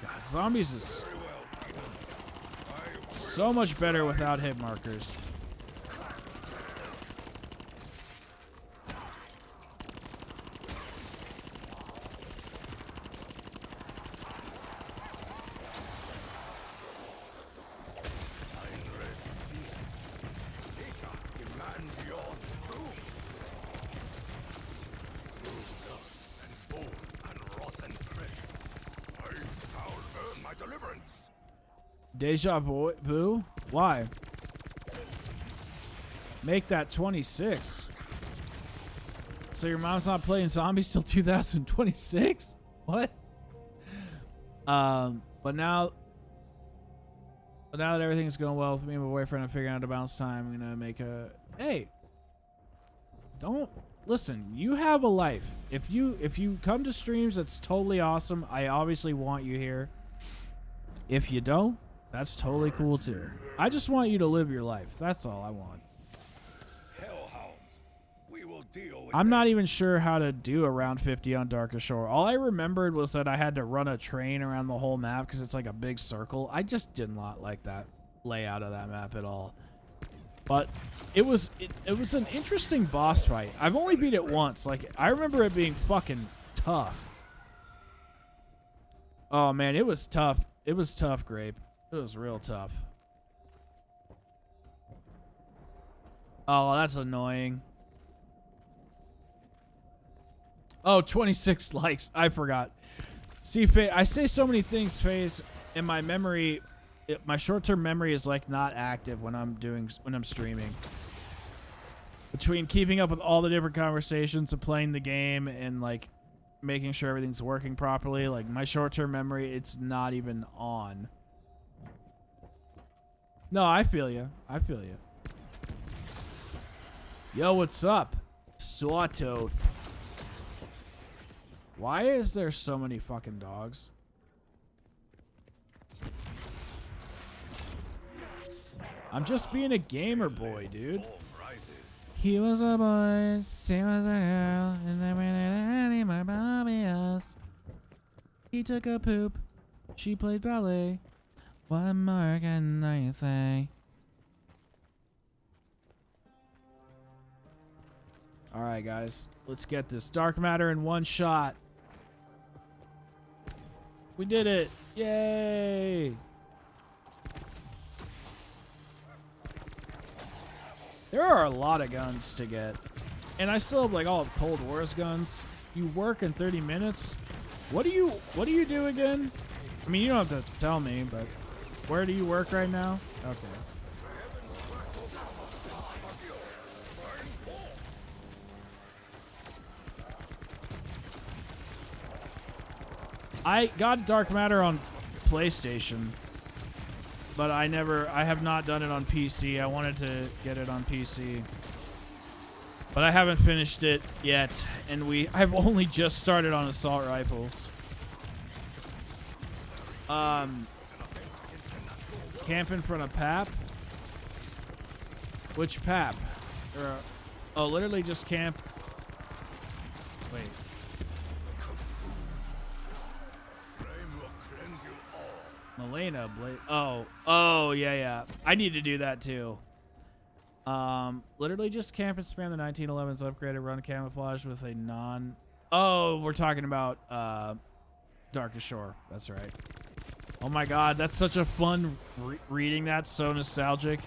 God, zombies is so much better without hit markers. Deja vu? Why? Make that 26. So your mom's not playing zombies till 2026? What? But now that everything's going well with me and my boyfriend, I'm figuring out a bounce time. I'm gonna make a... Hey, don't listen. You have a life. If you come to streams, that's totally awesome. I obviously want you here. If you don't, that's totally cool too. I just want you to live your life. That's all I want. Hellhounds. We will deal with I'm not even sure how to do a round 50 on Darkest Shore. All I remembered was that I had to run a train around the whole map because it's like a big circle. I just did not like that layout of that map at all. But it was an interesting boss fight. I've only beat it once. Like, I remember it being fucking tough. Oh man, it was tough. It was tough, Grape. It was real tough. Oh, that's annoying. Oh, 26 likes. I forgot. See, I say so many things, FaZe, in my memory. My short-term memory is like not active when I'm streaming. Between keeping up with all the different conversations and playing the game and like making sure everything's working properly, like my short-term memory, it's not even on. No, I feel you. I feel you. Yo, what's up? Sawtooth. Why is there so many fucking dogs? I'm just being a gamer boy, dude. He was a boy, she was a girl, and then when any my mommy else. He took a poop, she played ballet. What more can I say? Alright, guys. Let's get this dark matter in one shot. We did it! Yay! There are a lot of guns to get. And I still have like all of Cold War's guns. You work in 30 minutes? What do you do again? I mean, you don't have to tell me, but where do you work right now? Okay. I got Dark Matter on PlayStation, but I have not done it on PC. I wanted to get it on PC, but I haven't finished it yet, and I've only just started on assault rifles. Camp in front of Pap. Which pap? Oh, literally just camp. Wait. Milena, oh, yeah. I need to do that too. Literally just camp and spam the 1911's upgraded run camouflage with a non. Oh, we're talking about Darkest Shore. That's right. Oh my God, that's such a fun reading. That's so nostalgic.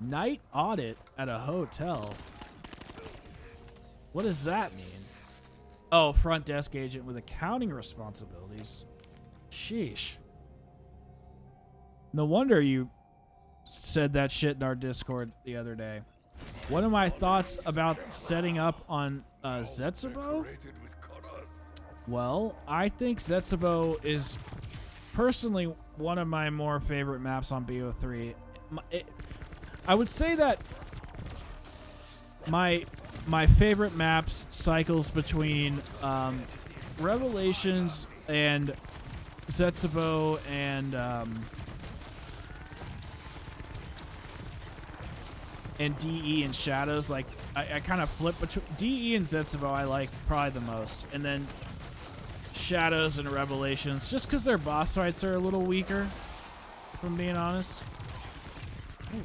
Night audit at a hotel. What does that mean? Oh, front desk agent with accounting responsibilities. Sheesh. No wonder you said that shit in our Discord the other day. What are my thoughts about setting up on Zetsubo? Well, I think Zetsubo is personally one of my more favorite maps on BO3. I would say that my favorite maps cycles between Revelations and Zetsubo and DE and Shadows. Like I kind of flip between DE and Zetsubo. I like probably the most, and then Shadows and Revelations, just because their boss fights are a little weaker, if I'm being honest. Ooh.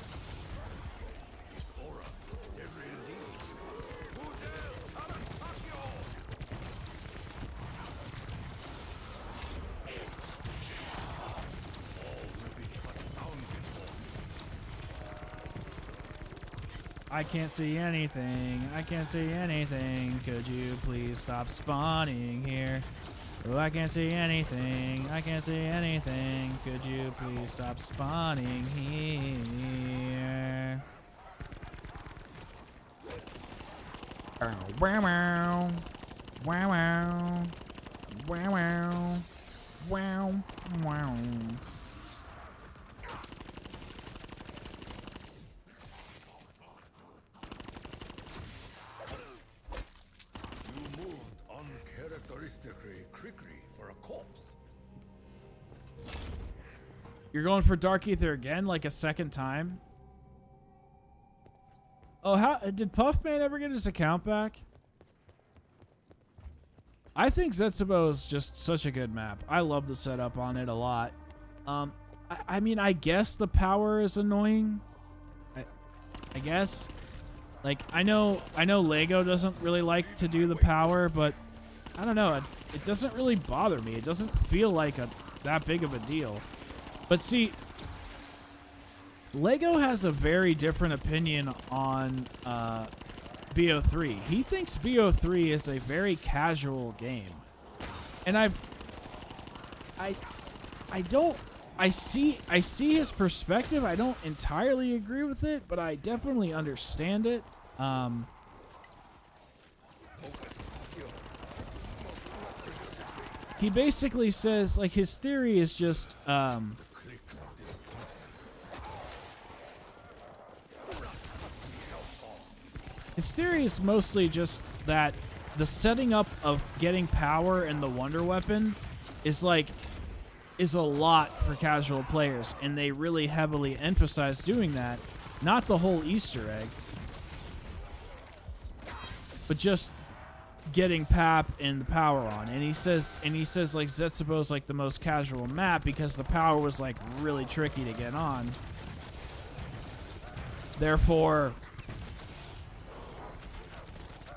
I can't see anything. I can't see anything. Could you please stop spawning here? Oh, I can't see anything. I can't see anything. Could you please stop spawning here? Wow, wow. Wow, wow. Wow, wow. Wow, wow. For a corpse. You're going for Dark Ether again, like a second time? Oh, how did Puffman ever get his account back? I think Zetsubo is just such a good map. I love the setup on it a lot. I mean, I guess the power is annoying. I guess. Like, I know Lego doesn't really like to do the power, but I don't know. It doesn't really bother me. It doesn't feel like that big of a deal. But see, Lego has a very different opinion on BO3. He thinks BO3 is a very casual game. And I see his perspective. I don't entirely agree with it, but I definitely understand it. He basically says, like, his theory is just, his theory is mostly just that the setting up of getting power and the wonder weapon is a lot for casual players, and they really heavily emphasize doing that. Not the whole Easter egg, but just getting Pap and the power on. And he says like Zetsubo's like the most casual map because the power was like really tricky to get on. Therefore,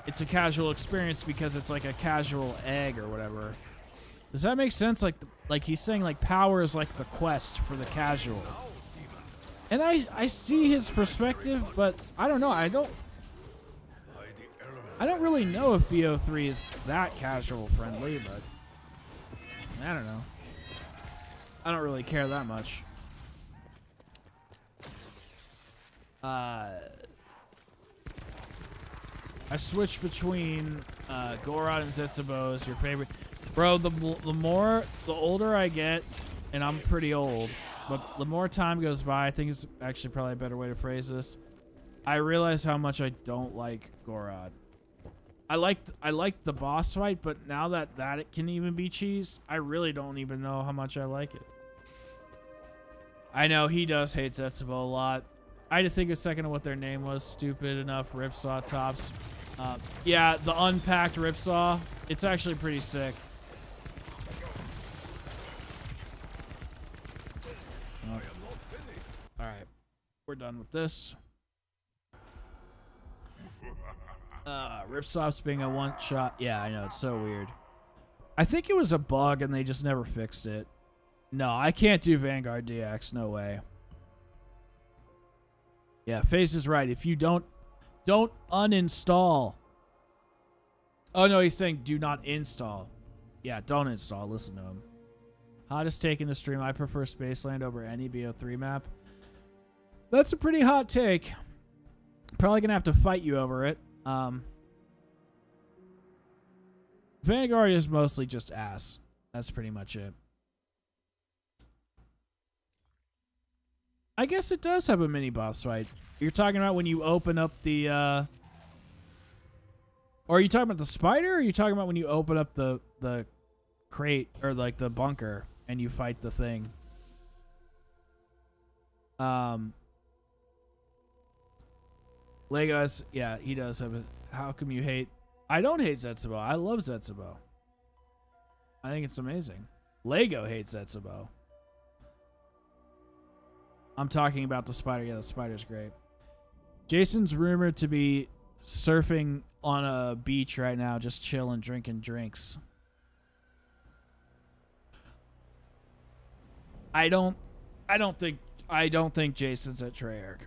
it's a casual experience because it's like a casual egg or whatever. Does that make sense? Like he's saying like power is like the quest for the casual. And I see his perspective, but I don't know. I don't really know if BO3 is that casual friendly, but I don't know. I don't really care that much. I switch between Gorod and Zetsubo as your favorite. Bro, the older I get, and I'm pretty old, but the more time goes by, I think it's actually probably a better way to phrase this, I realize how much I don't like Gorod. I liked the boss fight, but now that it can even be cheesed, I really don't even know how much I like it. I know he does hate Zetsubo a lot. I had to think a second of what their name was. Stupid enough. Ripsaw Tops. Yeah, the unpacked Ripsaw. It's actually pretty sick. Oh. All right, we're done with this. Ripsaw's being a one-shot. Yeah, I know. It's so weird. I think it was a bug and they just never fixed it. No, I can't do Vanguard DX. No way. Yeah, FaZe is right. If you don't uninstall. Oh, no, he's saying do not install. Yeah, don't install. Listen to him. Hottest take in the stream. I prefer Spaceland over any BO3 map. That's a pretty hot take. Probably going to have to fight you over it. Vanguard is mostly just ass. That's pretty much it. I guess it does have a mini boss fight. You're talking about when you open up the or are you talking about the spider, or are you talking about when you open up the crate or like the bunker and you fight the thing? Legos, yeah, he does have a. How come you hate? I don't hate Zetsubo. I love Zetsubo. I think it's amazing. Lego hates Zetsubo. I'm talking about the spider. Yeah, the spider's great. Jason's rumored to be surfing on a beach right now, just chilling, drinking drinks. I don't think Jason's at Treyarch.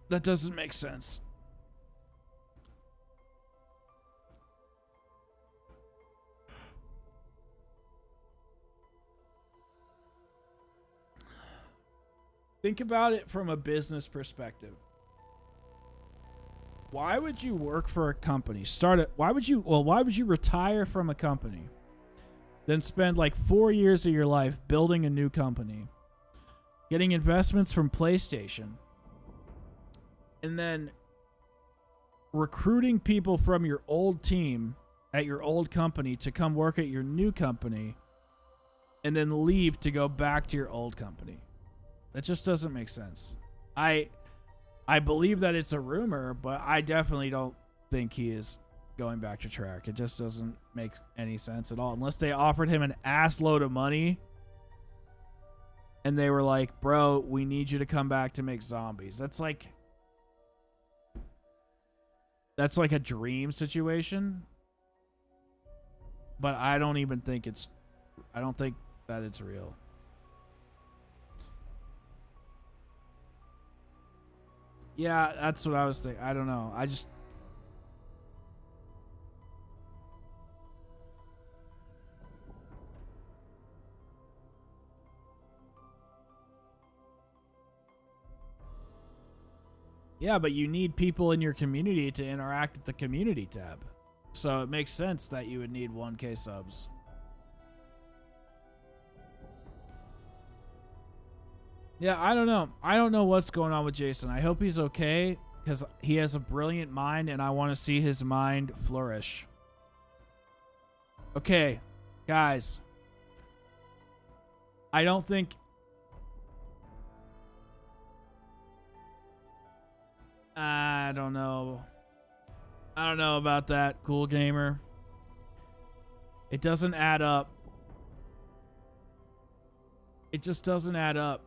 That doesn't make sense. Think about it from a business perspective. Why would you work for a company? Why would you retire from a company? Then spend like 4 years of your life building a new company, getting investments from PlayStation, and then recruiting people from your old team at your old company to come work at your new company, and then leave to go back to your old company. That just doesn't make sense. I believe that it's a rumor, but I definitely don't think he is going back to Treyarch. It just doesn't make any sense at all. Unless they offered him an ass load of money and they were like, bro, we need you to come back to make zombies. That's like a dream situation. But I don't think that it's real. Yeah, that's what I was thinking. I don't know. Yeah, but you need people in your community to interact with the community tab. So it makes sense that you would need 1K subs. Yeah, I don't know. I don't know what's going on with Jason. I hope he's okay because he has a brilliant mind and I want to see his mind flourish. Okay, guys. I don't know. I don't know about that, Cool Gamer. It doesn't add up. It just doesn't add up.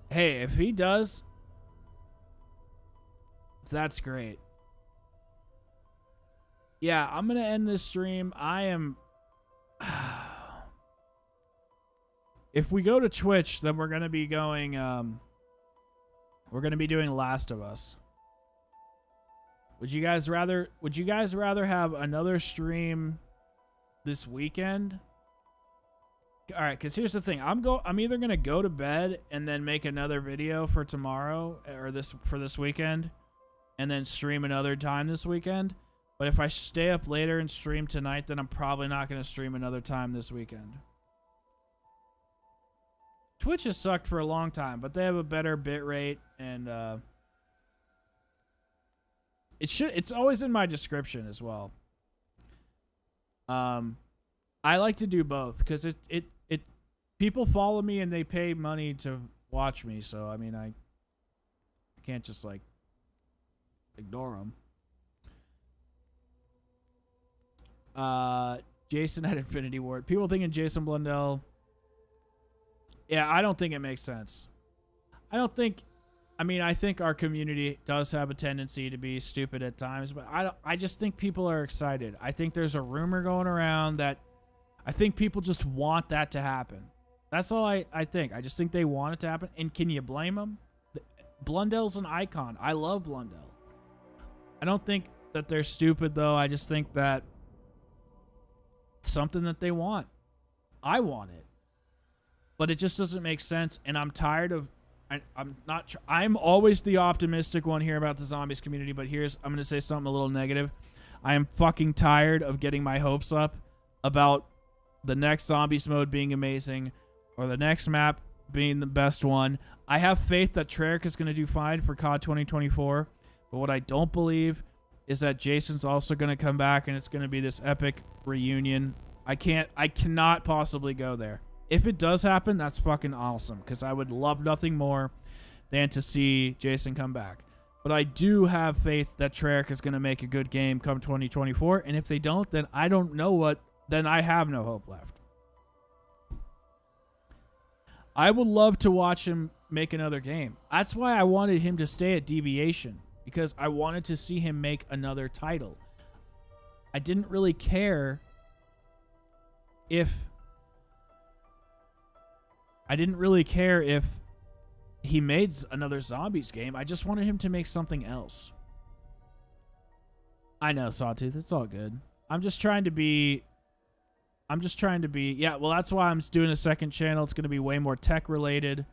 Hey, if he does, that's great. Yeah, I'm going to end this stream. If we go to Twitch, then we're going to be going, we're going to be doing Last of Us. Would you guys rather have another stream this weekend? All right, because here's the thing. I'm either going to go to bed and then make another video for tomorrow or for this weekend and then stream another time this weekend, But if I stay up later and stream tonight, then I'm probably not going to stream another time this weekend. Twitch has sucked for a long time, but they have a better bit rate, and it's always in my description as well. I like to do both because it people follow me and they pay money to watch me, so I mean I can't just like ignore them. Jason at Infinity Ward. People thinking Jason Blundell. Yeah, I don't think it makes sense. I think our community does have a tendency to be stupid at times, but I just think people are excited. I think there's a rumor going around that I think people just want that to happen. That's all I think. I just think they want it to happen. And can you blame them? Blundell's an icon. I love Blundell. I don't think that they're stupid, though. I just think that it's something that they want. I want it. But it just doesn't make sense, and I'm tired of... I'm always the optimistic one here about the zombies community, but I'm going to say something a little negative. I am fucking tired of getting my hopes up about the next zombies mode being amazing or the next map being the best one. I have faith that Treyarch is going to do fine for COD 2024, but what I don't believe is that Jason's also going to come back and it's going to be this epic reunion. I cannot possibly go there. If it does happen, that's fucking awesome, because I would love nothing more than to see Jason come back. But I do have faith that Treyarch is going to make a good game come 2024, and if they don't, then I don't know what... Then I have no hope left. I would love to watch him make another game. That's why I wanted him to stay at Deviation, because I wanted to see him make another title. I didn't really care if he made another Zombies game. I just wanted him to make something else. I know, Sawtooth. It's all good. I'm just trying to be... Yeah, well, that's why I'm doing a second channel. It's going to be way more tech-related.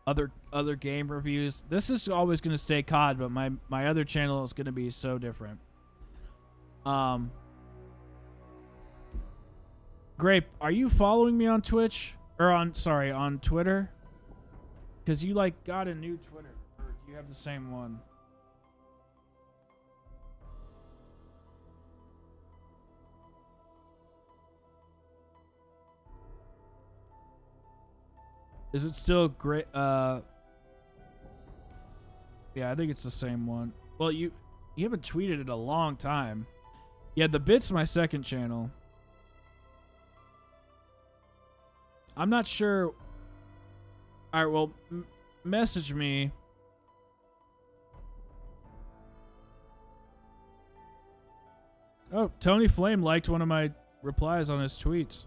Other game reviews. This is always going to stay COD, but my other channel is going to be so different. Grape, are you following me on Twitch? Or on Twitter? Because you, got a new Twitter. Or do you have the same one? Is it still great? Yeah, I think it's the same one. Well, you haven't tweeted it a long time. Yeah, theBit's my second channel. I'm not sure. All right, well, message me. Oh, Tony Flame liked one of my replies on his tweets.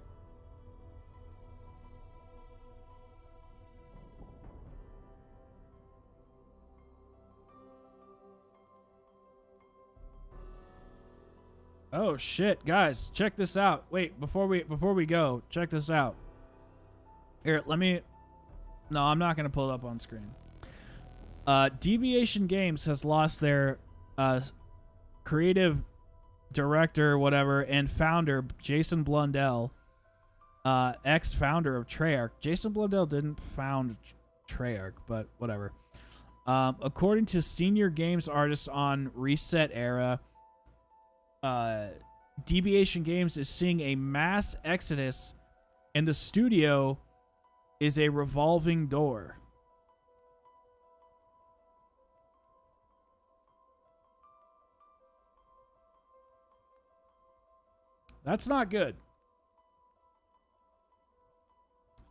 Oh shit, guys, check this out. Wait, before we go, check this out. Here, no, I'm not gonna pull it up on screen. Deviation Games has lost their creative director, whatever, and founder, Jason Blundell, ex-founder of Treyarch. Jason Blundell didn't found Treyarch, but whatever. According to senior games artists on Reset Era, Deviation Games is seeing a mass exodus, and the studio is a revolving door. That's not good.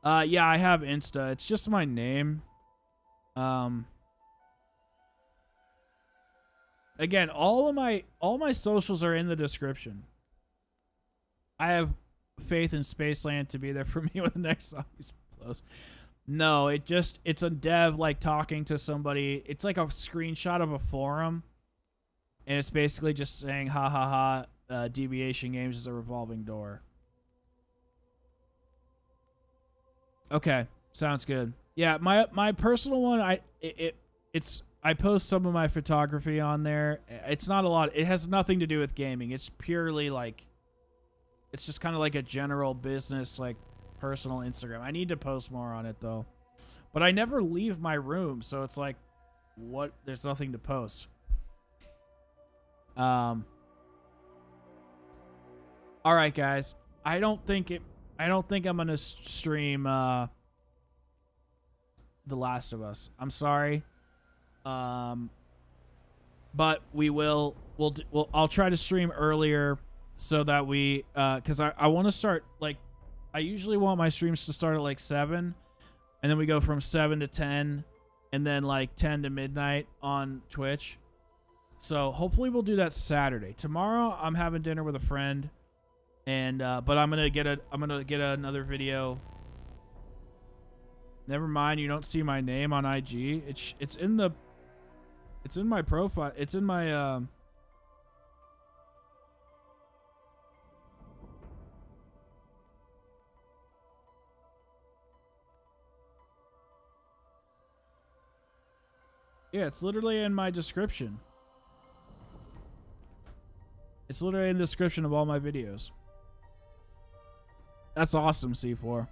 Yeah, I have Insta. It's just my name. Again, all my socials are in the description. I have faith in Spaceland to be there for me when the next zombies blows. No, it's a dev talking to somebody. It's like a screenshot of a forum, and it's basically just saying ha ha ha. Deviation Games is a revolving door. Okay, sounds good. Yeah, my personal one, it's I post some of my photography on there. It's not a lot. It has nothing to do with gaming. It's purely like, it's just kind of like a general business, like personal Instagram. I need to post more on it though. But I never leave my room, so it's like, what? There's nothing to post. All right, guys. I don't think I'm gonna stream The Last of Us. I'm sorry. But we will. I'll try to stream earlier so that we, because I want to start, like, I usually want my streams to start at like 7, and then we go from 7 to 10, and then like 10 to midnight on Twitch. So hopefully we'll do that Saturday. Tomorrow I'm having dinner with a friend, and but I'm gonna get another video. Never mind, you don't see my name on IG. It's in my profile. It's in my yeah, it's literally in my description. It's literally in the description of all my videos. That's awesome, C4.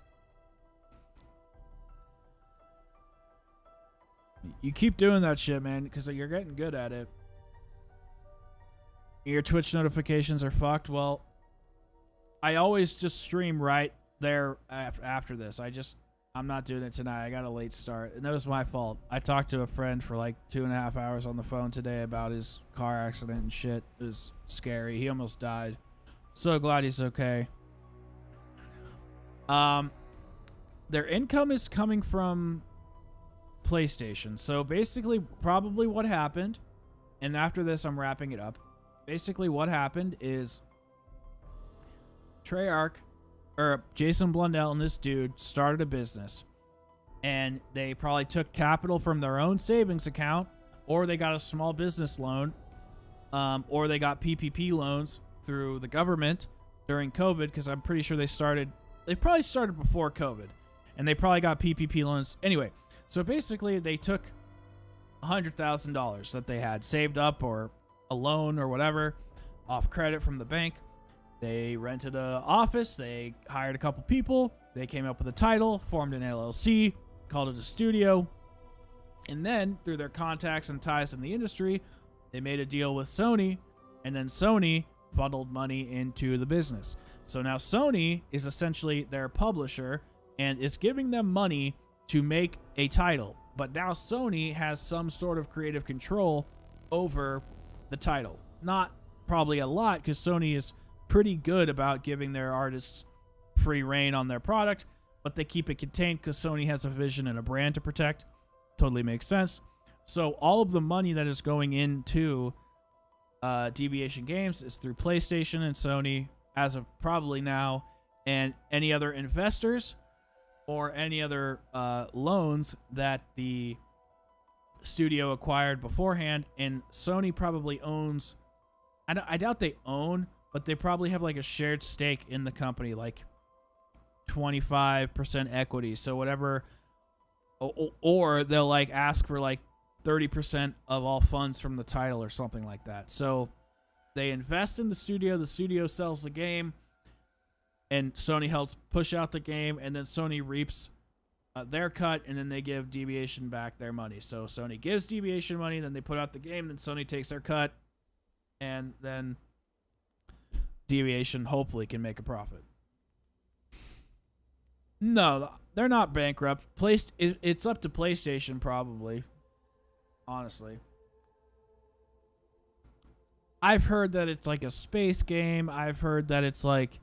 You keep doing that shit, man, because you're getting good at it. Your Twitch notifications are fucked. Well, I always just stream right there after this. I'm not doing it tonight. I got a late start, and that was my fault. I talked to a friend for like 2.5 hours on the phone today about his car accident and shit. It was scary. He almost died. So glad he's okay. Their income is coming from PlayStation. So basically, probably what happened, and after this, I'm wrapping it up. Basically, what happened is Treyarch, or Jason Blundell and this dude started a business, and they probably took capital from their own savings account, or they got a small business loan, or they got PPP loans through the government during COVID, because I'm pretty sure they probably started before COVID, and they probably got PPP loans. Anyway, so basically they took $100,000 that they had saved up, or a loan or whatever, off credit from the bank. They rented an office. They hired a couple people. They came up with a title, formed an LLC, called it a studio. And then, through their contacts and ties in the industry, they made a deal with Sony. And then Sony funneled money into the business. So now Sony is essentially their publisher and is giving them money to make a title. But now Sony has some sort of creative control over the title. Not probably a lot, because Sony is pretty good about giving their artists free reign on their product, but they keep it contained because Sony has a vision and a brand to protect. Totally makes sense. So all of the money that is going into Deviation Games is through PlayStation and Sony as of probably now, and any other investors or any other loans that the studio acquired beforehand. And Sony probably owns, I doubt they own, but they probably have like a shared stake in the company, like 25% equity. So whatever, or they'll like ask for like 30% of all funds from the title or something like that. So they invest in the studio sells the game, and Sony helps push out the game, and then Sony reaps their cut, and then they give Deviation back their money. So Sony gives Deviation money, then they put out the game, then Sony takes their cut, and then Deviation hopefully can make a profit. No, they're not bankrupt. It's up to PlayStation probably. Honestly, I've heard that it's like a space game. I've heard that it's like,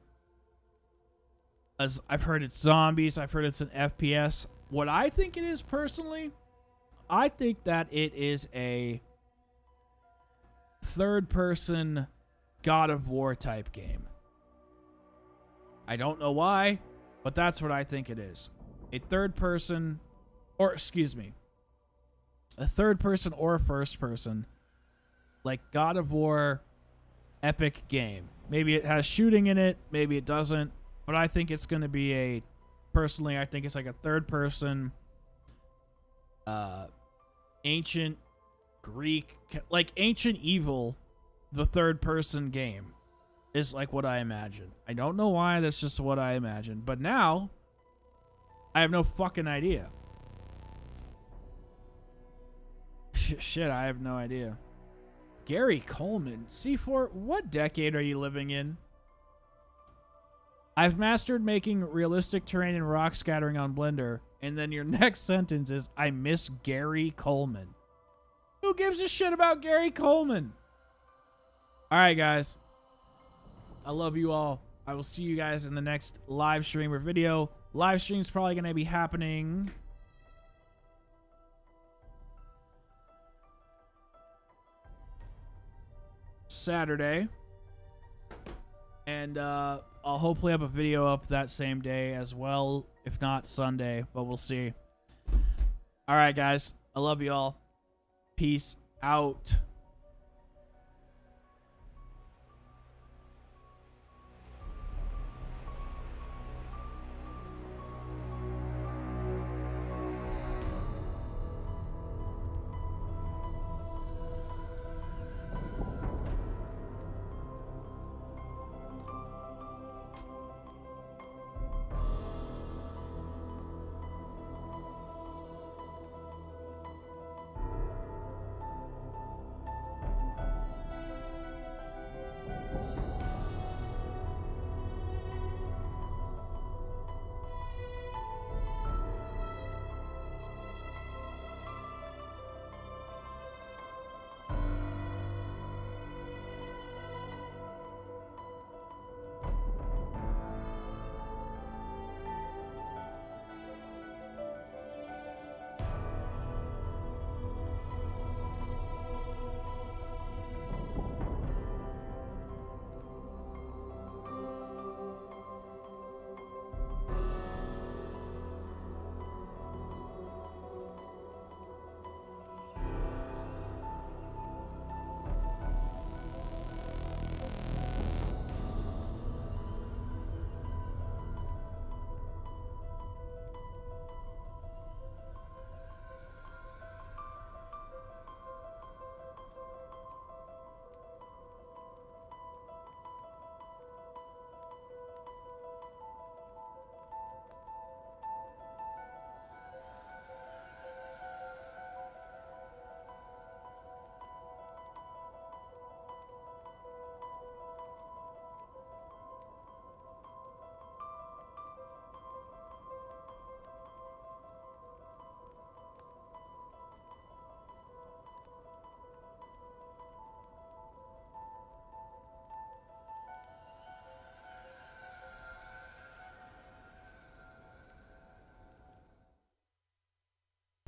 I've heard it's zombies. I've heard it's an FPS. What I think it is personally, I think that it is a third-person God of War type game. I don't know why, but that's what I think it is. A third person or a first person, like God of War epic game. Maybe it has shooting in it, maybe it doesn't, but I think it's going to be personally, I think it's like a third person ancient Greek, like Ancient Evil, the third-person game, is like what I imagine. I don't know why, that's just what I imagine. But now, I have no fucking idea. Shit, I have no idea. Gary Coleman, C4, what decade are you living in? I've mastered making realistic terrain and rock scattering on Blender. And then your next sentence is, I miss Gary Coleman. Who gives a shit about Gary Coleman? All right, guys. I love you all. I will see you guys in the next live stream or video. Live stream's probably going to be happening Saturday. And I'll hopefully have a video up that same day as well. If not Sunday, but we'll see. All right, guys. I love you all. Peace out.